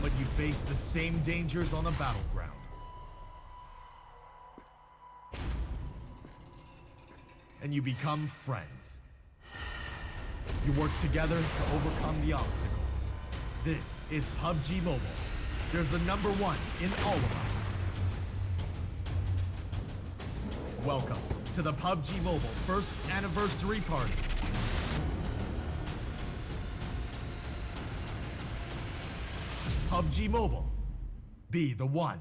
But you face the same dangers on the battleground. And you become friends. You work together to overcome the obstacles. This is PUBG Mobile. There's a number one in all of us. Welcome to the PUBG Mobile first anniversary party. PUBG Mobile. Be the one.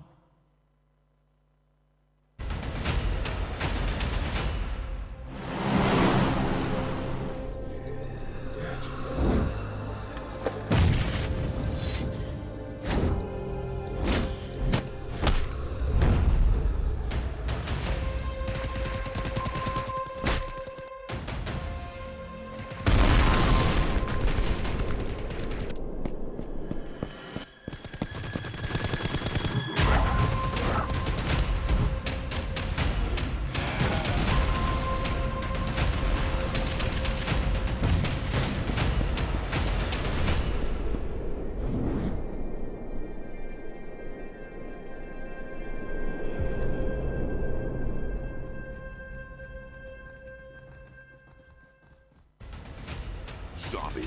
Zombie,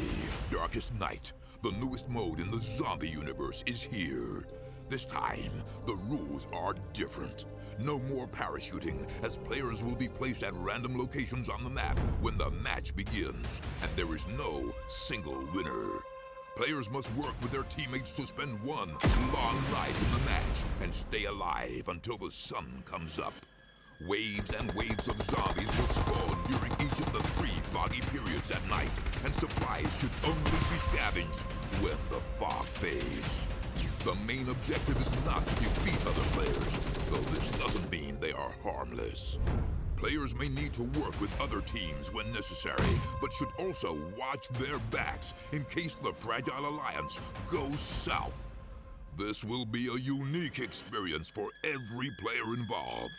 Darkest Night, the newest mode in the zombie universe, is here. This time, the rules are different. No more parachuting, as players will be placed at random locations on the map when the match begins, and there is no single winner. Players must work with their teammates to spend one long night in the match and stay alive until the sun comes up. Waves and waves of zombies will spawn during each of the 3 foggy periods at night, and supplies should only be scavenged when the fog fades. The main objective is not to defeat other players, though this doesn't mean they are harmless. Players may need to work with other teams when necessary, but should also watch their backs in case the Fragile Alliance goes south. This will be a unique experience for every player involved.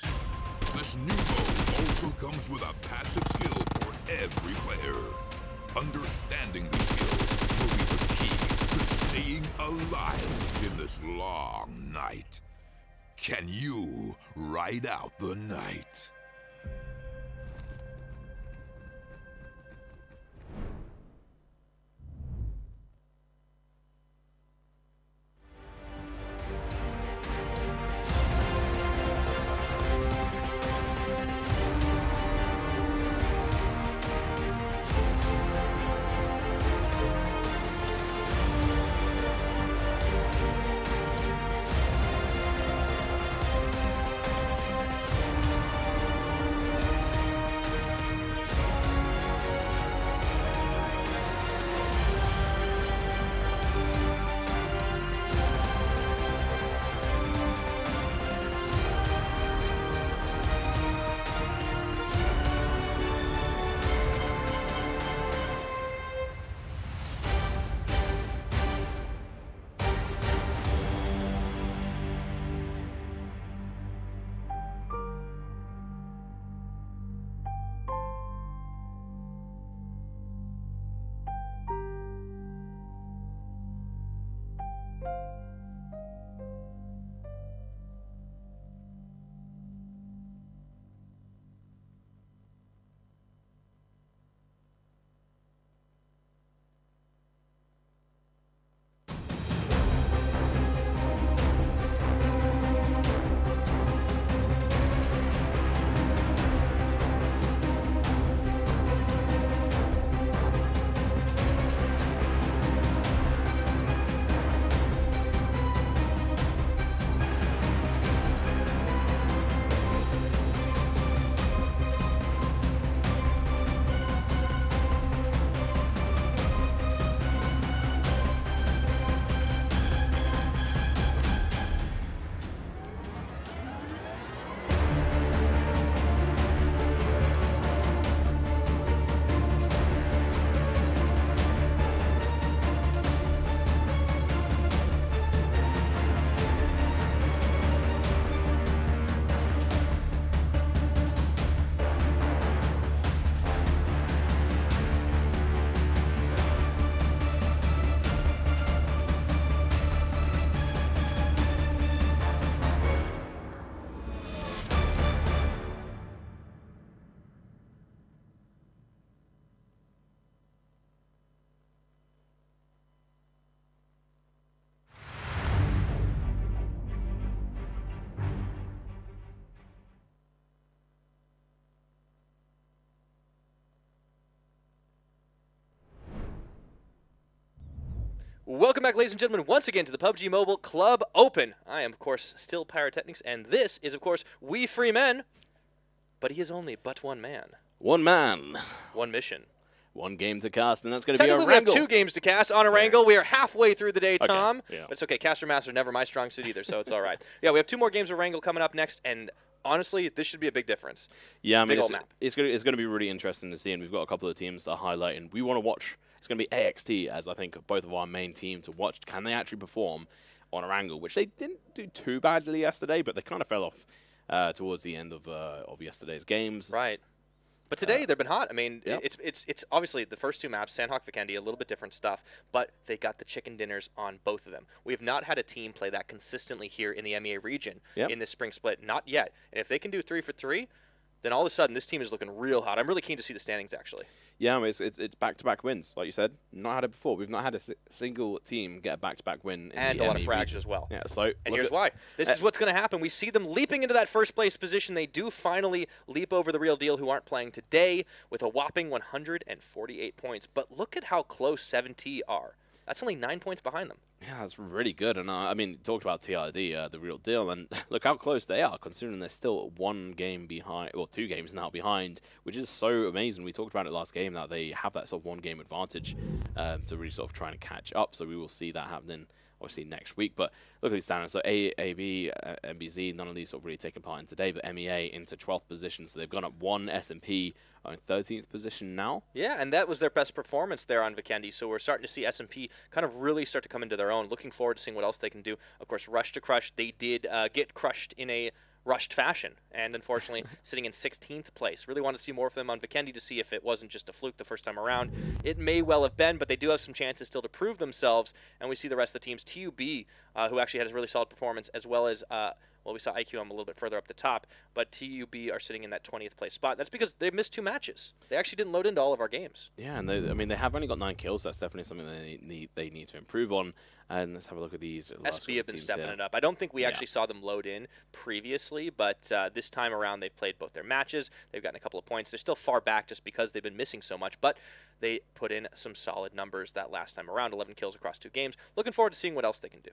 This new mode also comes with a passive skill for every player. Understanding these skills will be the key to staying alive in this long night. Can you ride out the night? Welcome back, ladies and gentlemen, once again to the PUBG Mobile Club Open. I am, of course, still Pyrotechnics, and this is, of course, We Free Men. But he is only but one man. One man. One mission. One game to cast, and that's going to be Technically, we have 2 games to cast on Erangel. We are halfway through the day, Tom. Yeah. But it's okay. Caster Master never my strong suit either, so it's all right. Yeah, we have 2 more games of Erangel coming up next, and honestly, this should be a big difference. Yeah, I mean, big old map. It's going to be really interesting to see, and we've got a couple of teams to highlight, and we want to watch. It's going to be AXT as I think both of our main team to watch. Can they actually perform on Erangel, which they didn't do too badly yesterday, but they kind of fell off towards the end of yesterday's games. Right. But today they've been hot. I mean, yep. it's obviously the first 2 maps, Sanhok, Vikendi, a little bit different stuff, but they got the chicken dinners on both of them. We have not had a team play that consistently here in the MEA region in this spring split, not yet. And if they can do 3 for 3, then all of a sudden this team is looking real hot. I'm really keen to see the standings actually. Yeah, I mean, it's back-to-back wins, like you said. Not had it before. We've not had a single team get a back-to-back win in and the a lot of ME frags region. as well. Yeah, so and here's why. This is what's going to happen. We see them leaping into that first place position. They do finally leap over the real deal who aren't playing today with a whopping 148 points. But look at how close 7T are. That's only 9 points behind them. Yeah, that's really good. And I mean, talked about TRD, the real deal, and look how close they are, considering they're still 1 game behind, or 2 games now behind, which is so amazing. We talked about it last game that they have that sort of 1 game advantage to really sort of try and catch up. So we will see that happening obviously next week. But look at these standings. So AB, MBZ, none of these sort of really taking part in today, but MEA into 12th position. So they've gone up 1. SMP in 13th position now. Yeah, and that was their best performance there on Vikendi. So we're starting to see SMP kind of really start to come into their own. Looking forward to seeing what else they can do. Of course, Rush to Crush, they did get crushed in a rushed fashion, and unfortunately sitting in 16th place. Really want to see more of them on Vikendi to see if it wasn't just a fluke the first time around. It may well have been, but they do have some chances still to prove themselves, and we see the rest of the teams. TUB, who actually had a really solid performance, as well as, well, we saw IQM a little bit further up the top, but TUB are sitting in that 20th place spot. That's because they missed 2 matches. They actually didn't load into all of our games. Yeah, and I mean, they have only got 9 kills. That's definitely something they need to improve on. And let's have a look at these. SB have been stepping it up. I don't think we actually saw them load in previously, but this time around they've played both their matches. They've gotten a couple of points. They're still far back just because they've been missing so much, but they put in some solid numbers that last time around, 11 kills across 2 games. Looking forward to seeing what else they can do.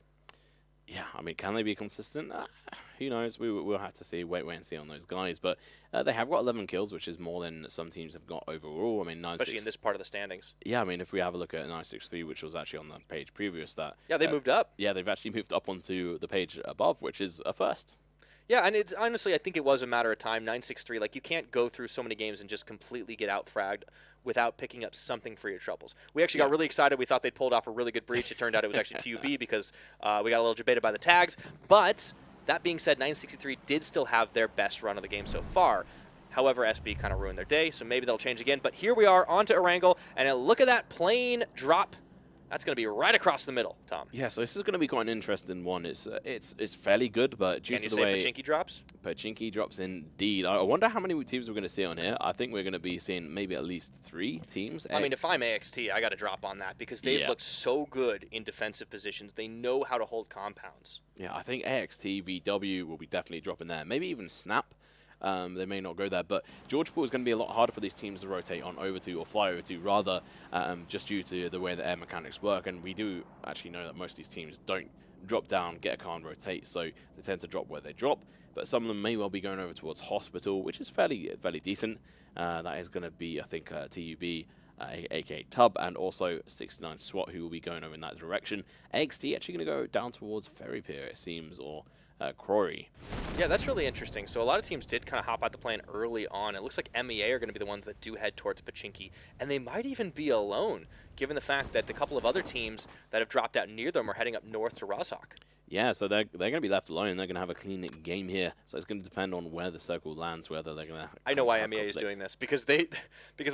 Yeah, I mean, can they be consistent? Who knows? We'll have to see. Wait and see on those guys. But they have got 11 kills, which is more than some teams have got overall. I mean, especially in this part of the standings. Yeah, I mean, if we have a look at 963, which was actually on the page previous, that yeah, they moved up. Yeah, they've actually moved up onto the page above, which is a first. Yeah, and it's honestly, I think it was a matter of time. 963, like you can't go through so many games and just completely get out fragged without picking up something for your troubles. We actually got really excited. We thought they'd pulled off a really good breach. It turned out it was actually TUB because we got a little debated by the tags. But that being said, 963 did still have their best run of the game so far. However, SB kind of ruined their day, so maybe they'll change again. But here we are onto Erangel, and look at that plane drop. That's going to be right across the middle, Tom. Yeah, so this is going to be quite an interesting one. It's fairly good, but due to the way Pachinki drops? Pachinki drops indeed. I wonder how many teams we're going to see on here. I think we're going to be seeing maybe at least 3 teams. I mean, if I'm AXT, I got to drop on that because they've looked so good in defensive positions. They know how to hold compounds. Yeah, I think AXT, VW will be definitely dropping there. Maybe even Snap. They may not go there, but Georgeport is going to be a lot harder for these teams to rotate on over to or fly over to, rather just due to the way the air mechanics work. And we do actually know that most of these teams don't drop down, get a car and rotate, so they tend to drop where they drop. But some of them may well be going over towards Hospital, which is fairly decent. That is going to be, I think, TUB, aka Tub, and also 69 SWAT, who will be going over in that direction. AXT actually going to go down towards Ferry Pier, it seems, or Quarry. Yeah, that's really interesting. So a lot of teams did kind of hop out the plane early on. It looks like MEA are going to be the ones that do head towards Pachinki, and they might even be alone, given the fact that the couple of other teams that have dropped out near them are heading up north to Rozhok. Yeah, so they're going to be left alone. They're going to have a clean game here. So it's going to depend on where the circle lands, whether they're going to. I know why MEA is doing this because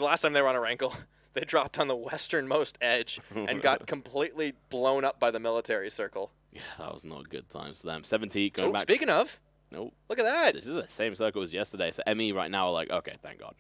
last time they were on Erangel, they dropped on the westernmost edge and got completely blown up by the military circle. Yeah, that was not a good time for them. 70 going back. Speaking of, nope. Look at that. This is the same circle as yesterday. So ME right now are like, okay, thank God.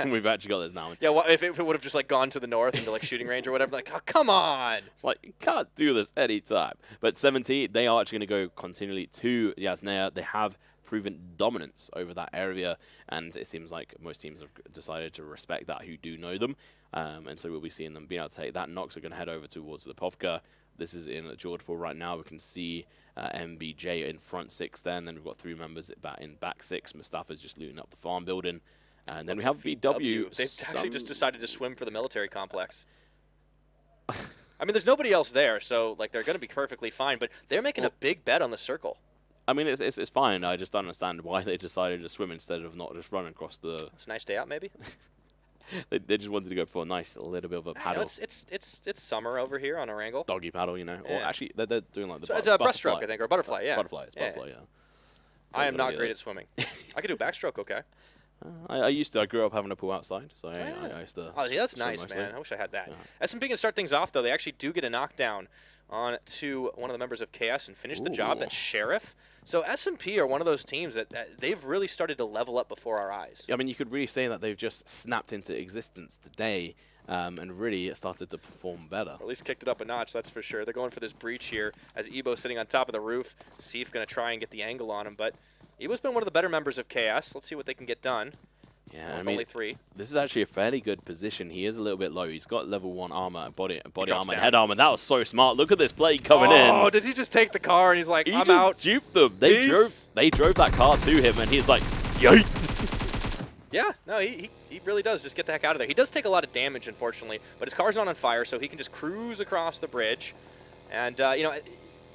We've actually got this now. Yeah, well, if it would have just like gone to the north into like shooting range or whatever, like, oh, come on. It's like, you can't do this anytime. But 70, they are actually going to go continually to Yasnaya. They have proven dominance over that area, and it seems like most teams have decided to respect that who do know them. And so we'll be seeing them being able to take that. Nox are going to head over towards the Povka. This is in George Pool right now. We can see MBJ in front 6 there, and then we've got 3 members in back 6. Mustafa's just looting up the farm building. And then we have VW. They've actually just decided to swim for the military complex. I mean, there's nobody else there, so like they're going to be perfectly fine, but they're making a big bet on the circle. I mean, it's fine. I just don't understand why they decided to swim instead of not just running across the... It's a nice day out, maybe? they just wanted to go for a nice little bit of a paddle. It's summer over here on Erangel. Doggy paddle, you know. Yeah. Or actually, they're doing like the it's a breaststroke, I think, or butterfly, yeah. Butterfly, it's butterfly, yeah. I am not great at swimming. I can do backstroke, okay. I used to. I grew up having a pool outside, so I used to. Oh, yeah, that's nice, mostly. man. I wish I had that. Yeah. SMP can start things off, though. They actually do get a knockdown on to one of the members of KS and finish the job. That's Sheriff. So SMP are one of those teams that they've really started to level up before our eyes. I mean, you could really say that they've just snapped into existence today, and really it started to perform better. Or at least kicked it up a notch, that's for sure. They're going for this breach here as Ebo sitting on top of the roof. Seif going to try and get the angle on him, but Ebo's been one of the better members of KS. Let's see what they can get done. Yeah, with I mean, only 3. This is actually a fairly good position. He is a little bit low. He's got level 1 armor, body armor, down. and head armor. That was so smart. Look at this blade coming in. Oh, did he just take the car and he's like, He I'm just out. duped them. They drove that car to him, and he's like, yeet. Yeah, no, he really does just get the heck out of there. He does take a lot of damage, unfortunately, but his car's not on fire, so he can just cruise across the bridge. And, you know, at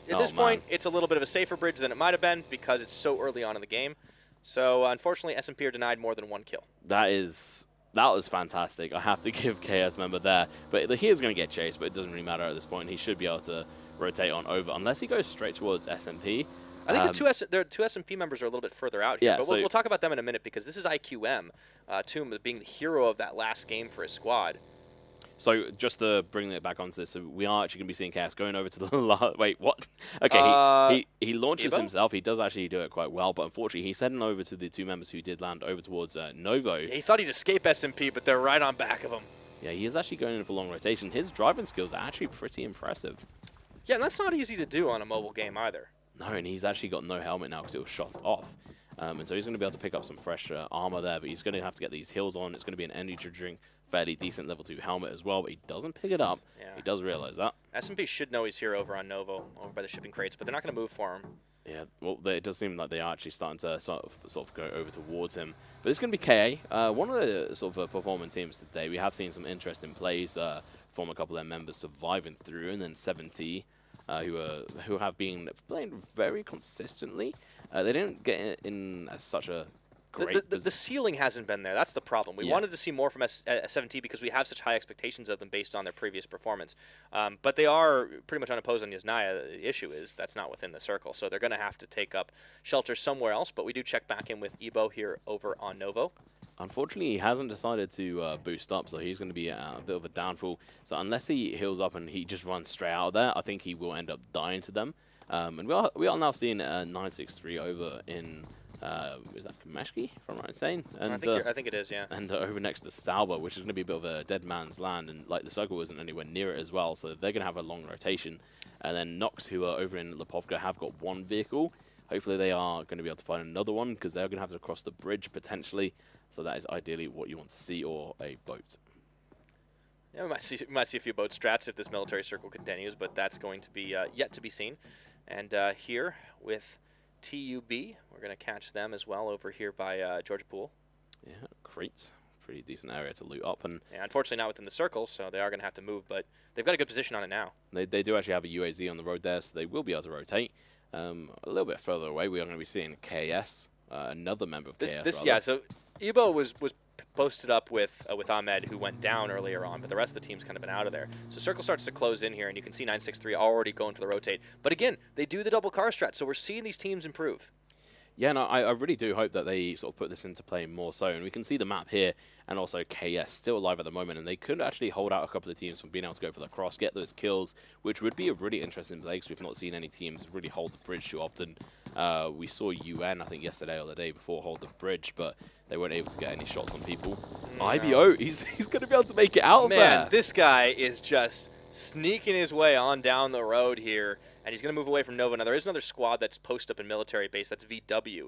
this point, it's a little bit of a safer bridge than it might have been because it's so early on in the game. So, unfortunately, SMP are denied more than 1 kill. That was fantastic. I have to give KS member there. But he is going to get chased, but it doesn't really matter at this point. He should be able to rotate on over, unless he goes straight towards SMP. I think the two SMP members are a little bit further out here, yeah, but so we'll talk about them in a minute because this is IQM, Tomb being the hero of that last game for his squad. So just to bring it back onto this, so we are actually going to be seeing KS going over to the wait, what? Okay, he launches Ebo? himself. He does actually do it quite well, but unfortunately he's heading over to the 2 members who did land over towards Novo. Yeah, he thought he'd escape SMP, but they're right on back of him. Yeah, he is actually going in for long rotation. His driving skills are actually pretty impressive. Yeah, and that's not easy to do on a mobile game either. No, and he's actually got no helmet now because it was shot off. And so he's going to be able to pick up some fresh armor there, but he's going to have to get these heals on. It's going to be an energy drink, fairly decent level 2 helmet as well, but he doesn't pick it up. Yeah. He does realize that. SMP should know he's here over on Novo, over by the shipping crates, but they're not going to move for him. Yeah, well, it does seem like they are actually starting to sort of go over towards him. But it's going to be KA, one of the sort of performing teams today. We have seen some interesting plays from a couple of their members surviving through, and then 70, who have been playing very consistently. They didn't get in as such a great the ceiling hasn't been there. That's the problem. We wanted to see more from S17 because we have such high expectations of them based on their previous performance. But they are pretty much unopposed on Yasnaya. The issue is that's not within the circle, so they're going to have to take up shelter somewhere else. But we do check back in with Ebo here over on Novo. Unfortunately, he hasn't decided to boost up, so he's going to be a bit of a downfall. So unless he heals up and he just runs straight out of there, I think he will end up dying to them. And we are now seeing 963 over in, is that Kameshki, if I'm right in saying? And, I think it is, yeah. And over next to Stalba, which is going to be a bit of a dead man's land, and like the circle isn't anywhere near it as well, so they're going to have a long rotation. And then Nox, who are over in Lipovka, have got 1 vehicle. Hopefully they are going to be able to find another one, because they're going to have to cross the bridge potentially. So that is ideally what you want to see, or a boat. Yeah, we might see a few boat strats if this military circle continues, but that's going to be yet to be seen. And here with TUB, we're going to catch them as well over here by Georgia Pool. Yeah, Crete. Pretty decent area to loot up. And yeah, unfortunately not within the circle, so they are going to have to move, but they've got a good position on it now. They do actually have a UAZ on the road there, so they will be able to rotate. A little bit further away, we are going to be seeing KS, another member of KS. Yeah, so Ebo was posted up with Ahmed, who went down earlier on, but the rest of the team's kind of been out of there. So circle starts to close in here, and you can see 963 already going for the rotate. But again, they do the double car strat, so we're seeing these teams improve. Yeah, no, I really do hope that they sort of put this into play more so. And we can see the map here, and also KS still alive at the moment, and they could actually hold out a couple of teams from being able to go for the cross, get those kills, which would be a really interesting play, because we've not seen any teams really hold the bridge too often. We saw UN, I think, yesterday or the day before hold the bridge, but they weren't able to get any shots on people. No. IBO, he's going to be able to make it out of there. Man, this guy is just sneaking his way on down the road here. and he's going to move away from Nova. Now, there is another squad that's posted up in military base. That's VW.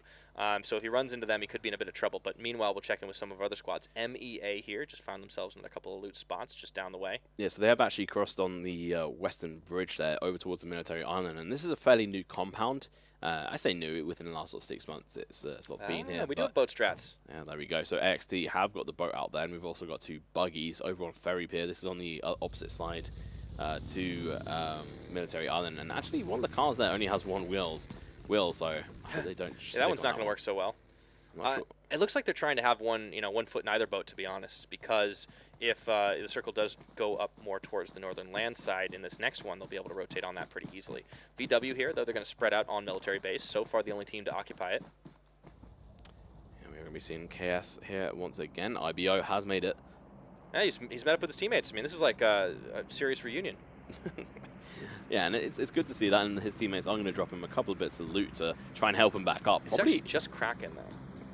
So if he runs into them, he could be in a bit of trouble. But meanwhile, we'll check in with some of our other squads. MEA here just found themselves in a couple of loot spots just down the way. Yeah, so they have actually crossed on the western bridge there over towards the military island. And this is a fairly new compound. I say new, within the last sort of 6 months it's sort of been here. We do have boat strats. Yeah, there we go. So AXT have got the boat out there, and we've also got 2 buggies over on Ferry Pier. This is on the opposite side to Military Island. And actually, one of the cars there only has 1 wheel, so I hope they don't that one's not going to work so well. I'm not sure. It looks like they're trying to have one foot in either boat, to be honest, because if the circle does go up more towards the northern land side in this next one, they'll be able to rotate on that pretty easily. VW here, though, they're going to spread out on military base. So far, the only team to occupy it. Yeah, we're going to be seeing KS here once again. IBO has made it. Yeah, he's met up with his teammates. I mean, this is like a serious reunion. Yeah, and it's good to see that, and his teammates are going to drop him a couple of bits of loot to try and help him back up. It's actually just Kraken, though.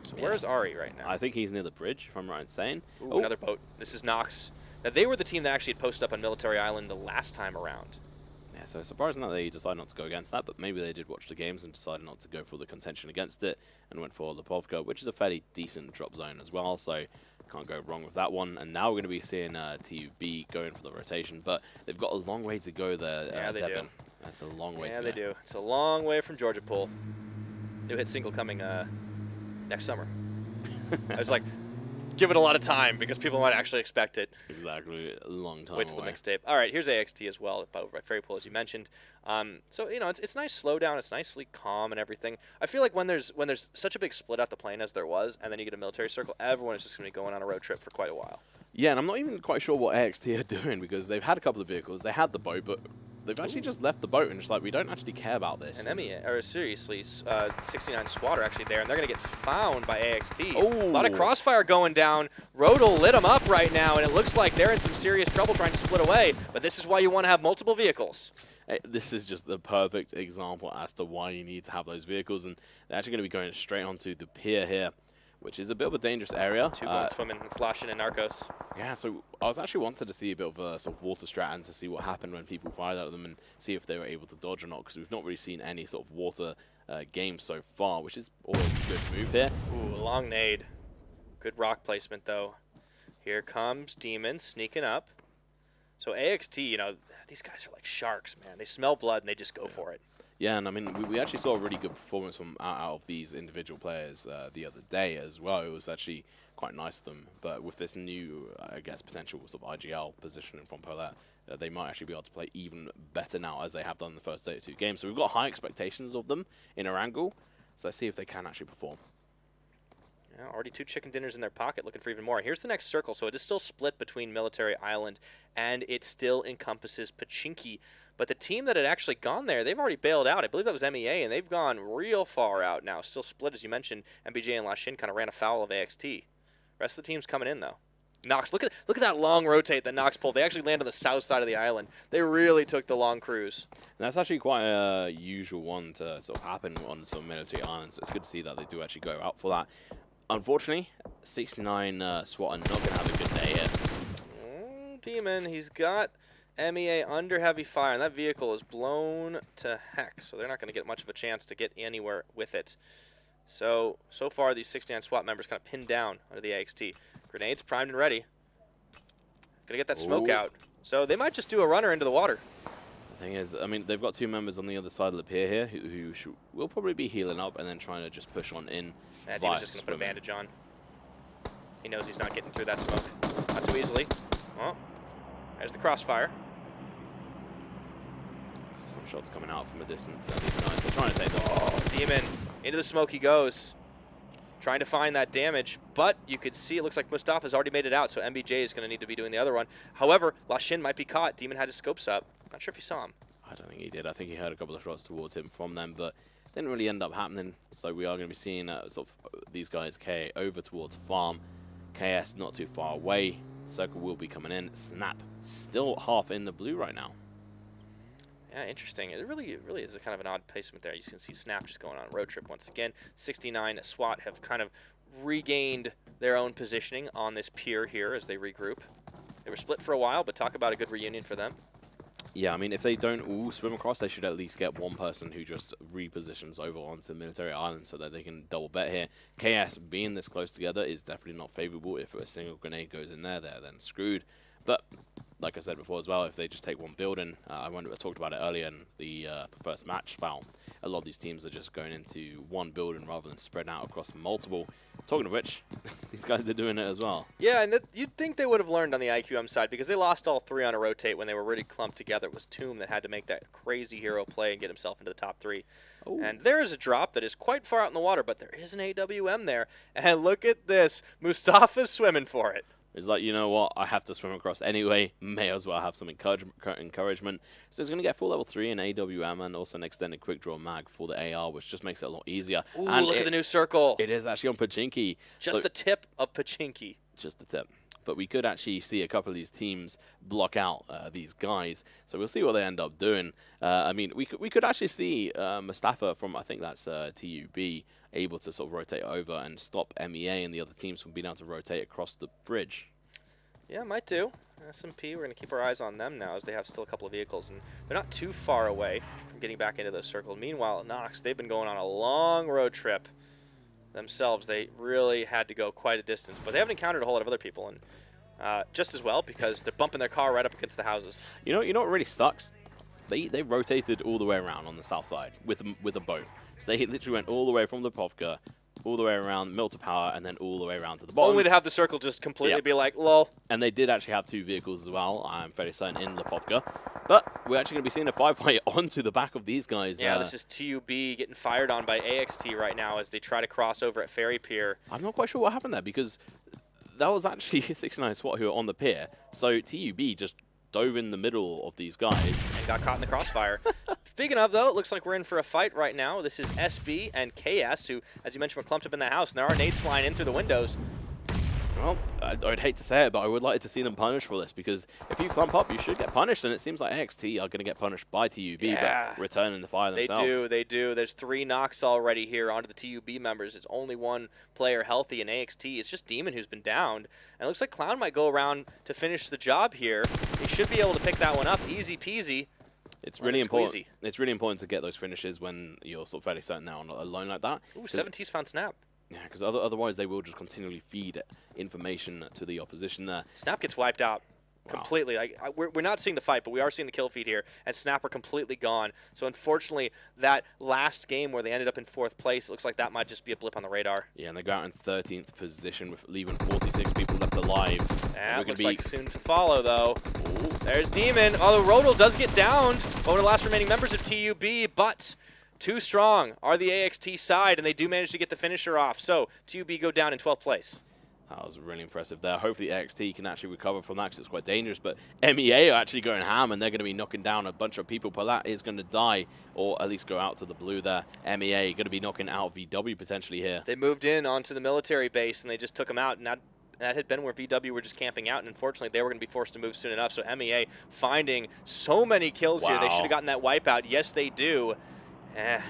So where is Ari right now? I think he's near the bridge, if I'm right in saying. Ooh, another boat. This is Nox. Now, they were the team that actually had posted up on Military Island the last time around. Yeah, so surprising that they decided not to go against that, but maybe they did watch the games and decided not to go for the contention against it and went for Lipovka, which is a fairly decent drop zone as well, so can't go wrong with that one. And now we're going to be seeing TUB going for the rotation, but they've got a long way to go there, Yeah, they Devin. do. That's a long way to Yeah, go. they do. It's a long way from Georgia Pool. New hit single coming next summer. I was like, give it a lot of time because people might actually expect it. Exactly, a long time Wait till the away. mixtape. All right, here's AXT as well, over by Ferry Pool, as you mentioned. So it's nice slow down. It's nicely calm and everything. I feel like when there's such a big split out the plane as there was, and then you get a military circle, everyone is just going to be going on a road trip for quite a while. Yeah, and I'm not even quite sure what AXT are doing because they've had a couple of vehicles. They had the boat, but they've actually just left the boat and just like, we don't actually care about this. And seriously, 69 SWAT are actually there, and they're going to get found by AXT. Oh. A lot of crossfire going down. Rodal lit them up right now, and it looks like they're in some serious trouble trying to split away, but this is why you want to have multiple vehicles. This is just the perfect example as to why you need to have those vehicles, and they're actually going to be going straight onto the pier here, which is a bit of a dangerous area. Two going swimming and sloshing in Narcos. Yeah, so I was actually wanted to see a bit of a sort of water strat and to see what happened when people fired at them and see if they were able to dodge or not, because we've not really seen any sort of water game so far, which is always a good move here. Ooh, a long nade. Good rock placement, though. Here comes Demon sneaking up. So AXT, these guys are like sharks, man. They smell blood and they just go for it. Yeah, and I mean, we actually saw a really good performance from out of these individual players the other day as well. It was actually quite nice of them. But with this new, I guess, potential sort of IGL positioning from Paulette, they might actually be able to play even better now as they have done in the first 32 games. So we've got high expectations of them in Erangel. So let's see if they can actually perform. Yeah, already 2 chicken dinners in their pocket, looking for even more. Here's the next circle. So it is still split between Military Island, and it still encompasses Pachinki. But the team that had actually gone there, they've already bailed out. I believe that was MEA, and they've gone real far out now. Still split, as you mentioned. MBJ and Lashin kind of ran afoul of AXT. Rest of the team's coming in, though. Nox, look at that long rotate that Nox pulled. They actually landed on the south side of the island. They really took the long cruise. And that's actually quite a usual one to sort of happen on some military islands. So it's good to see that they do actually go out for that. Unfortunately, 69 SWAT are not going to have a good day here. Demon, he's got MEA under heavy fire, and that vehicle is blown to heck, so they're not going to get much of a chance to get anywhere with it. So far, these 69 SWAT members kind of pinned down under the AXT. Grenades primed and ready. Gonna get that smoke out. So they might just do a runner into the water. The thing is, I mean, they've got 2 members on the other side of the pier here who will probably be healing up and then trying to just push on in. That Demon's just going to put a bandage on. He knows he's not getting through that smoke. Not too easily. Well, there's the crossfire. Some shots coming out from a distance. These guys, they're trying to take the... Oh, Demon. Into the smoke he goes. Trying to find that damage, but you could see it looks like Mustafa's already made it out, so MBJ is going to need to be doing the other one. However, Lashin might be caught. Demon had his scopes up. Not sure if he saw him. I don't think he did. I think he heard a couple of shots towards him from them, but didn't really end up happening. So we are going to be seeing sort of these guys K over towards farm. KS not too far away. Circle will be coming in. Snap still half in the blue right now. Yeah, interesting. It really is a kind of an odd placement there. You can see Snap just going on a road trip once again. 69 SWAT have kind of regained their own positioning on this pier here as they regroup. They were split for a while, but talk about a good reunion for them. Yeah, I mean, if they don't all swim across, they should at least get one person who just repositions over onto the military island so that they can double bet here. KS being this close together is definitely not favorable. If a single grenade goes in there, they're then screwed. But like I said before as well, if they just take one building, I talked about it earlier in the first match foul. A lot of these teams are just going into one building rather than spread out across multiple. Talking of which, these guys are doing it as well. Yeah, and you'd think they would have learned on the IQM side because they lost all 3 on a rotate when they were really clumped together. It was Tomb that had to make that crazy hero play and get himself into the top 3. Ooh. And there is a drop that is quite far out in the water, but there is an AWM there. And look at this. Mustafa's swimming for it. It's like, you know what, I have to swim across anyway, may as well have some encouragement. So it's going to get full level 3 in AWM and also an extended quick draw mag for the AR, which just makes it a lot easier. Ooh, and look at the new circle. It is actually on Pachinki. Just the tip of Pachinki. Just the tip. But we could actually see a couple of these teams block out these guys. So we'll see what they end up doing. I mean, we could actually see Mustafa from, I think that's TUB, able to sort of rotate over and stop MEA and the other teams from being able to rotate across the bridge. Yeah, might do. SMP, we're going to keep our eyes on them now as they have still a couple of vehicles. And they're not too far away from getting back into those circles. Meanwhile, Nox, they've been going on a long road trip themselves. They really had to go quite a distance. But they haven't encountered a whole lot of other people. And just as well, because they're bumping their car right up against the houses. You know what really sucks? They rotated all the way around on the south side with a boat. So they literally went all the way from the Povka, all the way around Mill to Power, and then all the way around to the bottom. Only to have the circle just completely be like, lol. And they did actually have 2 vehicles as well, I'm fairly certain, in Lipovka. But we're actually going to be seeing a firefight onto the back of these guys. Yeah, this is TUB getting fired on by AXT right now as they try to cross over at Ferry Pier. I'm not quite sure what happened there because that was actually 69 SWAT who were on the pier. So TUB just dove in the middle of these guys. And got caught in the crossfire. Speaking of, though, it looks like we're in for a fight right now. This is SB and KS, who, as you mentioned, were clumped up in that house, and there are nades flying in through the windows. Well, I'd hate to say it, but I would like to see them punished for this, because if you clump up, you should get punished, and it seems like AXT are going to get punished by TUB, but returning the fire themselves. They do. There's 3 knocks already here onto the TUB members. It's only 1 player healthy in AXT. It's just Demon who's been downed, and it looks like Clown might go around to finish the job here. He should be able to pick that one up. Easy peasy. It's really important. It's really important to get those finishes when you're sort of fairly certain now on a line like that. Ooh, 7T's found Snap. Yeah, because otherwise they will just continually feed information to the opposition there. Snap gets wiped out completely. We're not seeing the fight, but we are seeing the kill feed here, and Snap are completely gone. So unfortunately, that last game where they ended up in 4th place, it looks like that might just be a blip on the radar. Yeah, and they go out in 13th position with leaving 46 people left alive. Yeah, looks like soon to follow, though. Ooh, there's Demon. Although Rodel does get downed, one of the last remaining members of TUB, but too strong are the AXT side, and they do manage to get the finisher off. So TUB go down in 12th place. That was really impressive there. Hopefully AXT can actually recover from that because it's quite dangerous. But MEA are actually going ham, and they're going to be knocking down a bunch of people. Palat is going to die, or at least go out to the blue there. MEA going to be knocking out VW potentially here. They moved in onto the military base, and they just took them out. And that had been where VW were just camping out, and unfortunately they were going to be forced to move soon enough. So MEA finding so many kills here. They should have gotten that wipeout. Yes, they do.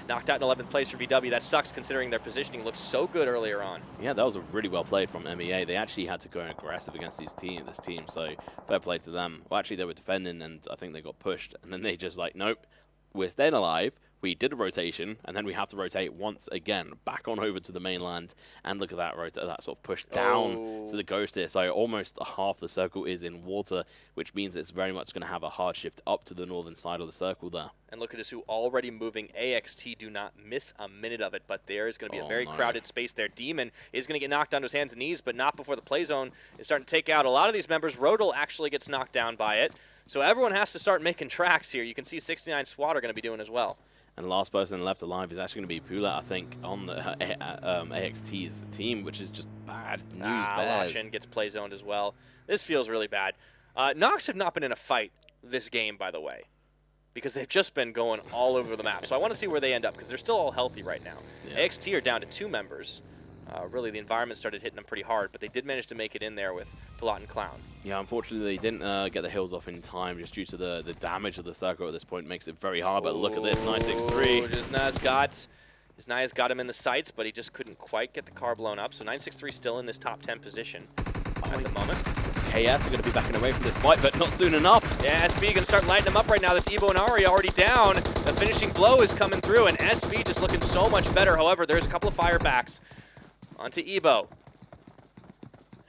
Knocked out in 11th place for VW. That sucks considering their positioning looked so good earlier on. Yeah, that was a really well played from MEA. They actually had to go aggressive against this team, so fair play to them. Well, actually, they were defending, and I think they got pushed, and then they just like, nope, we're staying alive. We did a rotation, and then we have to rotate once again back on over to the mainland. And look at that that sort of push down to the ghost here. So almost half the circle is in water, which means it's very much going to have a hard shift up to the northern side of the circle there. And look at us, who already moving. AXT do not miss a minute of it, but there is going to be a very crowded space there. Demon is going to get knocked down to his hands and knees, but not before the play zone is starting to take out a lot of these members. Rodel actually gets knocked down by it. So everyone has to start making tracks here. You can see 69 SWAT are going to be doing as well. And the last person left alive is actually going to be Poulet, I think, on the AXT's team, which is just bad news. Lashin gets play zoned as well. This feels really bad. Nox have not been in a fight this game, by the way, because they've just been going all over the map. So I want to see where they end up, because they're still all healthy right now. Yeah. AXT are down to 2 members. Really, the environment started hitting them pretty hard, but they did manage to make it in there with Palat and Clown. Yeah, unfortunately, they didn't get the hills off in time just due to the damage of the circle at this point. Makes it very hard, but look at this, 963. Jasnaya's got him in the sights, but he just couldn't quite get the car blown up. So 963 still in this top 10 position. at the moment. KS are going to be backing away from this fight, but not soon enough. Yeah, SB going to start lighting them up right now. That's Evo and Ari already down. The finishing blow is coming through, and SB just looking so much better. However, there's a couple of firebacks onto Evo.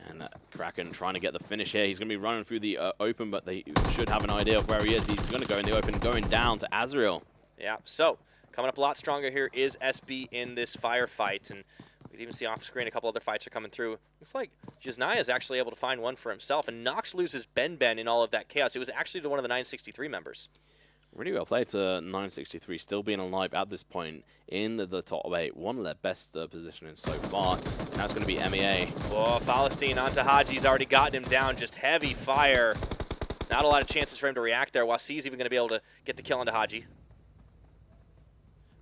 And Kraken trying to get the finish here. He's going to be running through the open, but they should have an idea of where he is. He's going to go in the open, going down to Azrael. Yeah, so coming up a lot stronger here is SB in this firefight. And we can even see off screen a couple other fights are coming through. Looks like Jisnaya is actually able to find one for himself, and Nox loses Ben in all of that chaos. It was actually to one of the 963 members. Really well played to 963, still being alive at this point in the top 8. One of their best positioning so far. And that's going to be MEA. Oh, Falastine onto Haji's already gotten him down. Just heavy fire. Not a lot of chances for him to react there. Wasi's even going to be able to get the kill onto Haji.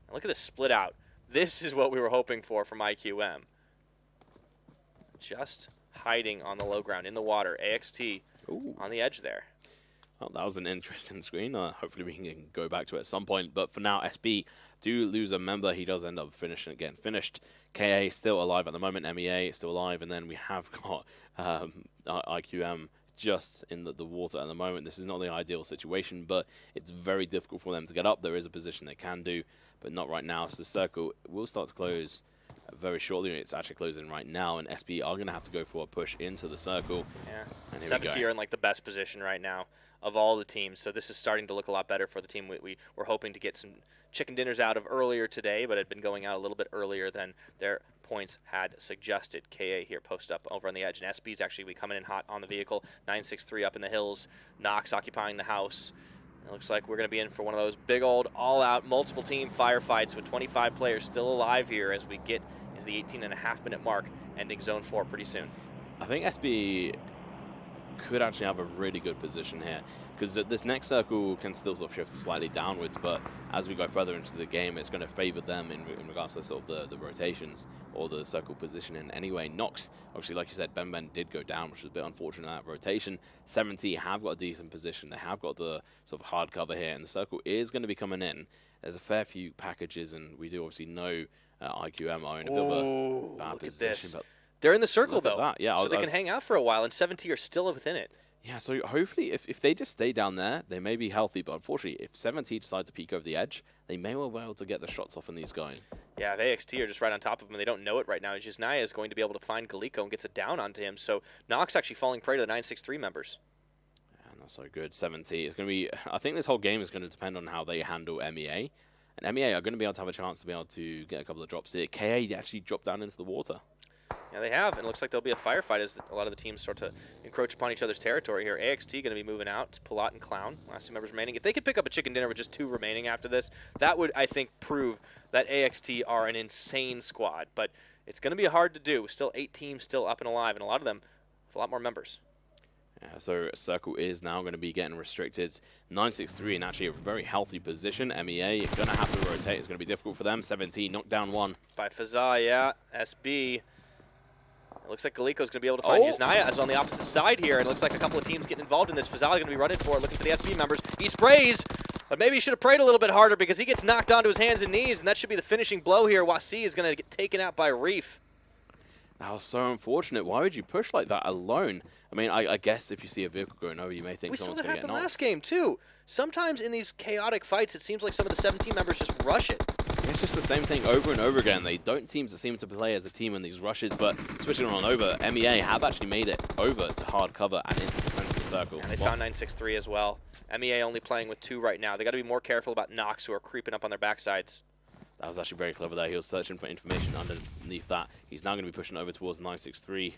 And look at this split out. This is what we were hoping for from IQM. Just hiding on the low ground in the water. AXT on the edge there. Well, that was an interesting screen. Hopefully we can go back to it at some point. But for now, SB do lose a member. He does end up finishing again. Finished. KA still alive at the moment. MEA still alive. And then we have got IQM just in the water at the moment. This is not the ideal situation, but it's very difficult for them to get up. There is a position they can do, but not right now. So the circle will start to close very shortly. It's actually closing right now, and SB are going to have to go for a push into the circle. Yeah, and 70 are in like the best position right now of all the teams, so this is starting to look a lot better for the team we were hoping to get some chicken dinners out of earlier today, but had been going out a little bit earlier than their points had suggested. KA here post up over on the edge, and SB's actually be coming in hot on the vehicle. 963 up in the hills, Nox occupying the house. It looks like we're going to be in for one of those big old all-out multiple team firefights with 25 players still alive here as we get into the 18.5-minute mark, ending Zone 4 pretty soon. I think SB could actually have a really good position here, because this next circle can still sort of shift slightly downwards, but as we go further into the game, it's going to favor them in regards to sort of the rotations or the circle positioning anyway. Nox, obviously, like you said, Ben did go down, which is a bit unfortunate in that rotation. 70 have got a decent position. They have got the sort of hard cover here, and the circle is going to be coming in. There's a fair few packages, and we do obviously know IQM are in a bit of a bad position. But they're in the circle, though, yeah, so they can hang out for a while, and 70 are still within it. Yeah, so hopefully if they just stay down there, they may be healthy. But unfortunately, if 70 decide to peek over the edge, they may well be able to get the shots off on these guys. Yeah, if AXT are just right on top of them, they don't know it right now. Jisnaya is going to be able to find Galiko and gets it down onto him. So Nox actually falling prey to the 963 members. Yeah, not so good. 70. It's going to be. I think this whole game is going to depend on how they handle MEA. And MEA are going to be able to have a chance to be able to get a couple of drops here. KA actually dropped down into the water. Yeah, they have, and it looks like there'll be a firefight as a lot of the teams start to encroach upon each other's territory here. AXT going to be moving out. It's Palat and Clown, last two members remaining. If they could pick up a chicken dinner with just two remaining after this, that would, I think, prove that AXT are an insane squad. But it's going to be hard to do. Still 8 teams still up and alive, and a lot of them with a lot more members. Yeah, so Circle is now going to be getting restricted. 963 in actually a very healthy position. MEA going to have to rotate. It's going to be difficult for them. 17, knocked down 1. By Fazza, yeah. SB. It looks like Galiko's going to be able to find Jisnaya as on the opposite side here. And it looks like a couple of teams getting involved in this. Fazal going to be running for it, looking for the SB members. He sprays, but maybe he should have prayed a little bit harder because he gets knocked onto his hands and knees, and that should be the finishing blow here. Wasi is going to get taken out by Reef. That was so unfortunate. Why would you push like that alone? I mean, I guess if you see a vehicle going over, you may think someone's going to get knocked. We saw that happen last game, too. Sometimes in these chaotic fights, it seems like some of the 17 members just rush it. It's just the same thing over and over again. They don't seem to play as a team in these rushes, but switching on over, MEA have actually made it over to hard cover and into the center of the circle. And they found 963 as well. MEA only playing with 2 right now. They got to be more careful about Nox, who are creeping up on their backsides. That was actually very clever there. He was searching for information underneath that. He's now going to be pushing over towards 963.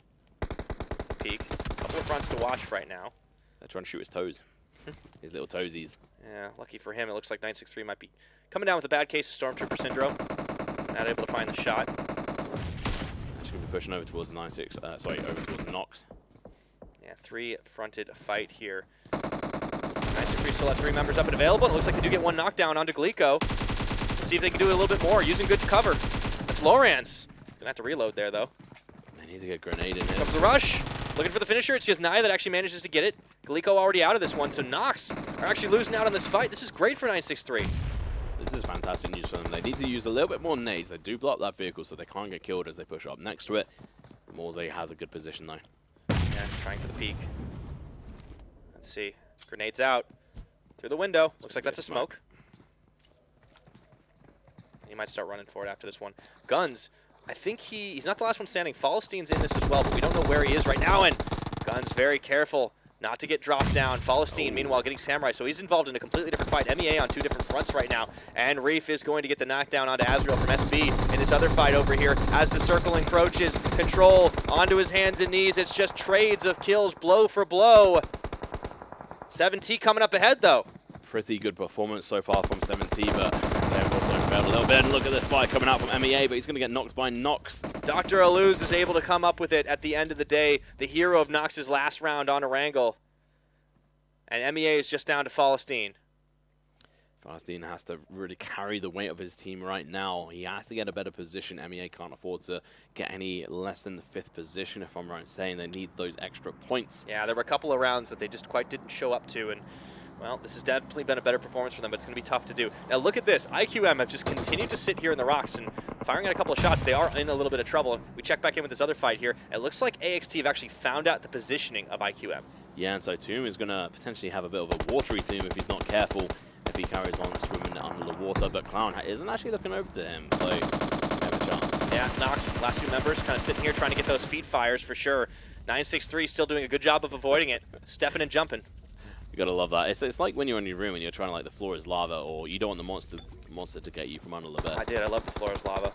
Peek. Couple of fronts to watch right now. They're trying to shoot his toes. His little toesies. Yeah, lucky for him, it looks like 963 might be coming down with a bad case of Stormtrooper syndrome. Not able to find the shot. Actually going to be pushing over towards over towards Nox. Yeah, 3-fronted fight here. 963 still have 3 members up and available. And it looks like they do get 1 knockdown onto Galiko. Let's see if they can do it a little bit more, using good cover. That's Lorance. Gonna have to reload there, though. They need to get a grenade in there. Comes the rush. Looking for the finisher. It's Jisnaya that actually manages to get it. Galiko already out of this one, so Nox are actually losing out on this fight. This is great for 963. This is fantastic news for them. They need to use a little bit more nades. They do block that vehicle so they can't get killed as they push up next to it. Morze has a good position, though. Yeah, And trying for the peek. Let's see. Grenades out. Through the window. Looks like that's a smoke. He might start running for it after this one. Guns. I think he's not the last one standing. Fallenstein's in this as well, but we don't know where he is right now. And Guns very careful not to get dropped down. Fallenstein, meanwhile, getting Samurai. So he's involved in a completely different fight. MEA on 2 different fronts right now. And Reef is going to get the knockdown onto Azrael from SB in this other fight over here. As the circle encroaches, Control onto his hands and knees. It's just trades of kills, blow for blow. 7T coming up ahead, though. Pretty good performance so far from 7T, but they've also failed a little bit. And look at this fight coming out from MEA, but he's going to get knocked by Nox. Dr. Aluz is able to come up with it at the end of the day. The hero of Nox's last round on Erangel. And MEA is just down to Fallenstein. Fallenstein has to really carry the weight of his team right now. He has to get a better position. MEA can't afford to get any less than the 5th position, if I'm right in saying. They need those extra points. Yeah, there were a couple of rounds that they just quite didn't show up to, and well, this has definitely been a better performance for them, but it's going to be tough to do. Now look at this. IQM have just continued to sit here in the rocks and firing at a couple of shots. They are in a little bit of trouble. We check back in with this other fight here. It looks like AXT have actually found out the positioning of IQM. Yeah, and so Tomb is going to potentially have a bit of a watery Tomb if he's not careful, if he carries on swimming under the water. But Clown isn't actually looking over to him, so they have a chance. Yeah, Nox, last 2 members, kind of sitting here trying to get those feet fires for sure. 963 still doing a good job of avoiding it, stepping and jumping. You gotta love that. It's like when you're in your room and you're trying to, like, the floor is lava, or you don't want the monster to get you from under the bed. I did. I love the floor is lava.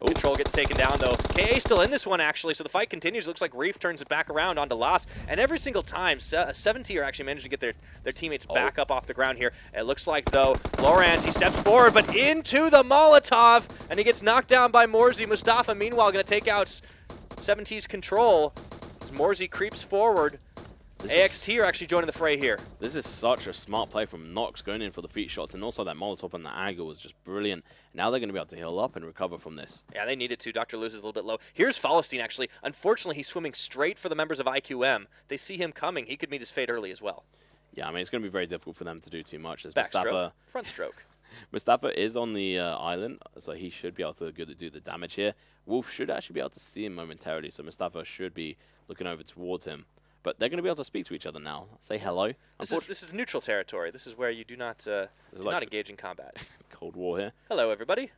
Control getting taken down, though. KA still in this one, actually, so the fight continues. Looks like Reef turns it back around onto Las, and every single time, 7T are actually managing to get their teammates back up off the ground here. It looks like, though, Lawrence, he steps forward, but into the Molotov, and he gets knocked down by Morzy. Mustafa, meanwhile, going to take out 7T's Control as Morzy creeps forward. AXT are actually joining the fray here. This is such a smart play from Nox, going in for the feet shots, and also that Molotov and the angle was just brilliant. Now they're going to be able to heal up and recover from this. Yeah, they needed to. Dr. Luz is a little bit low. Here's Fallenstein, actually. Unfortunately, he's swimming straight for the members of IQM. They see him coming. He could meet his fate early as well. Yeah, I mean, it's going to be very difficult for them to do too much. As Backstroke, front stroke. Mustafa is on the island, so he should be able to do the damage here. Wolf should actually be able to see him momentarily, so Mustafa should be looking over towards him. But they're going to be able to speak to each other now. Say hello. This is neutral territory. This is where you do not engage in combat. Cold War here. Hello, everybody.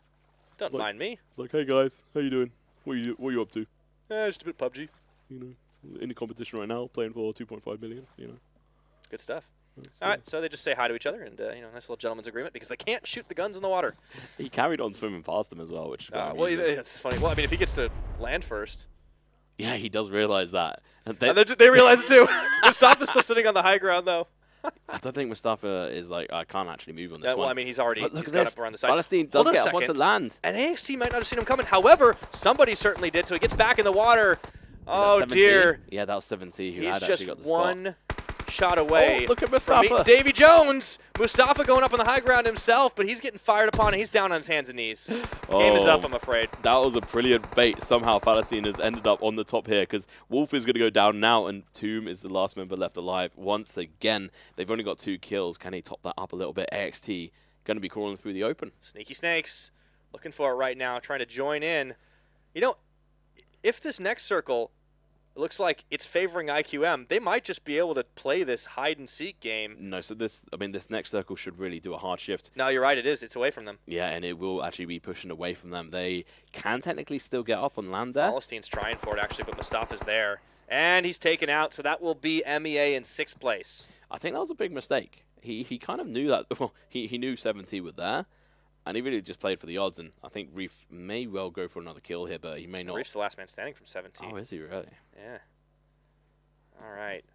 Don't mind me. It's like, hey guys, how you doing? What are you up to? Just a bit PUBG. You know, in the competition right now, playing for 2.5 million. You know. Good stuff. All right, so they just say hi to each other, and nice little gentleman's agreement because they can't shoot the guns in the water. He carried on swimming past them as well, which. Well, it's funny. Well, I mean, if he gets to land first. Yeah, he does realize that. And they realize it too. Mustafa's still sitting on the high ground, though. I don't think Mustafa is like, I can't actually move on this one. Well, I mean, he's got up around the side. Fallenstein does get up onto land. And AXT might not have seen him coming. However, somebody certainly did, so he gets back in the water. Oh, dear. Yeah, that was 7T who He's had actually got the spot. one shot away. Oh, look at Mustafa. Davy Jones. Mustafa going up on the high ground himself, but he's getting fired upon, and he's down on his hands and knees. Game is up, I'm afraid. That was a brilliant bait. Somehow Fallenstein has ended up on the top here because Wolf is going to go down now, and Tomb is the last member left alive. Once again, they've only got 2 kills. Can he top that up a little bit? AXT going to be crawling through the open. Sneaky Snakes looking for it right now, trying to join in. You know, if this next circle... It looks like it's favoring IQM. They might just be able to play this hide-and-seek game. No, so this next circle should really do a hard shift. No, you're right, it is. It's away from them. Yeah, and it will actually be pushing away from them. They can technically still get up on land there. Fallenstein's trying for it, actually, but Mustafa's there. And he's taken out, so that will be MEA in 6th place. I think that was a big mistake. He kind of knew that. Well, he knew 7T was there. And he really just played for the odds, and I think Reef may well go for another kill here, but he may not. Reef's the last man standing from 17. Oh, is he really? Yeah. All right.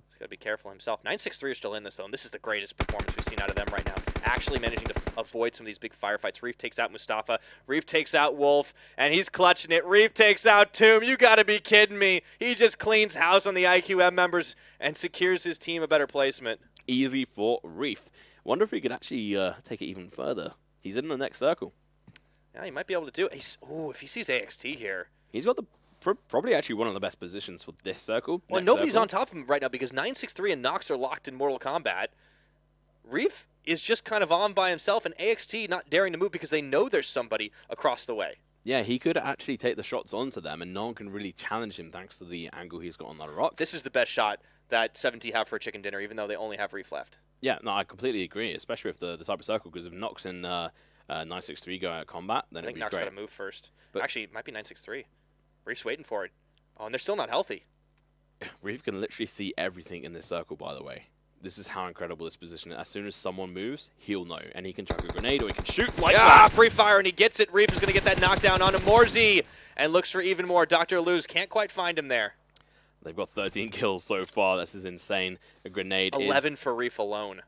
He's got to be careful himself. 963 are still in this, though, and this is the greatest performance we've seen out of them right now. Actually managing to avoid some of these big firefights. Reef takes out Mustafa. Reef takes out Wolf, and he's clutching it. Reef takes out Tomb. You got to be kidding me. He just cleans house on the IQM members and secures his team a better placement. Easy for Reef. Wonder if he could actually take it even further. He's in the next circle. Yeah, he might be able to do it. Ooh, if he sees AXT here. He's got the probably actually one of the best positions for this circle. Well, nobody's on top of him right now because 963 and Nox are locked in Mortal Kombat. Reef is just kind of on by himself, and AXT not daring to move because they know there's somebody across the way. Yeah, he could actually take the shots onto them, and no one can really challenge him thanks to the angle he's got on that rock. This is the best shot that 7T have for a chicken dinner, even though they only have Reef left. Yeah, no, I completely agree, especially with the Cyber Circle, because if Nox and 963 go out of combat, then I it'd think be Nox great. got to move first. But actually, it might be 963. Reef's waiting for it. Oh, and they're still not healthy. Reef can literally see everything in this circle, by the way. This is how incredible this position is. As soon as someone moves, he'll know. And he can chuck a grenade or he can shoot like that. Free fire, and he gets it. Reef is going to get that knockdown onto Morzy and looks for even more. Dr. Luz can't quite find him there. They've got 13 kills so far. This is insane. A grenade 11 for Reef alone.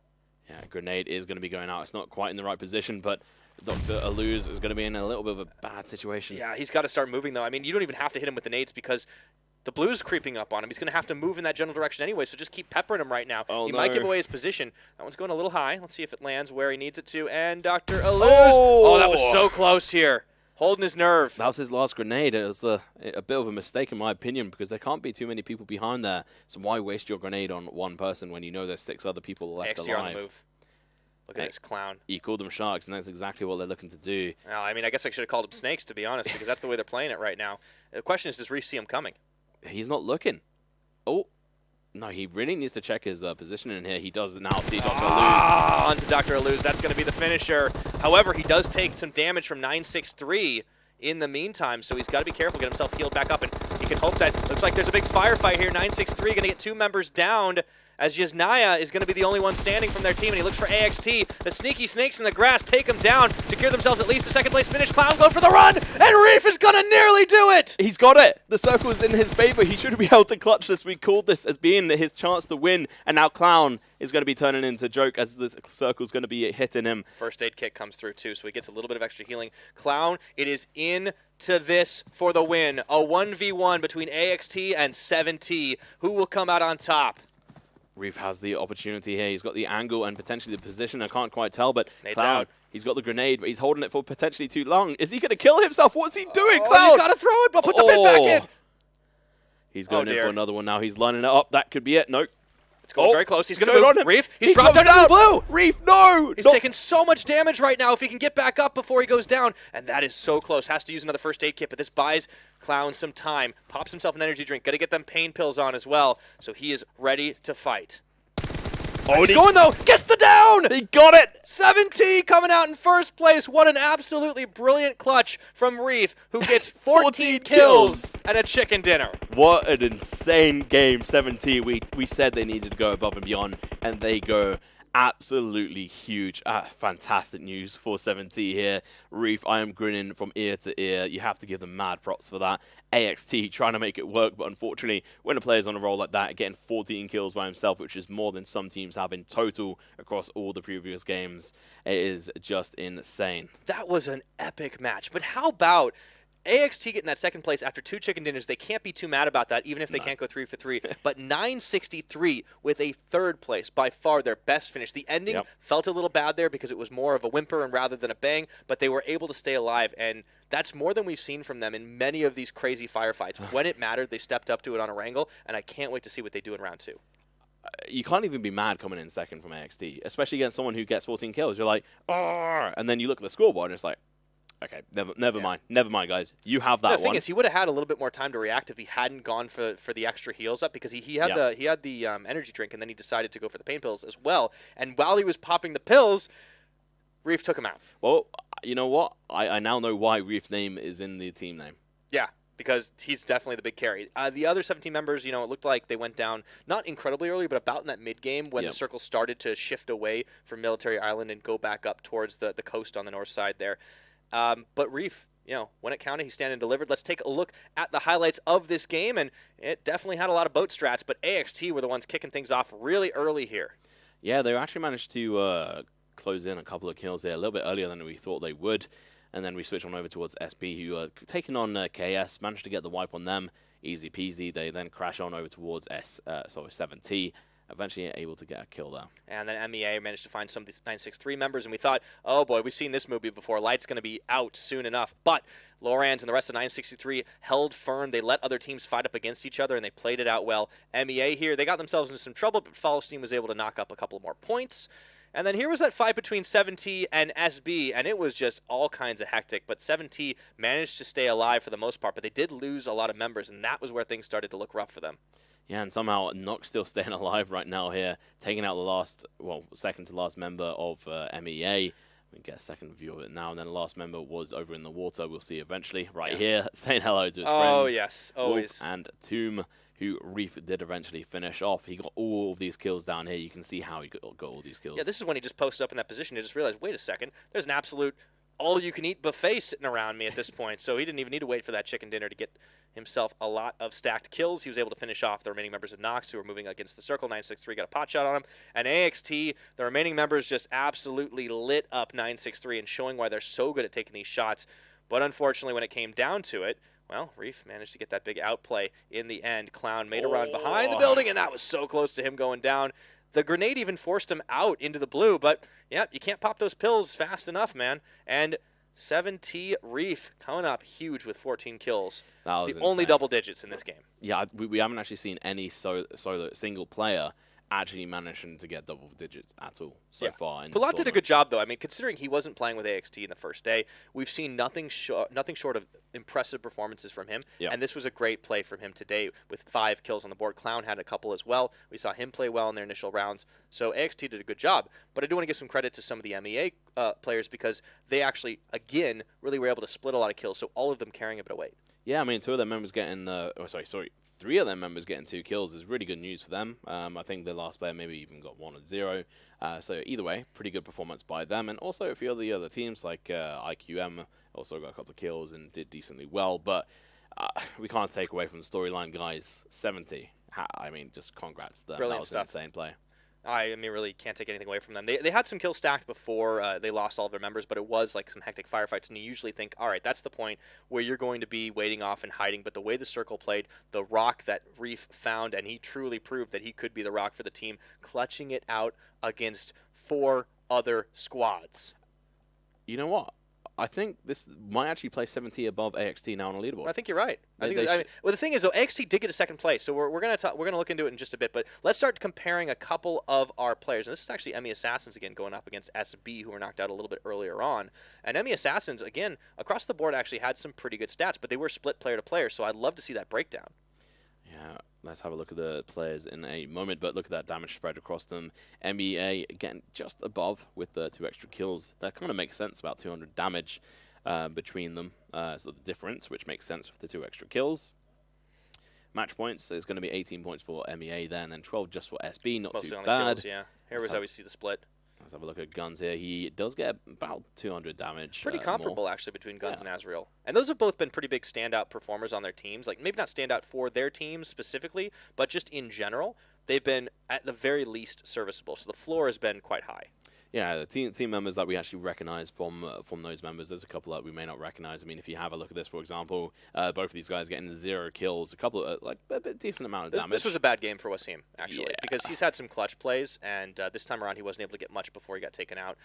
Yeah, a grenade is going to be going out. It's not quite in the right position, but Dr. Aluz is going to be in a little bit of a bad situation. Yeah, he's got to start moving, though. I mean, you don't even have to hit him with the nades because the blue's creeping up on him. He's going to have to move in that general direction anyway, so just keep peppering him right now. Oh, he no. might give away his position. That one's going a little high. Let's see if it lands where he needs it to. And Dr. Aluz. Oh, that was so close here. Holding his nerve. That was his last grenade. It was a bit of a mistake, in my opinion, because there can't be too many people behind there. So why waste your grenade on one person when you know there's 6 other people left XTR alive? on the move. Look at this clown. You called them sharks, and that's exactly what they're looking to do. Well, I mean, I guess I should have called them snakes, to be honest, because that's the way they're playing it right now. The question is, does Reef see him coming? He's not looking. Oh. No, he really needs to check his position in here. He does now see Dr. Aluz. Onto Dr. Aluz. That's going to be the finisher. However, he does take some damage from 963 in the meantime, so he's got to be careful, get himself healed back up, and he can hope that, looks like there's a big firefight here. 963 going to get 2 members downed, as Yasnaya is going to be the only one standing from their team, and he looks for AXT. The sneaky snakes in the grass take him down, secure themselves at least a second place finish. Clown going for the run, and Reef is going to nearly do it! He's got it! The circle is in his favor. He should be able to clutch this. We called this as being his chance to win, and now Clown is going to be turning into joke as the circle's going to be hitting him. First aid kit comes through too, so he gets a little bit of extra healing. Clown, it is in to this for the win. A 1v1 between AXT and 7T. Who will come out on top? Reef has the opportunity here. He's got the angle and potentially the position. I can't quite tell, but Nade's Clown, out. he's got the grenade, but he's holding it for potentially too long. Is he going to kill himself? What's he doing, Oh, Clown? you gotta throw it, but put the pin back in! He's going in dear. for another one now. He's lining it up. That could be it. Nope. It's going very close. He's gonna going move. on him. Reef, He he's dropped drops down to the blue! Reef, no! He's Not- taking so much damage right now if he can get back up before he goes down. And that is so close. Has to use another first aid kit, but this buys Clown some time. Pops himself an energy drink. Got to get them pain pills on as well. So he is ready to fight. Oh, He's going though. Gets the down! He got it! 7T coming out in first place. What an absolutely brilliant clutch from Reef, who gets 14 kills and a chicken dinner. What an insane game, 17. We said they needed to go above and beyond, and they go absolutely huge. Fantastic news for 7T here. Reef, I am grinning from ear to ear. You have to give them mad props for that. AXT trying to make it work, but unfortunately, when a player's on a roll like that, getting 14 kills by himself, which is more than some teams have in total across all the previous games, it is just insane. That was an epic match. But how about AXT getting that second place after 2 chicken dinners? They can't be too mad about that, even if they can't go 3 for 3. But 963 with a third place, by far their best finish. The ending felt a little bad there because it was more of a whimper and rather than a bang, but they were able to stay alive, and that's more than we've seen from them in many of these crazy firefights. When it mattered, they stepped up to it on Erangel, and I can't wait to see what they do in round 2. You can't even be mad coming in second from AXT, especially against someone who gets 14 kills. You're like, oh, and then you look at the scoreboard and it's like, okay, never mind, guys. You have that one. The thing is, he would have had a little bit more time to react if he hadn't gone for the extra heals up, because he had the energy drink, and then he decided to go for the pain pills as well. And while he was popping the pills, Reef took him out. Well, you know what? I now know why Reef's name is in the team name. Yeah, because he's definitely the big carry. The other 17 members, it looked like they went down not incredibly early, but about in that mid-game when the circle started to shift away from Military Island and go back up towards the coast on the north side there. But Reef, when it counted, he stand and delivered. Let's take a look at the highlights of this game, and it definitely had a lot of boat strats, but AXT were the ones kicking things off really early here. Yeah, they actually managed to close in a couple of kills there a little bit earlier than we thought they would, and then we switch on over towards SB, who are taking on KS, managed to get the wipe on them, easy peasy. They then crash on over towards 7T, eventually able to get a kill there. And then MEA managed to find some of these 963 members, and we thought, oh boy, we've seen this movie before. Light's going to be out soon enough. But Lorans and the rest of 963 held firm. They let other teams fight up against each other, and they played it out well. MEA here, they got themselves into some trouble, but Follow Steam was able to knock up a couple more points. And then here was that fight between 7T and SB, and it was just all kinds of hectic. But 7T managed to stay alive for the most part, but they did lose a lot of members, and that was where things started to look rough for them. Yeah, and somehow Nox still staying alive right now here, taking out the last, well, second to last member of MEA. We get a second view of it now, and then the last member was over in the water. We'll see eventually, right here, saying hello to his friends. Oh, yes, always. Wolf and Tomb, who Reef did eventually finish off. He got all of these kills down here. You can see how he got all these kills. Yeah, this is when he just posted up in that position. He just realized, wait a second, there's an absolute all-you-can-eat buffet sitting around me at this point. So he didn't even need to wait for that chicken dinner to get himself a lot of stacked kills. He was able to finish off the remaining members of Nox, who were moving against the circle. 963 got a pot shot on him. And AXT, the remaining members just absolutely lit up 963 and showing why they're so good at taking these shots. But unfortunately, when it came down to it, well, Reef managed to get that big outplay in the end. Clown made a run behind the building, and that was so close to him going down. The grenade even forced him out into the blue, but, yeah, you can't pop those pills fast enough, man. And 7T Reef coming up huge with 14 kills. That was the only insane. double digits in this game. Yeah, we haven't actually seen any solo single player actually managing to get double digits at all so far. In Pilat did a good job, though. I mean, considering he wasn't playing with AXT in the first day, we've seen nothing short of impressive performances from him. Yep. And this was a great play from him today with 5 kills on the board. Clown had a couple as well. We saw him play well in their initial rounds. So AXT did a good job. But I do want to give some credit to some of the MEA players because they actually, again, really were able to split a lot of kills, so all of them carrying a bit of weight. Yeah, I mean, 2 of their members getting, 3 of their members getting 2 kills is really good news for them. I think the last player maybe even got 1 or 0. So either way, pretty good performance by them. And also a few of the other teams like IQM also got a couple of kills and did decently well. But we can't take away from the storyline, guys. 70. I mean, just congrats. That was an insane play. I mean, really can't take anything away from them. They had some kills stacked before they lost all of their members, but it was like some hectic firefights, and you usually think, all right, that's the point where you're going to be waiting off and hiding. But the way the circle played, the rock that Reef found, and he truly proved that he could be the rock for the team, clutching it out against 4 other squads. You know what? I think this might actually place 70 above AXT now on the leaderboard. I think you're right. Well, the thing is, though, AXT did get a second place, so we're gonna look into it in just a bit. But let's start comparing a couple of our players. And this is actually Emmy Assassins again going up against SB, who were knocked out a little bit earlier on. And Emmy Assassins again across the board actually had some pretty good stats, but they were split player to player. So I'd love to see that breakdown. Yeah, let's have a look at the players in a moment, but look at that damage spread across them. MEA, again, just above with the 2 extra kills. That kind of makes sense, about 200 damage between them. So the difference, which makes sense with the 2 extra kills. Match points is going to be 18 points for MEA then, and 12 just for SB, not too bad. Kills, yeah. Here was how we see the split. Let's have a look at Guns here. He does get about 200 damage. Pretty comparable, actually, between Guns and Azrael. And those have both been pretty big standout performers on their teams. Like, maybe not standout for their teams specifically, but just in general, they've been, at the very least, serviceable. So the floor has been quite high. Yeah, the team members that we actually recognize from those members, there's a couple that we may not recognize. I mean, if you have a look at this, for example, both of these guys getting 0 kills, a couple of, like, a decent amount of damage. This was a bad game for Wasim, actually, because he's had some clutch plays, and this time around he wasn't able to get much before he got taken out.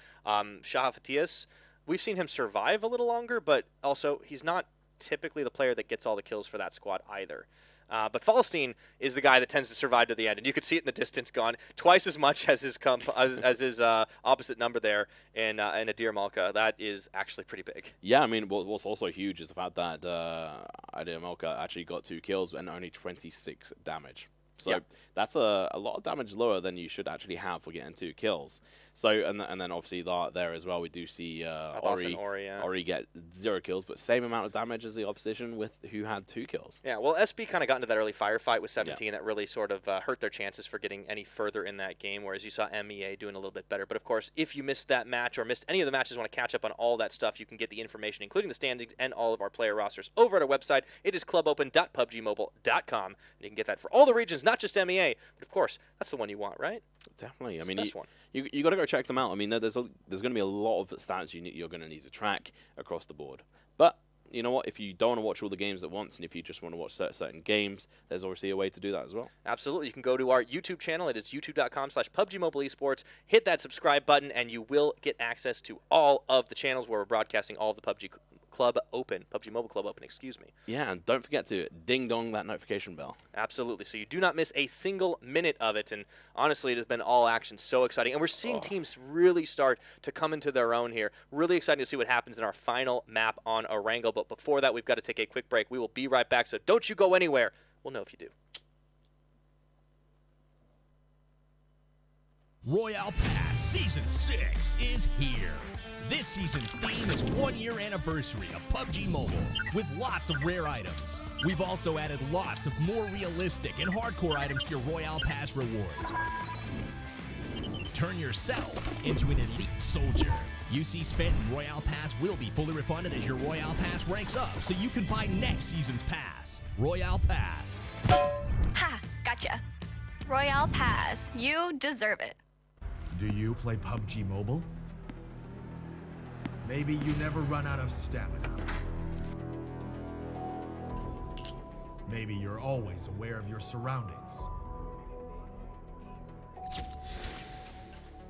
Shah Fatias, we've seen him survive a little longer, but also he's not typically the player that gets all the kills for that squad either. But Falstein is the guy that tends to survive to the end, and you could see it in the distance gone twice as much as his opposite number there in Adir Malka. That is actually pretty big. Yeah, I mean, what's also huge is the fact that Adir Malka actually got 2 kills and only 26 damage. So that's a lot of damage lower than you should actually have for getting 2 kills. So and then obviously there as well, we do see Ori get 0 kills, but same amount of damage as the opposition with who had 2 kills. Yeah, well, SB kind of got into that early firefight with 17 that really sort of hurt their chances for getting any further in that game, whereas you saw MEA doing a little bit better. But of course, if you missed that match or missed any of the matches, want to catch up on all that stuff, you can get the information, including the standings and all of our player rosters, over at our website. It is clubopen.pubgmobile.com, and you can get that for all the regions, not just MEA, but of course, that's the one you want, right? Definitely. I mean, you got to go check them out. I mean, there's going to be a lot of stats you're going to need to track across the board. But you know what? If you don't want to watch all the games at once, and if you just want to watch certain games, there's obviously a way to do that as well. Absolutely. You can go to our YouTube channel. It is youtube.com/PUBGMOBILE Hit that subscribe button, and you will get access to all of the channels where we're broadcasting all of the PUBG Club Open. PUBG Mobile Club Open, excuse me. Yeah, and don't forget to ding-dong that notification bell. Absolutely. So you do not miss a single minute of it. And honestly, it has been all action, so exciting. And we're seeing teams really start to come into their own here. Really exciting to see what happens in our final map on Erangel. But before that, we've got to take a quick break. We will be right back, so don't you go anywhere. We'll know if you do. Royale Pass Season 6 is here. This season's theme is 1-year anniversary of PUBG Mobile, with lots of rare items. We've also added lots of more realistic and hardcore items to your Royale Pass rewards. Turn yourself into an elite soldier. UC spent in Royale Pass will be fully refunded as your Royale Pass ranks up, so you can buy next season's pass. Royale Pass. Ha! Gotcha. Royale Pass. You deserve it. Do you play PUBG Mobile? Maybe you never run out of stamina. Maybe you're always aware of your surroundings.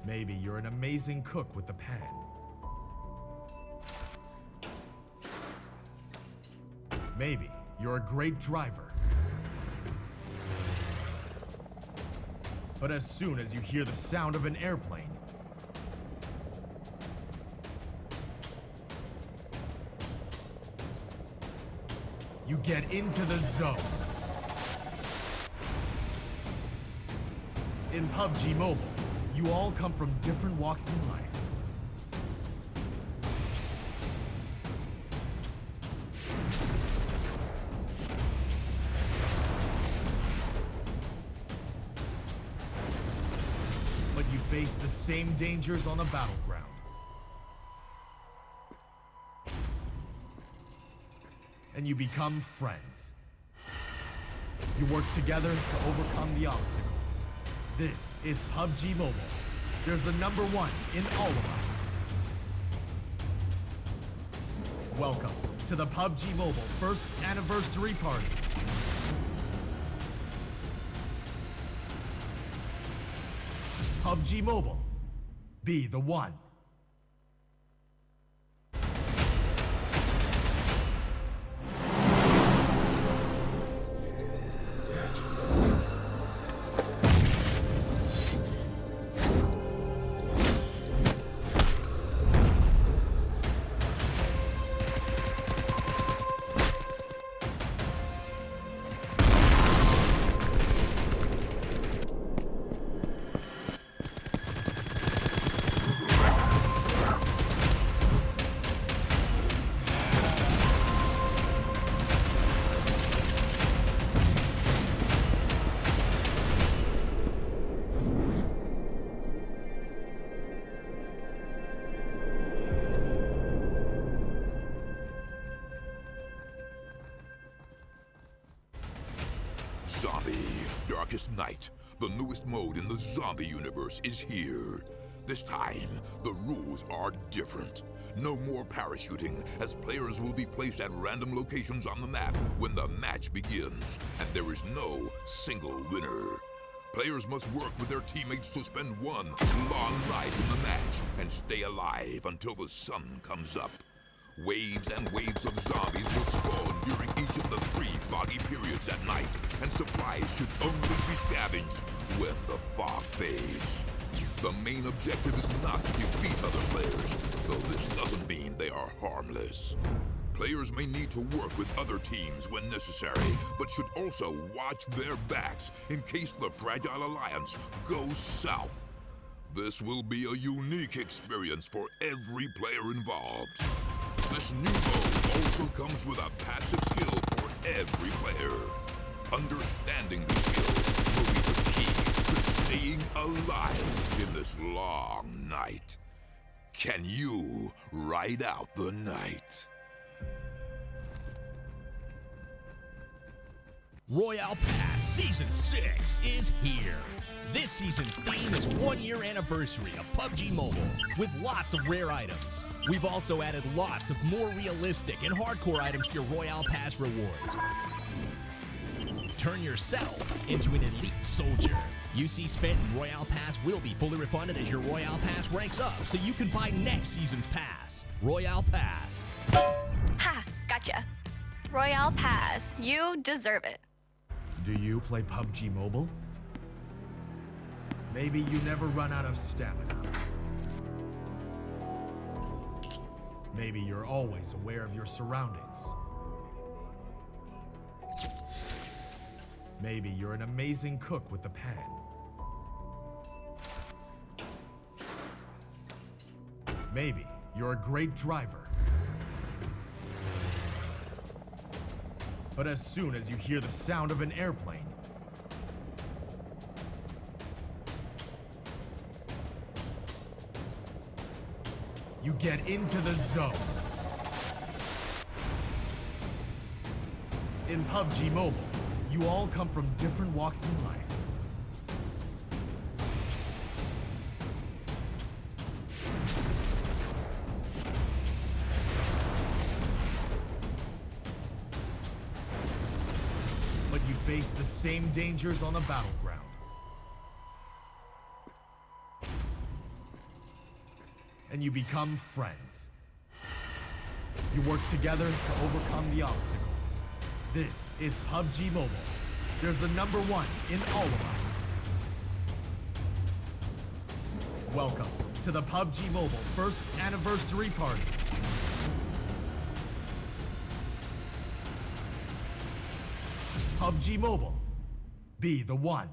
Maybe you're an amazing cook with the pan. Maybe you're a great driver. But as soon as you hear the sound of an airplane, you get into the zone. In PUBG Mobile, you all come from different walks in life. But you face the same dangers on the battleground. And you become friends. You work together to overcome the obstacles. This is PUBG Mobile. There's a number one in all of us. Welcome to the PUBG Mobile first anniversary party. PUBG Mobile. Be the one. Zombie, Darkest Night, the newest mode in the zombie universe, is here. This time, the rules are different. No more parachuting, as players will be placed at random locations on the map when the match begins, and there is no single winner. Players must work with their teammates to spend one long night in the match and stay alive until the sun comes up. Waves and waves of zombies will spawn during each of the 3 foggy periods at night, and supplies should only be scavenged when the fog fades. The main objective is not to defeat other players, though this doesn't mean they are harmless. Players may need to work with other teams when necessary, but should also watch their backs in case the Fragile Alliance goes south. This will be a unique experience for every player involved. This new mode also comes with a passive skill for every player. Understanding the skills will be the key to staying alive in this long night. Can you ride out the night? Royale Pass Season 6 is here. This season's theme is 1-year anniversary of PUBG Mobile, with lots of rare items. We've also added lots of more realistic and hardcore items to your Royale Pass rewards. Turn yourself into an elite soldier. UC spent in Royale Pass will be fully refunded as your Royale Pass ranks up, so you can buy next season's pass. Royale Pass. Gotcha. Royale Pass. You deserve it. Do you play PUBG Mobile? Maybe you never run out of stamina. Maybe you're always aware of your surroundings. Maybe you're an amazing cook with the pan. Maybe you're a great driver. But as soon as you hear the sound of an airplane, you get into the zone. In PUBG Mobile, you all come from different walks in life. But you face the same dangers on the battleground. And you become friends. You work together to overcome the obstacles. This is PUBG Mobile. There's a number one in all of us. Welcome to the PUBG Mobile first anniversary party. PUBG Mobile. Be the one.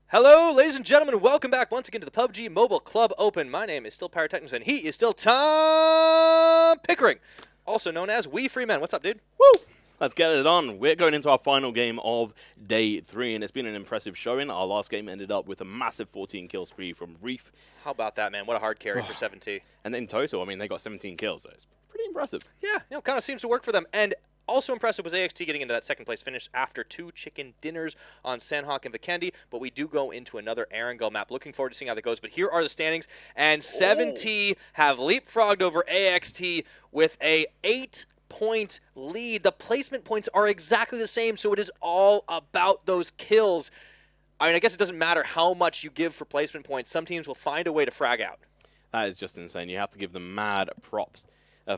Hello, ladies and gentlemen. Welcome back once again to the PUBG Mobile Club Open. My name is still Pyrotechnus, and he is still Tom Pickering, also known as We Free Men. What's up, dude? Woo! Let's get it on. We're going into our final game of day 3, and it's been an impressive showing. Our last game ended up with a massive 14 kill spree from Reef. How about that, man? What a hard carry for 7T. And in total, I mean, they got 17 kills, so it's pretty impressive. Yeah, kind of seems to work for them. And also impressive was AXT getting into that second place finish after 2 chicken dinners on Sanhok and Vikendi, but we do go into another Erangel map. Looking forward to seeing how that goes, but here are the standings, and 7T have leapfrogged over AXT with a 8-point lead. The placement points are exactly the same, so it is all about those kills. I mean, I guess it doesn't matter how much you give for placement points. Some teams will find a way to frag out. That is just insane. You have to give them mad props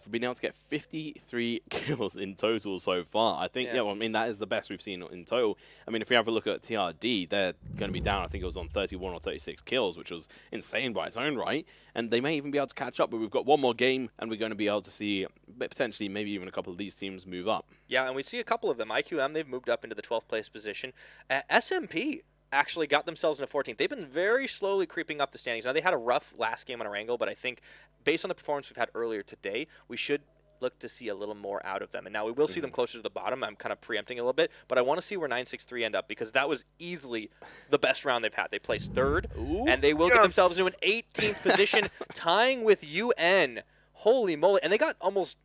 for being able to get 53 kills in total so far. I think, I mean, that is the best we've seen in total. I mean, if we have a look at TRD, they're going to be down, I think it was on 31 or 36 kills, which was insane by its own right. And they may even be able to catch up, but we've got one more game, and we're going to be able to see potentially maybe even a couple of these teams move up. Yeah, and we see a couple of them. IQM, they've moved up into the 12th place position. SMP actually got themselves into 14th. They've been very slowly creeping up the standings. Now, they had a rough last game on Erangel, but I think based on the performance we've had earlier today, we should look to see a little more out of them. And now we will see them closer to the bottom. I'm kind of preempting a little bit, but I want to see where 963 end up, because that was easily the best round they've had. They placed 3rd, and they will get themselves into an 18th position, tying with UN. Holy moly. And they got almost,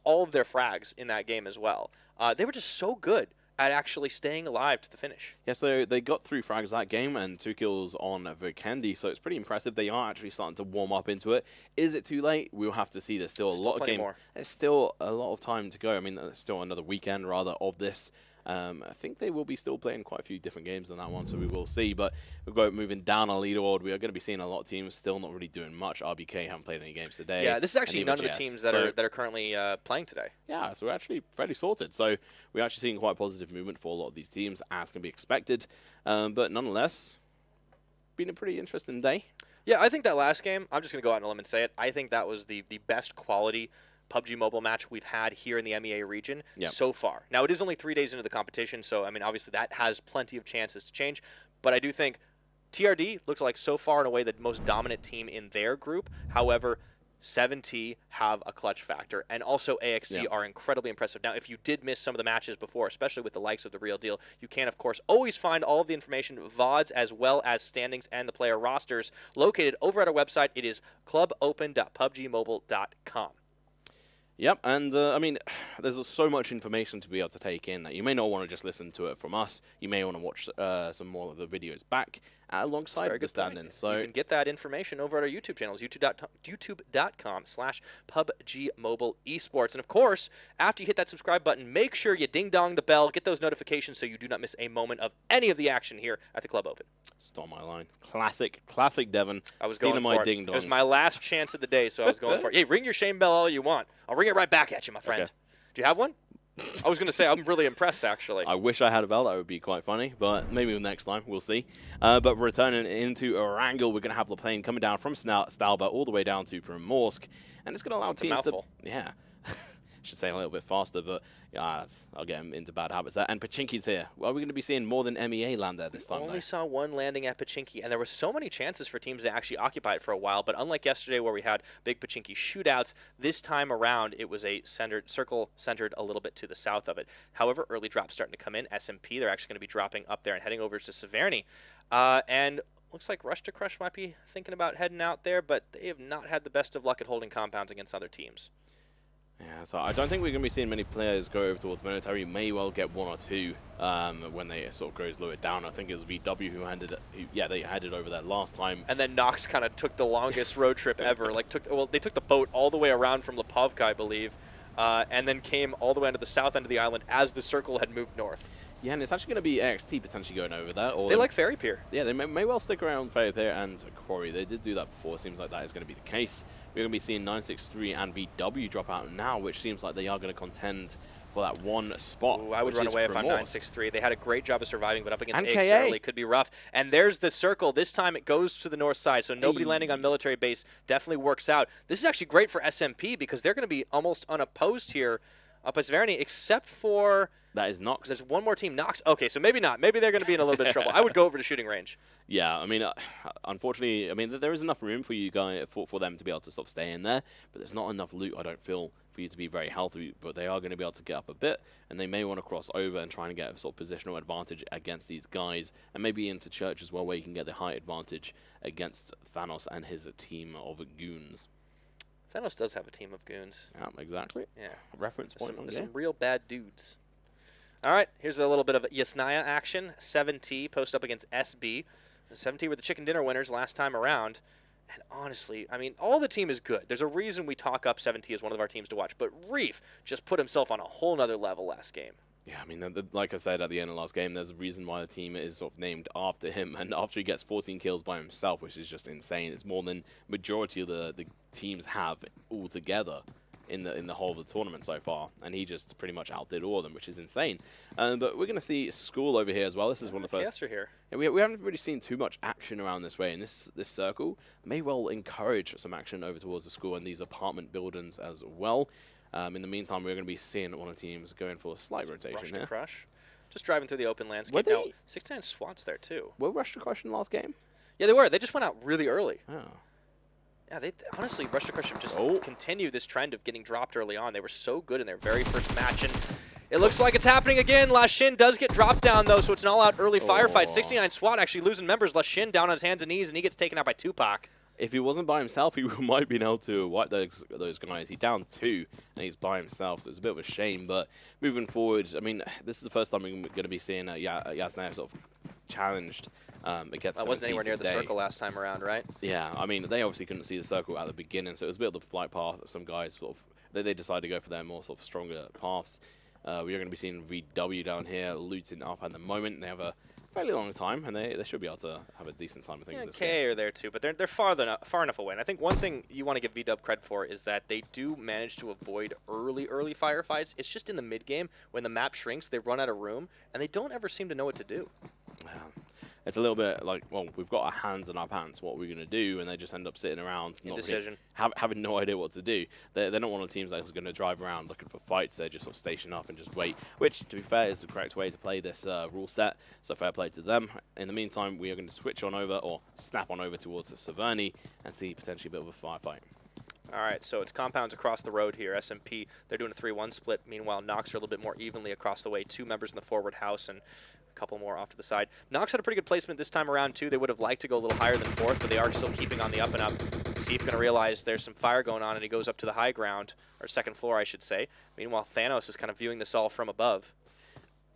all of their frags in that game as well. They were just so good at actually staying alive to the finish. Yeah, so they got 3 frags that game and 2 kills on Vikendi, so it's pretty impressive. They are actually starting to warm up into it. Is it too late? We'll have to see. There's still a lot of game. There's still a lot of time to go. I mean, there's still another weekend, rather, of this. I think they will be still playing quite a few different games than that one, so we will see. But we'll go moving down our leaderboard. We are going to be seeing a lot of teams still not really doing much. RBK haven't played any games today. Yeah, this is actually none of the teams that are currently playing today. Yeah, so we're actually fairly sorted. So we're actually seeing quite positive movement for a lot of these teams, as can be expected. But nonetheless, been a pretty interesting day. Yeah, I think that last game, I'm just going to go out on a limb and say it, I think that was the best quality PUBG Mobile match we've had here in the MEA region so far. Now, it is only 3 days into the competition, so, I mean, obviously that has plenty of chances to change. But I do think TRD looks like so far in a way the most dominant team in their group. However, 7T have a clutch factor, and also AXT are incredibly impressive. Now, if you did miss some of the matches before, especially with the likes of The Real Deal, you can, of course, always find all of the information, VODs, as well as standings and the player rosters located over at our website. It is clubopen.pubgmobile.com. Yep, and I mean, there's so much information to be able to take in that you may not want to just listen to it from us. You may want to watch some more of the videos back alongside the stand-in. So you can get that information over at our YouTube channels, youtube.com/PUBGMOBILE esports. And of course, after you hit that subscribe button, make sure you ding-dong the bell, get those notifications so you do not miss a moment of any of the action here at the Club Open. Stole my line. Classic Devon. I was stealing going my for ding it. dong. It was my last chance of the day, so I was going for it. Hey, ring your shame bell all you want. I'll ring it right back at you, my friend. Okay. Do you have one? I was going to say, I'm really impressed, actually. I wish I had a bell. That would be quite funny, but maybe next time. We'll see. But returning into Erangel, we're going to have the plane coming down from Stalba all the way down to Primorsk, and it's going to allow teams to... Yeah. Should say a little bit faster, but yeah, I'll get him into bad habits there. And Pachinki's here. Well, are we going to be seeing more than MEA land there this time? We only saw one landing at Pachinki, and there were so many chances for teams to actually occupy it for a while. But unlike yesterday where we had big Pachinki shootouts, this time around it was a circle centered a little bit to the south of it. However, early drops starting to come in. SMP, they're actually going to be dropping up there and heading over to Severny. And looks like Rush to Crush might be thinking about heading out there, but they have not had the best of luck at holding compounds against other teams. Yeah, so I don't think we're going to be seeing many players go over towards military. May well get one or two when they sort of goes lower down. I think it was VW who they headed over there last time. And then Nox kind of took the longest road trip ever. They took the boat all the way around from Lipovka, I believe, and then came all the way onto the south end of the island as the circle had moved north. Yeah, and it's actually going to be XT potentially going over there. Or they like Ferry Pier. Yeah, they may well stick around Ferry Pier and Quarry. They did do that before. Seems like that is going to be the case. We're going to be seeing 963 and VW drop out now, which seems like they are going to contend for that one spot. Ooh, I would run away if I'm 963. They had a great job of surviving, but up against Ace KA. early could be rough. And there's the circle. This time it goes to the north side, so nobody landing on military base definitely works out. This is actually great for SMP because they're going to be almost unopposed here up at Severny, except for... That is Nox. There's one more team, Nox. Okay, so maybe not. Maybe they're going to be in a little bit of trouble. I would go over to shooting range. Yeah, I mean, unfortunately, I mean, there is enough room for you guys, for them to be able to sort of stay in there, but there's not enough loot, I don't feel, for you to be very healthy, but they are going to be able to get up a bit, and they may want to cross over and try and get a sort of positional advantage against these guys, and maybe into Church as well, where you can get the height advantage against Thanos and his team of goons. Thanos does have a team of goons. Yeah, exactly. Yeah. Reference point. Some real bad dudes. All right, here's a little bit of Yasnaya action. 7T post up against SB. 7T were the chicken dinner winners last time around. And honestly, I mean, all the team is good. There's a reason we talk up 7T as one of our teams to watch. But Reef just put himself on a whole nother level last game. Yeah, I mean, like I said at the end of last game, there's a reason why the team is sort of named after him. And after he gets 14 kills by himself, which is just insane, it's more than majority of the teams have altogether in the whole of the tournament so far, and he just pretty much outdid all of them, which is insane. But we're going to see School over here as well. This is one of the first. Here. Yeah, we haven't really seen too much action around this way, and this circle may well encourage some action over towards the School and these apartment buildings as well. In the meantime, we're going to be seeing one of the teams going for a slight rotation Rush here. to Crush. Just driving through the open landscape. Now, 69 SWATs there too. Were Rush to Crush in the last game? Yeah, they were. They just went out really early. Oh. Yeah, they honestly, Rush to Crush have just continued this trend of getting dropped early on. They were so good in their very first match, and it looks like it's happening again. Lashin does get dropped down, though, so it's an all-out early firefight. 69 SWAT actually losing members. Lashin down on his hands and knees, and he gets taken out by Tupac. If he wasn't by himself, he might have been able to wipe those guys. He's down 2, and he's by himself, so it's a bit of a shame. But moving forward, I mean, this is the first time we're going to be seeing Yasnaya sort of challenged against That wasn't anywhere near the circle last time around, right? Yeah, I mean, they obviously couldn't see the circle at the beginning, so it was a bit of the flight path that some guys sort of, they decided to go for their more sort of stronger paths. We are going to be seeing VW down here looting up at the moment. They have a fairly long time, and they should be able to have a decent time of things. Yeah, KA are there too, but they're far enough away. And I think one thing you want to give VW credit for is that they do manage to avoid early firefights. It's just in the mid game when the map shrinks, they run out of room, and they don't ever seem to know what to do. It's a little bit like, well, we've got our hands in our pants. What are we going to do? And they just end up sitting around, not really having no idea what to do. They're not one of the teams that's going to drive around looking for fights. They just sort of station up and just wait, which, to be fair, is the correct way to play this rule set. So fair play to them. In the meantime, we are going to switch on over, or snap on over towards Severny and see potentially a bit of a firefight. All right, so it's compounds across the road here. SMP, they're doing a 3-1 split. Meanwhile, Nox are a little bit more evenly across the way. 2 members in the forward house and a couple more off to the side. Nox had a pretty good placement this time around, too. They would have liked to go a little higher than 4th, but they are still keeping on the up and up. Seif going to realize there's some fire going on, and he goes up to the high ground, or second floor, I should say. Meanwhile, Thanos is kind of viewing this all from above.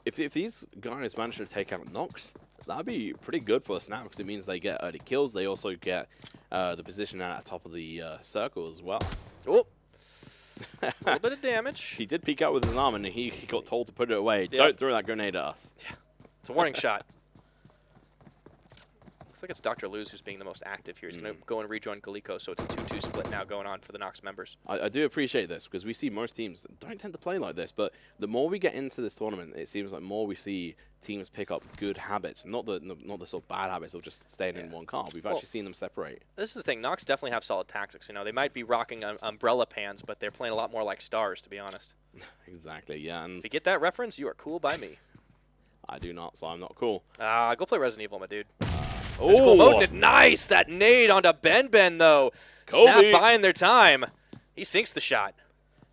If these guys manage to take out Nox, that'd be pretty good for Snap, because it means they get early kills. They also get the position at the top of the circle as well. Oh, a little bit of damage. He did peek out with his arm, and he got told to put it away. Yeah. Don't throw that grenade at us. Yeah, it's a warning shot. Looks like it's Dr. Luz who's being the most active here. He's going to go and rejoin Galiko, so it's a 2-2 split now going on for the Nox members. I do appreciate this, because we see most teams that don't tend to play like this, but the more we get into this tournament, it seems like more we see teams pick up good habits, not the sort of bad habits of just staying in one car. We've actually seen them separate. This is the thing. Nox definitely have solid tactics. You know, they might be rocking umbrella pans, but they're playing a lot more like stars, to be honest. Exactly, yeah. And if you get that reference, you are cool by me. I do not, so I'm not cool. Go play Resident Evil, my dude. Oh, cool. Nice! That nade onto Ben, though. Kobe. Snap buying their time. He sinks the shot.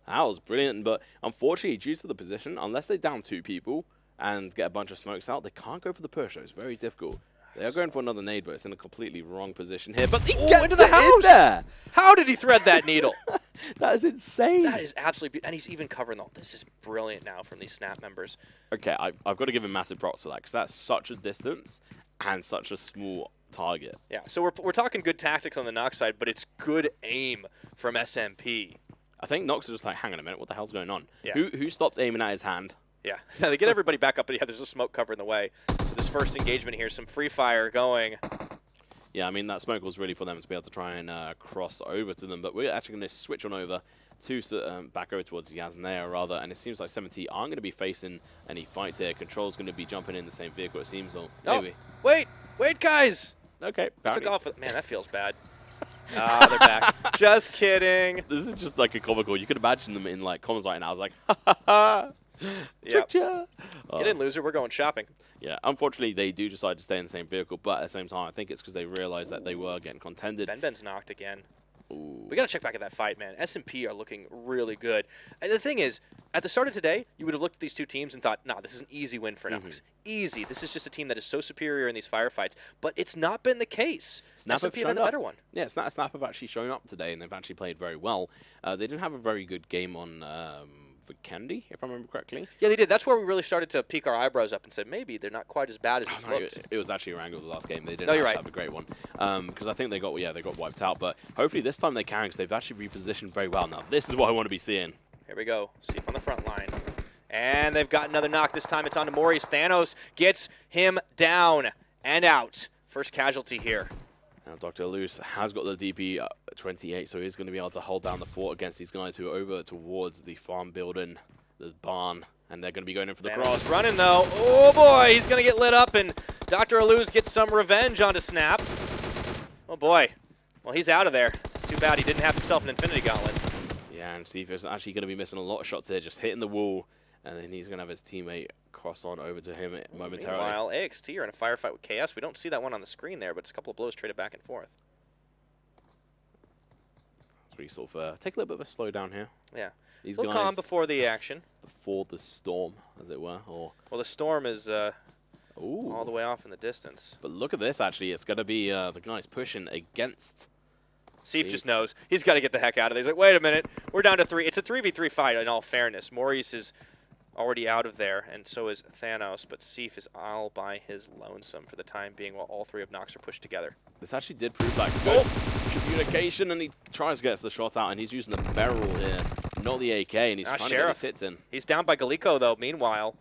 That was brilliant, but unfortunately, due to the position, unless they down 2 people and get a bunch of smokes out, they can't go for the push. It's very difficult. They are going for another nade, but it's in a completely wrong position here. But he gets into the house! in there! How did he thread that needle? That is insane. That is absolutely beautiful. And he's even covering all. This is brilliant now from these Snap members. Okay, I've got to give him massive props for that, because that's such a distance and such a small target. Yeah, so we're talking good tactics on the Nox side, but it's good aim from SMP. I think Nox is just like, hang on a minute, what the hell's going on? Yeah. Who stopped aiming at his hand? Yeah, they get everybody back up, but yeah, there's a smoke cover in the way. So this first engagement here, some free fire going. Yeah, I mean, that smoke was really for them to be able to try and cross over to them, but we're actually going to switch on over to back over towards Yasnaya, rather, and it seems like 70 aren't going to be facing any fights here. Control's going to be jumping in the same vehicle, it seems, or maybe. Oh, wait, guys! Okay, took off with, man, that feels bad. They're back. Just kidding. This is just like a comical. You could imagine them in like comments right now. I was like, ha ha ha. Yep. Get in, loser. We're going shopping. Yeah, unfortunately, they do decide to stay in the same vehicle, but at the same time, I think it's because they realized that they were getting contended. Ben's knocked again. Ooh. We got to check back at that fight, man. SMP are looking really good. And the thing is, at the start of today, you would have looked at these two teams and thought, nah, this is an easy win for Nox. Easy. This is just a team that is so superior in these firefights. But it's not been the case. SMP have been the better one. Yeah, Snap have actually shown up today, and they've actually played very well. They didn't have a very good game on Vikendi, if I remember correctly. Yeah, they did. That's where we really started to peek our eyebrows up and said, maybe they're not quite as bad as this looks. It was actually Erangel the last game. They didn't have a great one. Because I think they got wiped out. But hopefully this time they can, because they've actually repositioned very well. Now, this is what I want to be seeing. Here we go. Seif on the front line. And they've got another knock. This time it's on to Maurice. Thanos gets him down and out. First casualty here. Now, Dr. Luz has got the DP 28, so he's going to be able to hold down the fort against these guys who are over towards the farm building, the barn, and they're going to be going in for the cross. Running, though. Oh, boy, he's going to get lit up, and Dr. Luz gets some revenge onto Snap. Oh, boy. Well, he's out of there. It's too bad he didn't have himself an Infinity Gauntlet. Yeah, and Seif is actually going to be missing a lot of shots here, just hitting the wall, and then he's going to have his teammate cross on over to him momentarily. Meanwhile, AXT are in a firefight with KS. We don't see that one on the screen there, but it's a couple of blows traded back and forth. So we sort of take a little bit of a slowdown here. Yeah. These a little guys calm before the action. Before the storm, as it were. Or well, the storm is Ooh. all the way off in the distance. But look at this, actually. It's going to be the guys pushing against... Seif just knows. He's got to get the heck out of there. He's like, wait a minute. We're down to 3. It's a 3v3 fight, in all fairness. Maurice is already out of there, and so is Thanos, but Seif is all by his lonesome for the time being while all 3 of Nox are pushed together. This actually did prove like good communication, and he tries to get the shot out, and he's using the barrel here, not the AK, and he's trying to get his hits in. He's down by Galiko, though, meanwhile.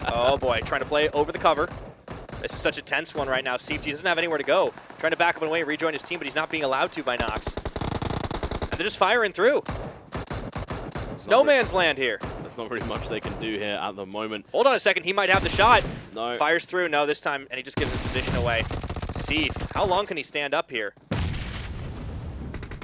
Oh, boy, trying to play over the cover. This is such a tense one right now. Seif doesn't have anywhere to go. Trying to back up and away and rejoin his team, but he's not being allowed to by Nox. And they're just firing through. It's no man's land here. There's not really much they can do here at the moment. Hold on a second. He might have the shot. No. Fires through. No, this time, and he just gives his position away. Seif, how long can he stand up here? I'm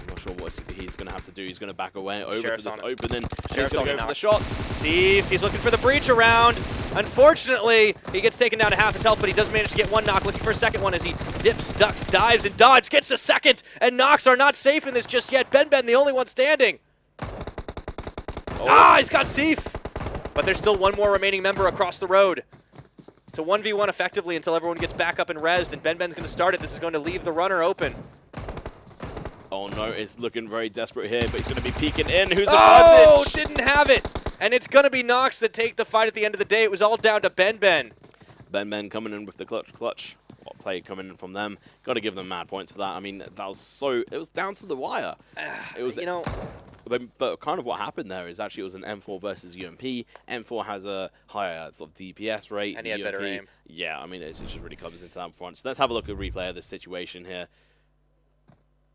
not sure what he's going to have to do. He's going to back away over Sheriff's to this on it. opening. He's going to go for the shots. Seif, he's looking for the breach around. Unfortunately, he gets taken down to half his health, but he does manage to get one knock. Looking for a second one as he dips, ducks, dives, and dodge. Gets a second, and Nox are not safe in this just yet. Ben, the only one standing. Oh. He's got Seif. But there's still one more remaining member across the road. It's a 1v1 effectively until everyone gets back up and rezzed, and Ben's going to start it. This is going to leave the runner open. Oh no, it's looking very desperate here, but he's going to be peeking in. Who's Oh, advantage? didn't have it. And it's going to be Nox that take the fight at the end of the day. It was all down to Ben. Ben coming in with the clutch. What play coming in from them? Got to give them mad points for that. I mean, that was so. It was down to the wire. It was, you know. But kind of what happened there is actually it was an M4 versus UMP. M4 has a higher sort of DPS rate. And he had better aim. Yeah, I mean, it just really comes into that front. So let's have a look at a replay of this situation here.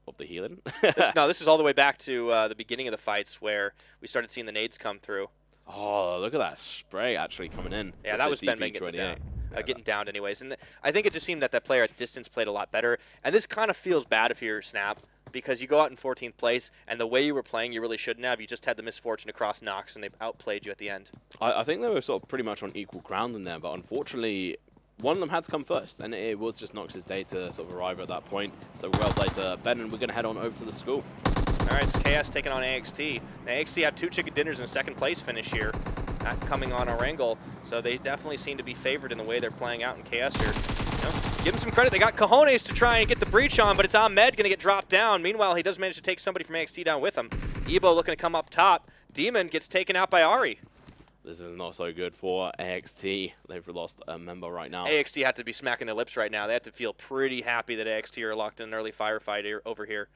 Of the healing. This is all the way back to the beginning of the fights where we started seeing the nades come through. Oh, look at that spray actually coming in. Yeah, that was Ben getting down. Getting downed anyways. And I think it just seemed that player at distance played a lot better. And this kind of feels bad if you're Snap, because you go out in 14th place, and the way you were playing, you really shouldn't have. You just had the misfortune to cross Nox, and they outplayed you at the end. I think they were sort of pretty much on equal ground in there, but unfortunately, one of them had to come first, and it was just Nox's day to sort of arrive at that point. So well played to Ben, and we're going to head on over to the school. All right, it's KS taking on AXT. Now, AXT had 2 chicken dinners in a second place finish here, coming on Erangel. So they definitely seem to be favored in the way they're playing out in KS here. You know, give them some credit. They got cojones to try and get the breach on, but it's Ahmed going to get dropped down. Meanwhile, he does manage to take somebody from AXT down with him. Ebo looking to come up top. Demon gets taken out by Ari. This is not so good for AXT. They've lost a member right now. AXT had to be smacking their lips right now. They have to feel pretty happy that AXT are locked in an early firefight over here.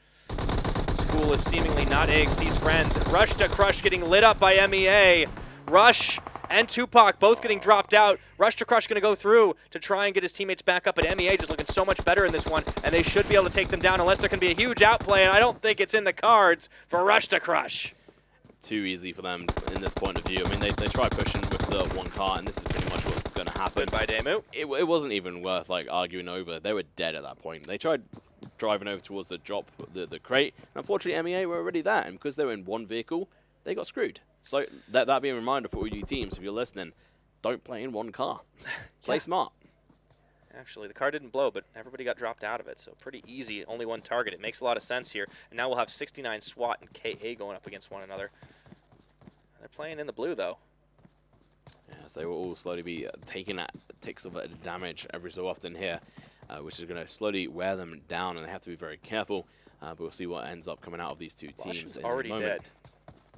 School is seemingly not AXT's friends. Rush to Crush getting lit up by MEA. Rush and Tupac both getting dropped out. Rush to Crush going to go through to try and get his teammates back up, but MEA just looking so much better in this one, and they should be able to take them down unless there can be a huge outplay, and I don't think it's in the cards for Rush to Crush. Too easy for them in this point of view. I mean, they try pushing with the one car, and this is pretty much what's going to happen. Goodbye, Demu. It wasn't even worth like arguing over. They were dead at that point. They tried driving over towards the drop, the crate, and unfortunately MEA were already there, and because they were in one vehicle, they got screwed. So that being a reminder for all you teams, if you're listening, don't play in one car. Play smart. Actually, the car didn't blow, but everybody got dropped out of it, so pretty easy. Only one target. It makes a lot of sense here. And now we'll have 69 SWAT and KA going up against one another. They're playing in the blue, though. Yes, they will all slowly be taking ticks of damage every so often here, which is going to slowly wear them down, and they have to be very careful. But we'll see what ends up coming out of these two teams. Is already dead.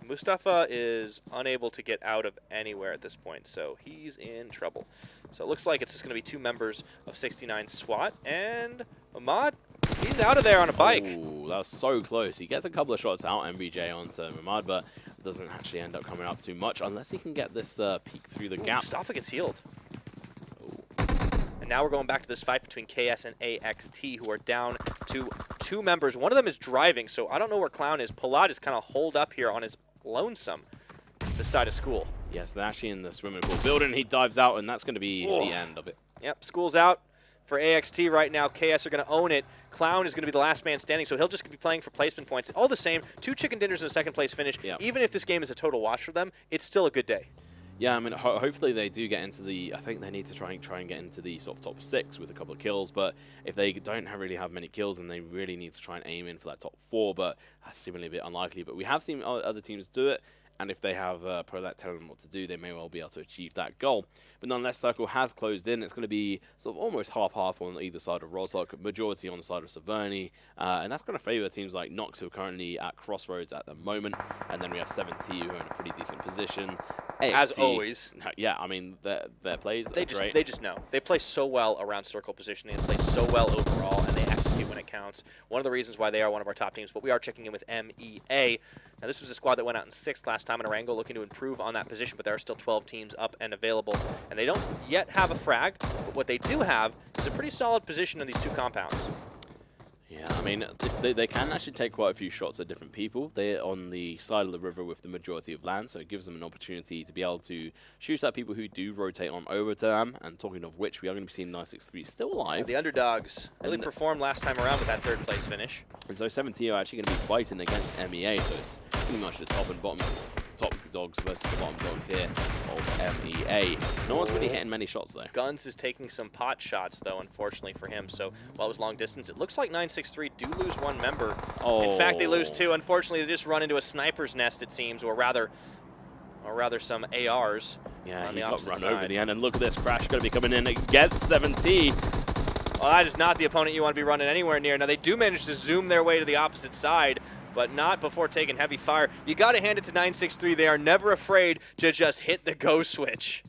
Mustafa is unable to get out of anywhere at this point, so he's in trouble. So it looks like it's just going to be 2 members of 69 SWAT, and Ahmad, he's out of there on a bike. Ooh, that was so close. He gets a couple of shots out, MBJ onto Ahmad, but doesn't actually end up coming up too much unless he can get this peek through the gap. Mustafa gets healed. And now we're going back to this fight between KS and AXT, who are down to 2 members. One of them is driving, so I don't know where Clown is. Palat is kind of holed up here on his lonesome this side of School. Yes, they're actually in the swimming pool building. He dives out, and that's going to be the end of it. Yep, School's out for AXT right now. KS are going to own it. Clown is going to be the last man standing, so he'll just be playing for placement points. All the same, 2 chicken dinners in a second place finish. Yep. Even if this game is a total wash for them, it's still a good day. Yeah, I mean, hopefully they do get into the. I think they need to try and get into the sort of top 6 with a couple of kills. But if they don't really have many kills, then they really need to try and aim in for that top 4. But that's seemingly a bit unlikely. But we have seen other teams do it, and if they have pro that telling them what to do, they may well be able to achieve that goal. But nonetheless, Circle has closed in. It's going to be sort of almost half-half on either side of Rozhok, majority on the side of Saverny, and that's going to favour teams like Nox, who are currently at Crossroads at the moment, and then we have 7T, who are in a pretty decent position. AXT, as always. Yeah, I mean, their plays they are just, great. They just know. They play so well around circle positioning. They play so well overall, and they execute when it counts. One of the reasons why they are one of our top teams, but we are checking in with MEA. Now, this was a squad that went out in 6th last time in Erangel, looking to improve on that position, but there are still 12 teams up and available. And they don't yet have a frag, but what they do have is a pretty solid position in these 2 compounds. Yeah, I mean, they can actually take quite a few shots at different people. They're on the side of the river with the majority of land, so it gives them an opportunity to be able to shoot at people who do rotate on over to them. And talking of which, we are going to be seeing 963 still alive. The underdogs really performed last time around with that 3rd place finish. And so 7T are actually going to be fighting against MEA, so it's pretty much the top and bottom. Top dogs versus the bottom dogs here of MEA. No one's really hitting many shots though. Guns is taking some pot shots though, unfortunately for him. So while it was long distance, it looks like 963 do lose 1 member. In fact, they lose 2. Unfortunately, they just run into a sniper's nest, it seems, or rather some ARs. Yeah, on he the got run side. over the end, and look at this crash going to be coming in against 7T. Well, that is not the opponent you want to be running anywhere near. Now, they do manage to zoom their way to the opposite side, but not before taking heavy fire. You got to hand it to 963. They are never afraid to just hit the go switch.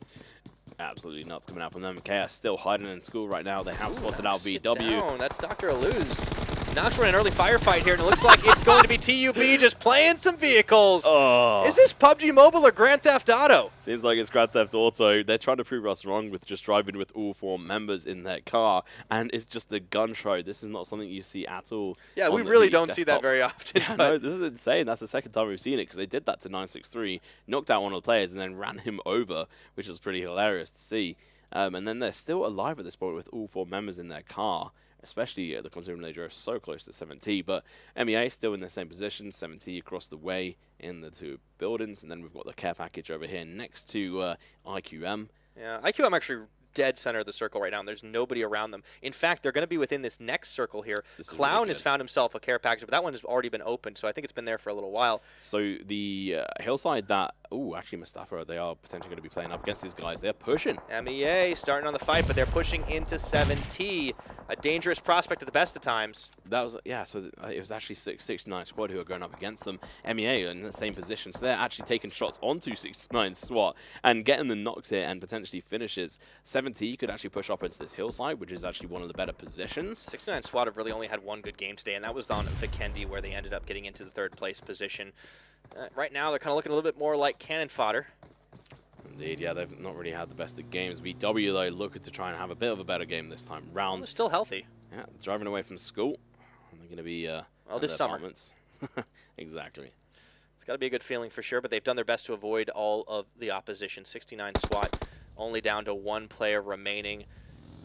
Absolutely nuts coming out from them. Chaos still hiding in school right now. They have spotted out VW. That's Dr. Aluz. Nox running an early firefight here, and it looks like it's going to be TUB just playing some vehicles. Oh. Is this PUBG Mobile or Grand Theft Auto? Seems like it's Grand Theft Auto. They're trying to prove us wrong with just driving with all 4 members in their car, and it's just a gun show. This is not something you see at all. Yeah, we really don't see that very often. Yeah, no, this is insane. That's the second time we've seen it, because they did that to 963, knocked out one of the players, and then ran him over, which was pretty hilarious to see. And then they're still alive at this point with all 4 members in their car, especially considering they drove so close to 7T. But MEA still in the same position, 7T across the way in the 2 buildings, and then we've got the care package over here next to IQM. Yeah, IQM actually dead center of the circle right now, and there's nobody around them. In fact, they're going to be within this next circle here. Clown has found himself a care package, but that one has already been opened, so I think it's been there for a little while. So the hillside that, actually Mustafa, they are potentially going to be playing up against these guys. They're pushing. MEA starting on the fight, but they're pushing into 7T. A dangerous prospect at the best of times. That was, yeah, so it was actually 69 squad who are going up against them. MEA are in the same position, so they're actually taking shots onto 69 SWAT and getting the knocks here and potentially finishes. 7T could actually push up into this hillside, which is actually one of the better positions. 69 SWAT have really only had one good game today, and that was on Vikendi, where they ended up getting into the 3rd place position. Right now, they're kind of looking a little bit more like cannon fodder. Indeed, yeah, they've not really had the best of games. VW, though, looking to try and have a bit of a better game this time round. Well, they're still healthy. Yeah, driving away from school. They're going to be well, this summer. Exactly. It's got to be a good feeling for sure, but they've done their best to avoid all of the opposition. 69 SWAT, only down to 1 player remaining.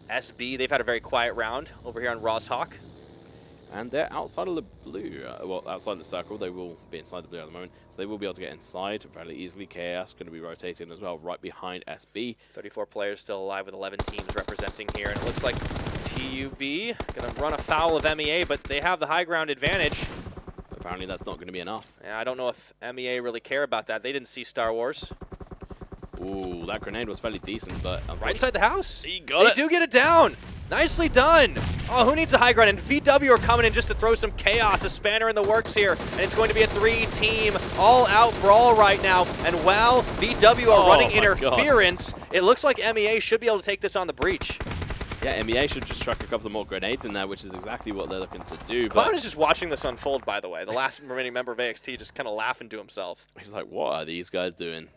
SB, they've had a very quiet round over here on Rosshawk. And they're outside of the blue, well, outside the circle. They will be inside the blue at the moment, so they will be able to get inside fairly easily. Chaos going to be rotating as well, right behind SB. 34 players still alive with 11 teams representing here, and it looks like TUB going to run afoul of MEA, but they have the high ground advantage. Apparently that's not going to be enough. Yeah, I don't know if MEA really care about that. They didn't see Star Wars. Ooh, that grenade was fairly decent, but right inside the house. He got it. They do get it down. Nicely done. Oh, who needs a high ground? And VW are coming in just to throw some chaos, a spanner in the works here. And it's going to be a 3-team all-out brawl right now. And while VW are running interference, it looks like MEA should be able to take this on the breach. Yeah, MEA should just chuck a couple more grenades in there, which is exactly what they're looking to do. Clown is just watching this unfold, by the way. The last remaining member of AXT just kind of laughing to himself. He's like, what are these guys doing?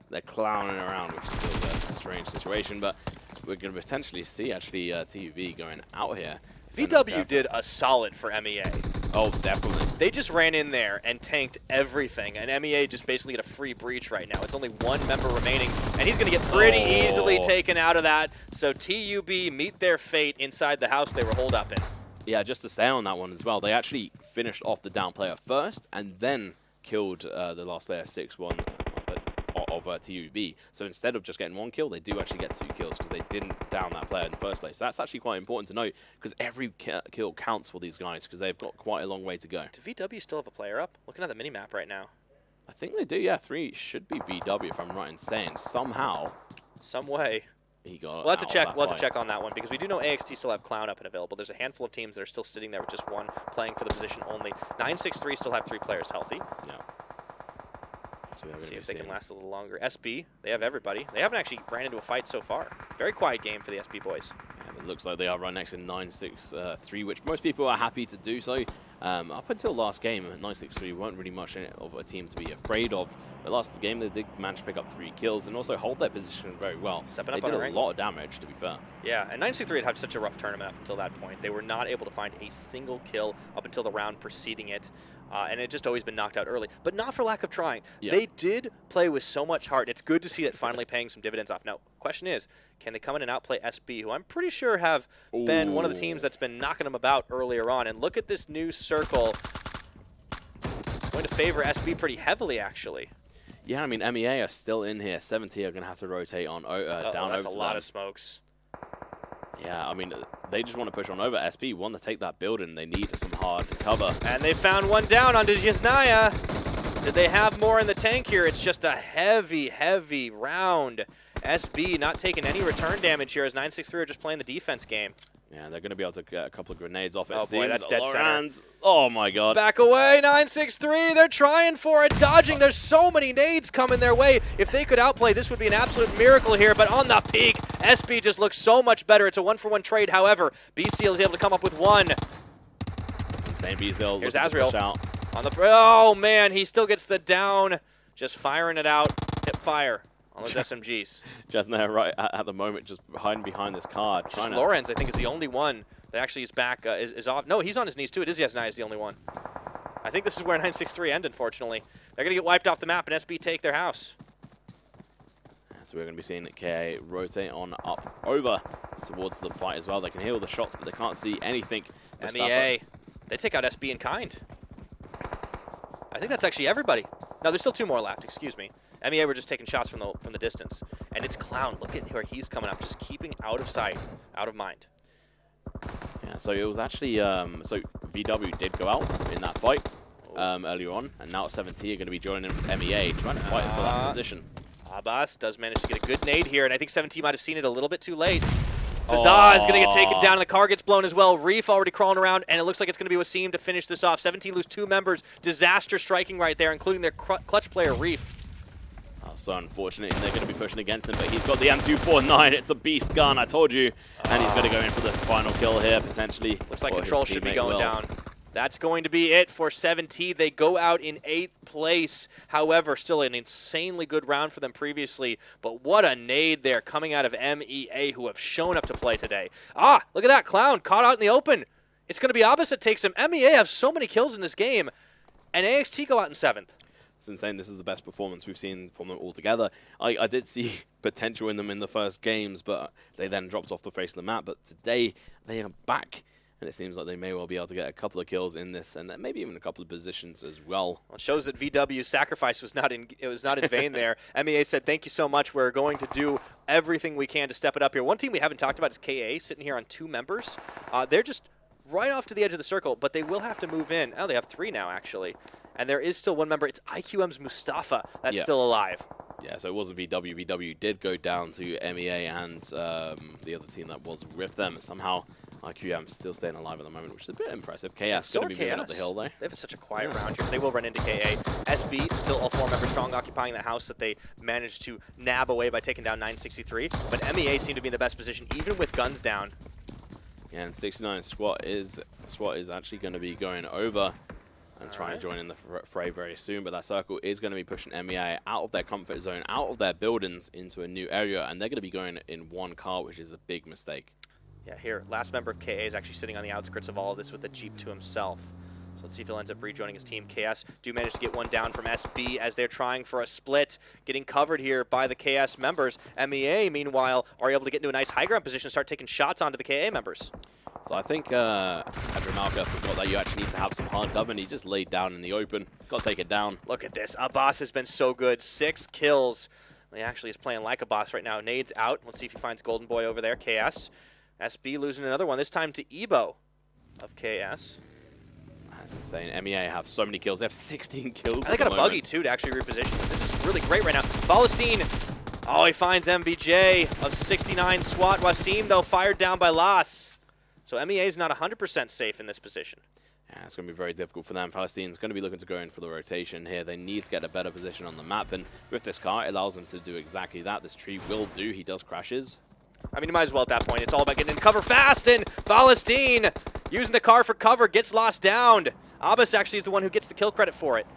They're clowning around, which is still a strange situation, but we're going to potentially see actually TUV going out here. VW did a solid for MEA. Oh, definitely. They just ran in there and tanked everything, and MEA just basically get a free breach right now. It's only 1 member remaining, and he's going to get pretty easily taken out of that. So TUB meet their fate inside the house they were holed up in. Yeah, just to say on that one as well, they actually finished off the down player first and then killed the last player 6-1 of TUB. So instead of just getting 1 kill, they do actually get 2 kills because they didn't down that player in the first place. So that's actually quite important to note because every kill counts for these guys because they've got quite a long way to go. Do VW still have a player up? Looking at the minimap right now. I think they do, yeah. 3 should be VW if I'm right in saying. Somehow. Some way. He got We'll have to check. We'll have to check on that one because we do know AXT still have Clown up and available. There's a handful of teams that are still sitting there with just 1 playing for the position only. 963 still have 3 players healthy. Yeah. So see if they can last a little longer. SB, they have everybody. They haven't actually ran into a fight so far. Very quiet game for the SB boys. Yeah, it looks like they are right next in 963, which most people are happy to do so. Up until last game, 963 weren't really much of a team to be afraid of. But last game, they did manage to pick up 3 kills and also hold their position very well. Stepping up they on did a lot of damage, to be fair. Yeah, and 963 had had such a rough tournament up until that point. They were not able to find a single kill up until the round preceding it. And it just always been knocked out early, but not for lack of trying. Yeah. They did play with so much heart. It's good to see it finally paying some dividends off. Now, question is, can they come in and outplay SB, who I'm pretty sure have been one of the teams that's been knocking them about earlier on? And look at this new circle. Going to favor SB pretty heavily, actually. Yeah, I mean, MEA are still in here. 70 are going to have to rotate on down over to them. That's a lot of smokes. Yeah, I mean, they just want to push on over. SB want to take that building. They need some hard cover. And they found 1 down onto Yasnaya. Did they have more in the tank here? It's just a heavy, heavy round. SB not taking any return damage here as 963 are just playing the defense game. Yeah, they're going to be able to get a couple of grenades off it. Oh boy, that's dead center. Oh my god. Back away, 963. They're trying for it, dodging. There's so many nades coming their way. If they could outplay, this would be an absolute miracle here. But on the peak, SB just looks so much better. It's a 1-for-1 trade. However, BCL is able to come up with one. That's insane. BCL. Here's Azrael. On the. Oh man, he still gets the down. Just firing it out. Hip fire on those SMGs. Just there, right at the moment, just hiding behind this car. Just Lorenz, I think, is the only one that actually is back, is off. No, he's on his knees too. It is Yes9 is the only one. I think this is where 963 ended, unfortunately. They're going to get wiped off the map and SB take their house. So we're going to be seeing KA rotate on up over towards the fight as well. They can hear all the shots, but they can't see anything. MEA, they take out SB in kind. I think that's actually everybody. No, there's still 2 more left, excuse me. MEA were just taking shots from the distance. And it's Clown. Look at where he's coming up, just keeping out of sight, out of mind. Yeah, so it was actually, so VW did go out in that fight earlier on, and now 7T are going to be joining in with MEA, trying to fight for that position. Abbas does manage to get a good nade here, and I think 7T might have seen it a little bit too late. Fazza is going to get taken down, and the car gets blown as well. Reef already crawling around, and it looks like it's going to be Wasim to finish this off. 7T lose 2 members. Disaster striking right there, including their clutch player, Reef. So unfortunate, they're going to be pushing against him, but he's got the M249. It's a beast gun, I told you. And he's going to go in for the final kill here, potentially. Looks like Control should be going down. That's going to be it for 7T. They go out in 8th place. However, still an insanely good round for them previously. But what a nade there coming out of MEA, who have shown up to play today. Look at that. Clown caught out in the open. It's going to be Abbas that takes him. MEA have so many kills in this game. And AXT go out in 7th. It's insane. This is the best performance we've seen from them altogether. I did see potential in them in the first games, but they then dropped off the face of the map. But today, they are back, and it seems like they may well be able to get a couple of kills in this, and maybe even a couple of positions as well. It shows that VW's sacrifice was not in vain there. MEA said, thank you so much. We're going to do everything we can to step it up here. One team we haven't talked about is KA, sitting here on 2 members. They're just right off to the edge of the circle, but they will have to move in. Oh, they have 3 now, actually. And there is still 1 member. It's IQM's Mustafa that's still alive. Yeah, so it wasn't VW. VW did go down to MEA and the other team that was with them. Somehow, IQM's still staying alive at the moment, which is a bit impressive. KS going to be moving up the hill, though. They have such a quiet round here. They will run into KA. SB, still all 4 members strong, occupying that house that they managed to nab away by taking down 963. But MEA seem to be in the best position, even with guns down. Yeah, and 69 SWAT is actually going to be going over and trying to join in the fray very soon, but that circle is going to be pushing MEA out of their comfort zone, out of their buildings into a new area, and they're going to be going in 1 car, which is a big mistake. Yeah, here, last member of KA is actually sitting on the outskirts of all of this with a Jeep to himself. So let's see if he'll end up rejoining his team. KS do manage to get 1 down from SB as they're trying for a split, getting covered here by the KS members. MEA, meanwhile, are able to get into a nice high ground position and start taking shots onto the KA members. So I think Adrimalka forgot that you actually need to have some hard cover, and he just laid down in the open. Got to take it down. Look at this. Abbas has been so good. 6 kills. He actually is playing like a boss right now. Nades out. Let's see if he finds Golden Boy over there. KS. SB losing another one, this time to Ebo of KS. That's insane. MEA have so many kills. They have 16 kills. They got a buggy, too, to actually reposition. This is really great right now. Palestine. Oh, he finds MBJ of 69 SWAT. Wasim, though, fired down by Las. So MEA is not 100% safe in this position. Yeah, it's going to be very difficult for them. Palestine's going to be looking to go in for the rotation here. They need to get a better position on the map, and with this car, it allows them to do exactly that. This tree will do. He does crashes. I mean, you might as well at that point. It's all about getting in cover fast, and Palestine using the car for cover gets lost down. Abbas actually is the one who gets the kill credit for it.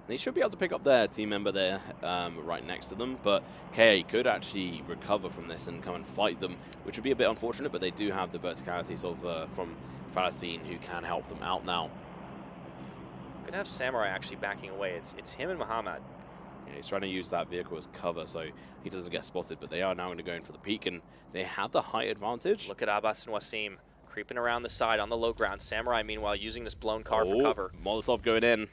They should be able to pick up their team member there right next to them, but KA could actually recover from this and come and fight them, which would be a bit unfortunate, but they do have the verticalities of from Palestine who can help them out now. Gonna have Samurai actually backing away. It's him and Muhammad. Yeah, he's trying to use that vehicle as cover so he doesn't get spotted, but they are now going to go in for the peak, and they have the height advantage. Look at Abbas and Wasim creeping around the side on the low ground. Samurai, meanwhile, using this blown car for cover. Molotov going in.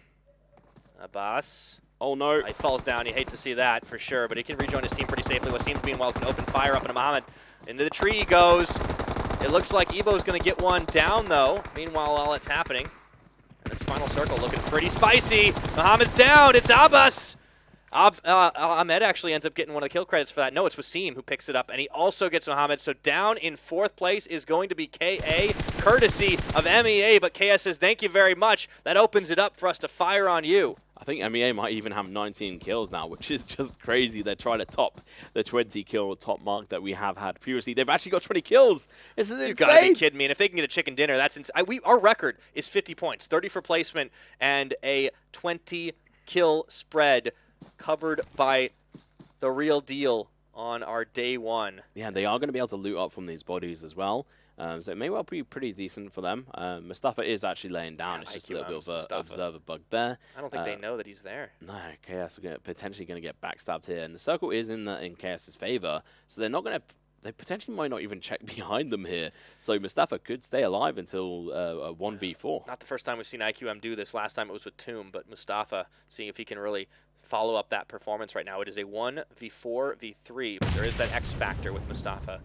Abbas. Oh no. He falls down. You hate to see that for sure, but he can rejoin his team pretty safely. Wasim, meanwhile, is going to open fire up into Muhammad. Into the tree he goes. It looks like Ebo's going to get 1 down, though. Meanwhile, while it's happening. And this final circle looking pretty spicy. Muhammad's down. It's Abbas. Ahmed actually ends up getting one of the kill credits for that. No, it's Wasim who picks it up, and he also gets Mohamed. So down in 4th place is going to be KA, courtesy of MEA, but KS says, thank you very much. That opens it up for us to fire on you. I think MEA might even have 19 kills now, which is just crazy. They're trying to top the 20-kill top mark that we have had previously. They've actually got 20 kills. This is insane. You gotta be kidding me. And if they can get a chicken dinner, that's insane. Our record is 50 points, 30 for placement, and a 20-kill spread covered by the real deal on our day 1. Yeah, they are going to be able to loot up from these bodies as well. So it may well be pretty decent for them. Mustafa is actually laying down. It's just a little bit of an observer bug there. I don't think they know that he's there. No, KS are potentially going to get backstabbed here. And the circle is in KS's favor, so they're not going to... They potentially might not even check behind them here. So Mustafa could stay alive until a 1v4. Not the first time we've seen IQM do this. Last time it was with Tomb, but Mustafa seeing if he can really follow up that performance right now. It is a 1v4v3, but there is that X factor with Mustafa.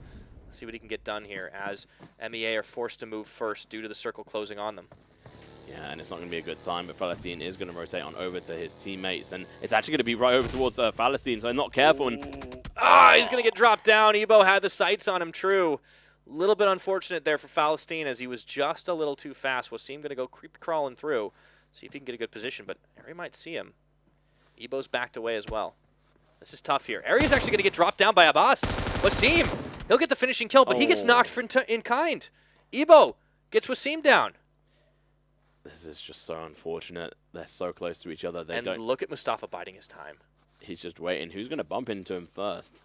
Let's see what he can get done here as MEA are forced to move first due to the circle closing on them. Yeah, and it's not going to be a good time, but Palestine is going to rotate on over to his teammates, and it's actually going to be right over towards Palestine, so not careful. And he's going to get dropped down. Ebo had the sights on him, true. A little bit unfortunate there for Palestine as he was just a little too fast. Wasim going to go creep crawling through, see if he can get a good position, but Ari might see him. Ebo's backed away as well. This is tough here. Ari is actually going to get dropped down by Abbas. Wasim, he'll get the finishing kill, but he gets knocked in kind. Ebo gets Wasim down. This is just so unfortunate. They're so close to each other. And look at Mustafa biding his time. He's just waiting. Who's going to bump into him first?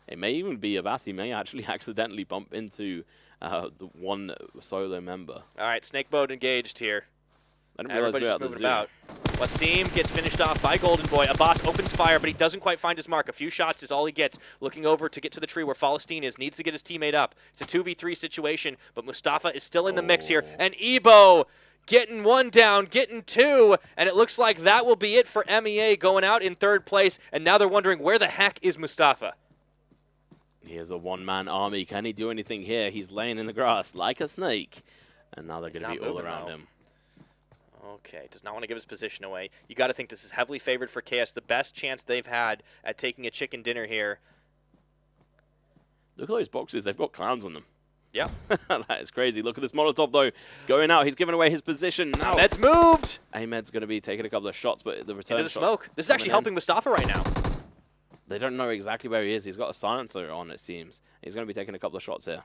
It may even be Abbas. He may actually accidentally bump into the one solo member. All right, snake boat engaged here. I didn't realize Everybody's we were moving about. Wasim gets finished off by Golden Boy. Abbas opens fire, but he doesn't quite find his mark. A few shots is all he gets. Looking over to get to the tree where Palestine is. Needs to get his teammate up. It's a 2v3 situation, but Mustafa is still in the mix here. And Ebo getting one down, getting two, and it looks like that will be it for MEA going out in 3rd place. And now they're wondering, where the heck is Mustafa? He is a one-man army. Can he do anything here? He's laying in the grass like a snake. And now they're going to be all around him. Okay, does not want to give his position away. You got to think this is heavily favored for KS. The best chance they've had at taking a chicken dinner here. Look at those boxes. They've got clowns on them. Yeah. That is crazy. Look at this Molotov, though. Going out. He's giving away his position. Now Ahmed's moved. Ahmed's going to be taking a couple of shots, but the return into the smoke. This is actually helping Mustafa right now. They don't know exactly where he is. He's got a silencer on, it seems. He's going to be taking a couple of shots here.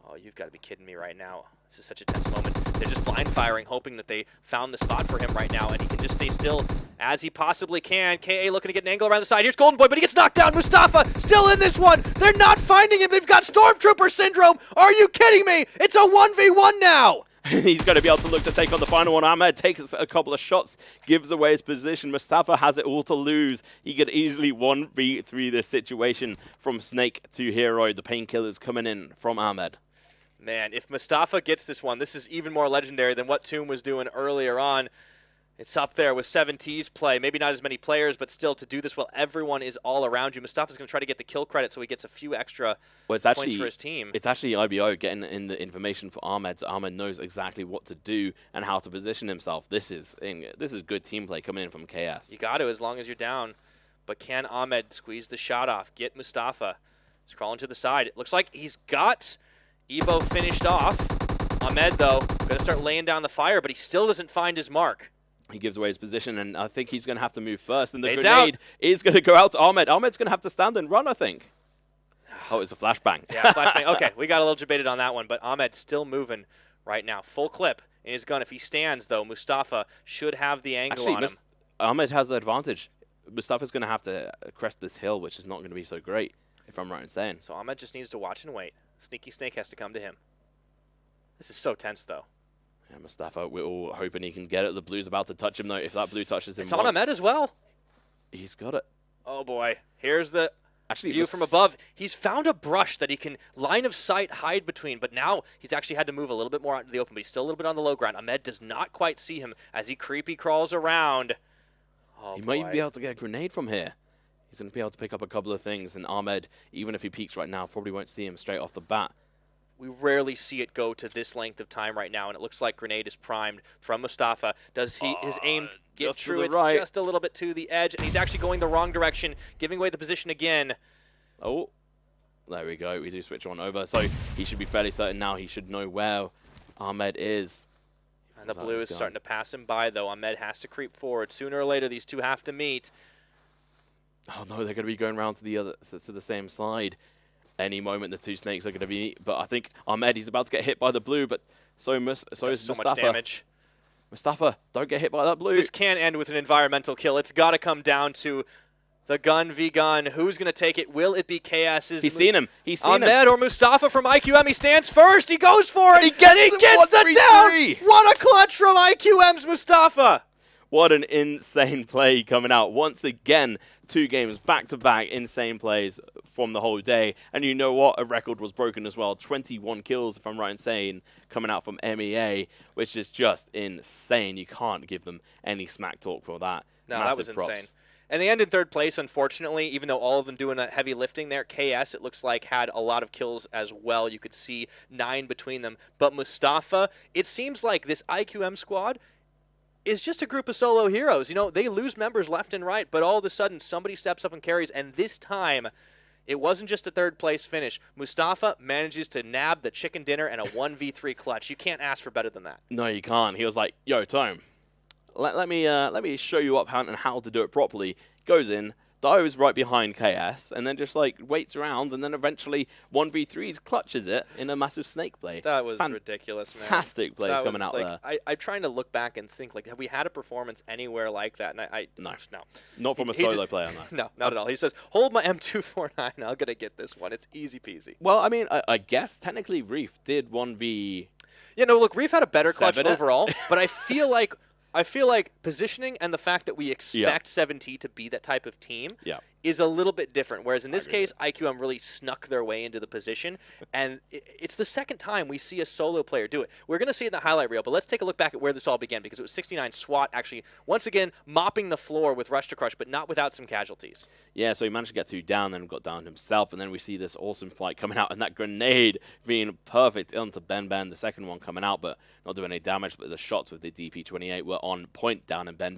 Oh, you've got to be kidding me right now. This is such a tense moment. They're just blind firing, hoping that they found the spot for him right now, and he can just stay still as he possibly can. KA looking to get an angle around the side. Here's Golden Boy, but he gets knocked down. Mustafa still in this one. They're not finding him. They've got Stormtrooper syndrome. Are you kidding me? It's a 1v1 now. He's going to be able to look to take on the final one. Ahmed takes a couple of shots, gives away his position. Mustafa has it all to lose. He could easily 1v3 this situation from Snake to Hero. The painkillers coming in from Ahmed. Man, if Mustafa gets this one, this is even more legendary than what Tomb was doing earlier on. It's up there with 7T's play. Maybe not as many players, but still to do this while everyone is all around you. Mustafa's going to try to get the kill credit so he gets a few extra points for his team. It's actually IBO getting in the information for Ahmed, so Ahmed knows exactly what to do and how to position himself. This is good team play coming in from KS. You got to, as long as you're down. But can Ahmed squeeze the shot off? Get Mustafa. He's crawling to the side. It looks like he's got Ebo finished off. Ahmed, though, going to start laying down the fire, but he still doesn't find his mark. He gives away his position, and I think he's going to have to move first. And the grenade is going to go out to Ahmed. Ahmed's going to have to stand and run, I think. Oh, it's a flashbang. Yeah, flashbang. Okay, we got a little debated on that one, but Ahmed still moving right now. Full clip in his gun. If he stands, though, Mustafa should have the angle on him. Ahmed has the advantage. Mustafa's going to have to crest this hill, which is not going to be so great, if I'm right in saying. So Ahmed just needs to watch and wait. Sneaky Snake has to come to him. This is so tense, though. Yeah, Mustafa, we're all hoping he can get it. The blue's about to touch him, though. If that blue touches him It's on Ahmed as well. He's got it. Oh, boy. Here's the view from above. He's found a brush that he can line of sight hide between, but now he's actually had to move a little bit more out into the open, but he's still a little bit on the low ground. Ahmed does not quite see him as he creepy crawls around. Oh, he might even be able to get a grenade from here. He's going to be able to pick up a couple of things, and Ahmed, even if he peeks right now, probably won't see him straight off the bat. we rarely see it go to this length of time right now, and it looks like Grenade is primed from Mustafa. Does his aim get just to true? the It's right. just a little bit to the edge, and he's actually going the wrong direction, giving away the position again. Oh, there we go. We do switch on over. So he should be fairly certain now. He should know where Ahmed is. And the blue is starting to pass him by, though. Ahmed has to creep forward. Sooner or later, these two have to meet. Oh no, they're going to be going around to the same side. Any moment, the two snakes are going to be. But I think Ahmed, he's about to get hit by the blue. But so is Mustafa. Much damage. Mustafa, don't get hit by that blue. This can end with an environmental kill. It's got to come down to the gun v gun. Who's going to take it? Will it be KS's? He's seen him. He's seen him. Ahmed or Mustafa from IQM. He stands first. He goes for it. He gets the down. What a clutch from IQM's Mustafa. What an insane play coming out. Once again, 2 games back-to-back, insane plays from the whole day. And you know what? A record was broken as well. 21 kills, if I'm right in saying, coming out from MEA, which is just insane. You can't give them any smack talk for that. No, Massive that was props. insane. And they ended 3rd place, unfortunately, even though all of them doing that heavy lifting there. KS, it looks like, had a lot of kills as well. You could see 9 between them. But Mustafa, it seems like this IQM squad is just a group of solo heroes. You know, they lose members left and right, but all of a sudden somebody steps up and carries, and this time it wasn't just a 3rd place finish. Mustafa manages to nab the chicken dinner and a 1v3 clutch. You can't ask for better than that. No, you can't. He was like, yo, Tome, let me show you up how to do it properly. Goes in, dives right behind KS, and then just like waits around, and then eventually 1v3s clutches it in a massive snake play. That was ridiculous, man. Fantastic plays coming out there. I'm trying to look back and think, like, have we had a performance anywhere like that? And No. No. Not from a solo player, no. No, not at all. He says, hold my M249, I'm going to get this one. It's easy peasy. Well, I mean, I guess technically Reef did 1v... Yeah, no, look, Reef had a better clutch 7 overall, but I feel like positioning and the fact that we expect 7T to be that type of team is a little bit different. Whereas in this case, IQM really snuck their way into the position, and it's the second time we see a solo player do it. We're going to see it in the highlight reel, but let's take a look back at where this all began, because it was 69 SWAT actually, once again, mopping the floor with Rush to Crush, but not without some casualties. Yeah, so he managed to get 2 down, then got down himself, and then we see this awesome fight coming out, and that grenade being perfect onto Ben, the second one coming out, but not doing any damage, but the shots with the DP28 were on point down in Ben,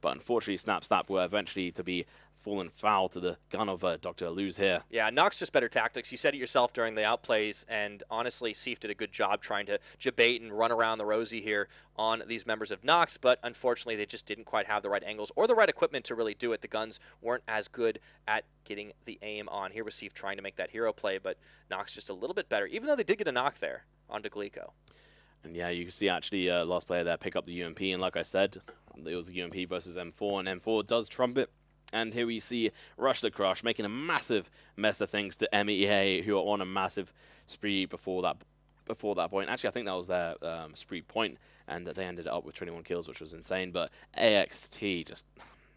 but unfortunately Snap were eventually to be fallen foul to the gun of Dr. Luz here. Yeah, Nox just better tactics. You said it yourself during the outplays, and honestly, Seif did a good job trying to debate and run around the rosy here on these members of Nox, but unfortunately, they just didn't quite have the right angles or the right equipment to really do it. The guns weren't as good at getting the aim on. Here was Seif trying to make that hero play, but Nox just a little bit better, even though they did get a knock there onto Glico. And yeah, you can see actually last player there pick up the UMP, and like I said, it was UMP versus M4, and M4 does trumpet. And here we see Rush the Crush making a massive mess of things to MEA, who are on a massive spree before that point. Actually, I think that was their spree point, and they ended up with 21 kills, which was insane. But AXT just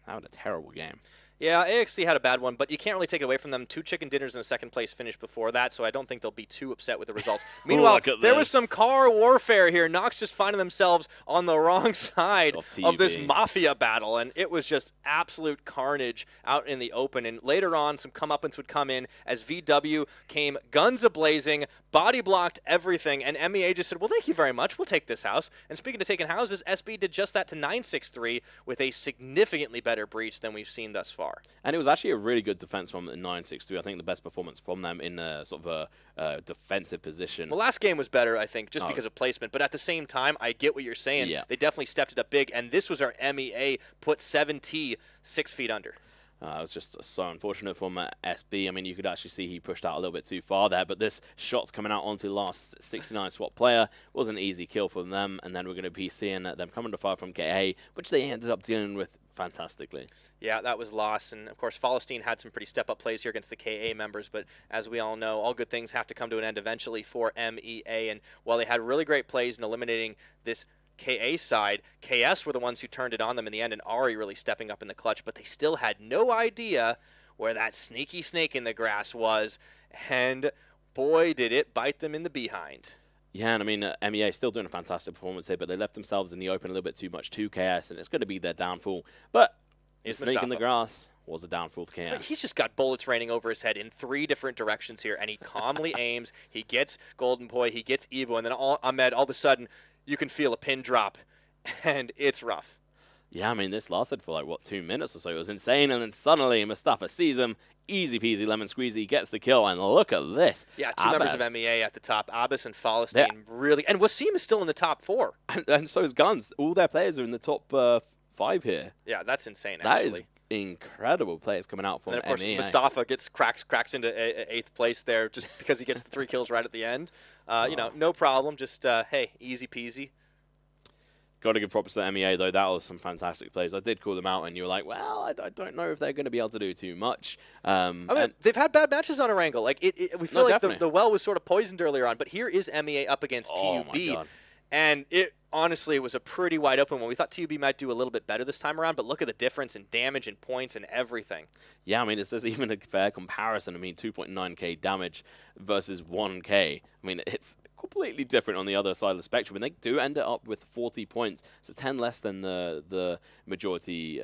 had a terrible game. Yeah, AXT had a bad one, but you can't really take it away from them. 2 chicken dinners and a 2nd place finish before that, so I don't think they'll be too upset with the results. Meanwhile, there was some car warfare here. Nox just finding themselves on the wrong side of this Mafia battle, and it was just absolute carnage out in the open. And later on, some comeuppance would come in as VW came guns a-blazing, body blocked everything, and MEA just said, well, thank you very much. We'll take this house. And speaking of taking houses, SB did just that to 963 with a significantly better breach than we've seen thus far. And it was actually a really good defense from 963. I think the best performance from them in sort of a defensive position. Well, last game was better, I think, just because of placement. But at the same time, I get what you're saying. Yeah. They definitely stepped it up big. And this was our MEA put 7T 6 feet under. It was just so unfortunate from SB. I mean, you could actually see he pushed out a little bit too far there, but this shot's coming out onto the last 69 SWAT player was an easy kill for them, and then we're going to be seeing them coming to fire from KA, which they ended up dealing with fantastically. Yeah, that was lost, and of course, Falestine had some pretty step-up plays here against the KA members, but as we all know, all good things have to come to an end eventually for MEA, and while they had really great plays in eliminating this KA side, KS were the ones who turned it on them in the end, and Ari really stepping up in the clutch, but they still had no idea where that sneaky snake in the grass was, and boy, did it bite them in the behind. Yeah, and I mean, MEA still doing a fantastic performance here, but they left themselves in the open a little bit too much to KS, and it's going to be their downfall. But it's snake in the grass was a downfall for KS. He's just got bullets raining over his head in 3 different directions here, and he calmly aims. He gets Golden Boy, he gets Evo, and then Ahmed, all of a sudden, you can feel a pin drop, and it's rough. Yeah, I mean, this lasted for, like, what, 2 minutes or so. It was insane, and then suddenly Mustafa sees him. Easy peasy lemon squeezy, gets the kill, and look at this. Yeah, 2 members of MEA at the top. Abbas and Falastine really, and Wasim is still in the top 4. And so is Guns. All their players are in the top 5 here. Yeah, that's insane, actually. That is incredible players coming out from And, of course, MEA. Mustafa cracks into 8th place there just because he gets the 3 kills right at the end. You know, no problem. Just, hey, easy peasy. Got to give props to MEA, though. That was some fantastic plays. I did call them out, and you were like, well, I don't know if they're going to be able to do too much. I mean, they've had bad matches on Erangel. Like, we feel like the well was sort of poisoned earlier on, but here is MEA up against TUB. My God. And it honestly was a pretty wide open one. We thought TUB might do a little bit better this time around, but look at the difference in damage and points and everything. Yeah, I mean, there's even a fair comparison. I mean, 2.9k damage versus 1k. I mean, it's completely different on the other side of the spectrum, and they do end up with 40 points, so 10 less than the majority.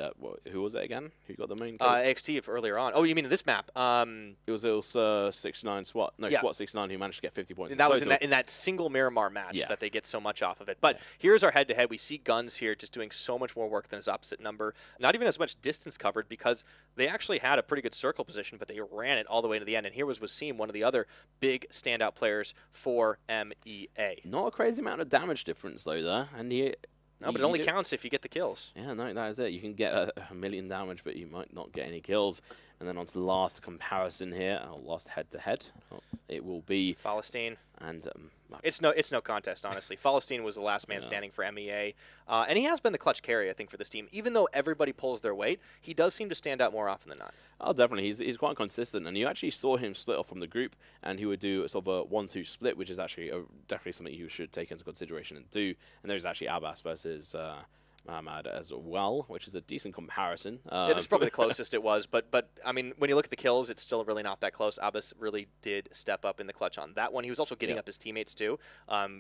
Who was it again? Who got the main kills? XT earlier on. Oh, you mean in this map? It was also 69 SWAT. No, yeah. SWAT 69 who managed to get 50 points. And that was in that single Miramar match that they get so much off of it. But here's our head-to-head. We see Guns here just doing so much more work than his opposite number. Not even as much distance covered because they actually had a pretty good circle position, but they ran it all the way to the end. And here was Wasim, one of the other big standout players for MEA. Not a crazy amount of damage difference, though, there. And no, but it only counts if you get the kills. Yeah, no, that is it. You can get a million damage, but you might not get any kills. And then on to the last comparison here, last head-to-head. It will be Falastine. And it's no contest, honestly. Falastine was the last man standing for MEA, and he has been the clutch carry, I think, for this team. Even though everybody pulls their weight, he does seem to stand out more often than not. Oh, definitely. He's quite consistent, and you actually saw him split off from the group, and he would do sort of a 1-2 split, which is actually definitely something you should take into consideration and do. And there's actually Abbas versus Miramar as well, which is a decent comparison. Yeah, this is probably the closest it was, but I mean, when you look at the kills, it's still really not that close. Abbas really did step up in the clutch on that one. He was also getting up his teammates too,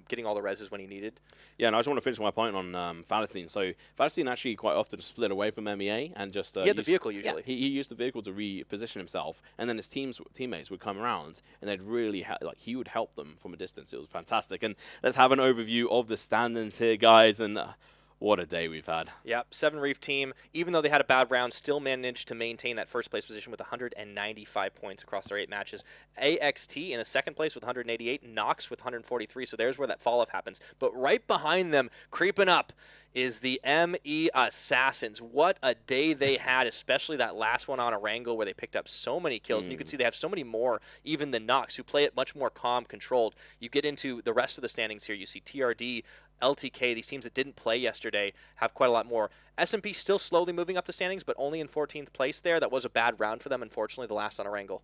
getting all the reses when he needed. Yeah, and I just want to finish my point on Falastine. So Falastine actually quite often split away from MEA and just he had the vehicle usually. Yeah, he used the vehicle to reposition himself, and then his teammates would come around, and they'd really he would help them from a distance. It was fantastic. And let's have an overview of the standings here, guys, and. What a day we've had. Yep, 7 Reef team, even though they had a bad round, still managed to maintain that first place position with 195 points across their 8 matches. AXT in a second place with 188, Nox with 143, so there's where that fall-off happens. But right behind them, creeping up, is the ME Assassins. What a day they had, especially that last one on Erangel where they picked up so many kills. And you can see they have so many more even than Nox, who play it much more calm, controlled. You get into the rest of the standings here. You see TRD, LTK, these teams that didn't play yesterday, have quite a lot more. SMP still slowly moving up the standings, but only in 14th place there. That was a bad round for them, unfortunately, the last on Erangel.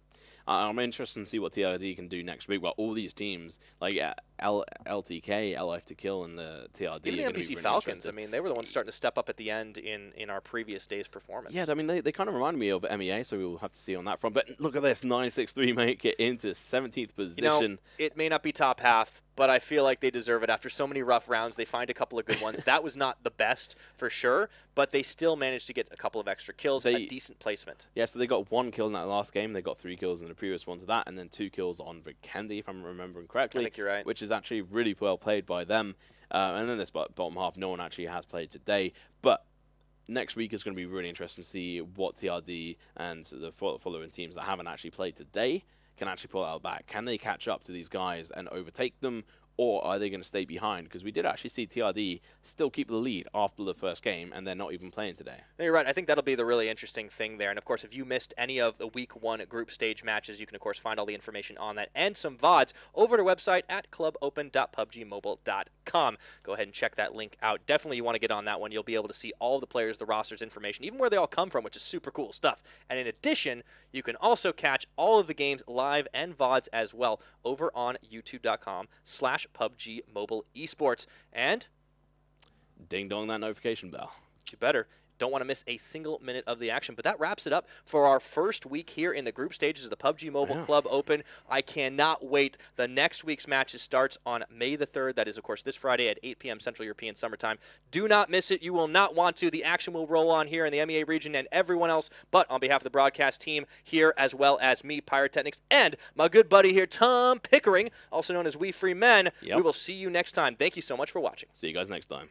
I'm interested to see what TRD can do next week. Well, all these teams, like LTK, LF to Kill, and the TRD. Even the NBC Falcons, I mean, they were the ones starting to step up at the end in our previous day's performance. Yeah, I mean, they kind of reminded me of MEA, so we'll have to see on that front. But look at this, 963 make it into 17th position. You know, it may not be top half, but I feel like they deserve it. After so many rough rounds, they find a couple of good ones. That was not the best, for sure, but they still managed to get a couple of extra kills, a decent placement. Yeah, so they got 1 kill in that last game. They got 3 kills in the previous one to that, and then 2 kills on Vikendi, if I'm remembering correctly. I think you're right. Which is actually really well played by them. And then this bottom half, no one actually has played today. But next week is going to be really interesting to see what TRD and the following teams that haven't actually played today can actually pull out back. Can they catch up to these guys and overtake them? Or are they going to stay behind? Because we did actually see TRD still keep the lead after the first game, and they're not even playing today. No, you're right. I think that'll be the really interesting thing there. And, of course, if you missed any of the Week 1 group stage matches, you can, of course, find all the information on that and some VODs over at our website at clubopen.pubgmobile.com. Go ahead and check that link out. Definitely you want to get on that one. You'll be able to see all the players, the rosters, information, even where they all come from, which is super cool stuff. And in addition, you can also catch all of the games live and VODs as well over on youtube.com/PUBG Mobile Esports. And ding dong that notification bell. You better. Don't want to miss a single minute of the action. But that wraps it up for our first week here in the group stages of the PUBG Mobile Club Open. I cannot wait. The next week's matches starts on May the 3rd. That is, of course, this Friday at 8 p.m. Central European Summer Time. Do not miss it. You will not want to. The action will roll on here in the MEA region and everyone else. But on behalf of the broadcast team here, as well as me, Pyrotechnics, and my good buddy here, Tom Pickering, also known as We Free Men, we will see you next time. Thank you so much for watching. See you guys next time.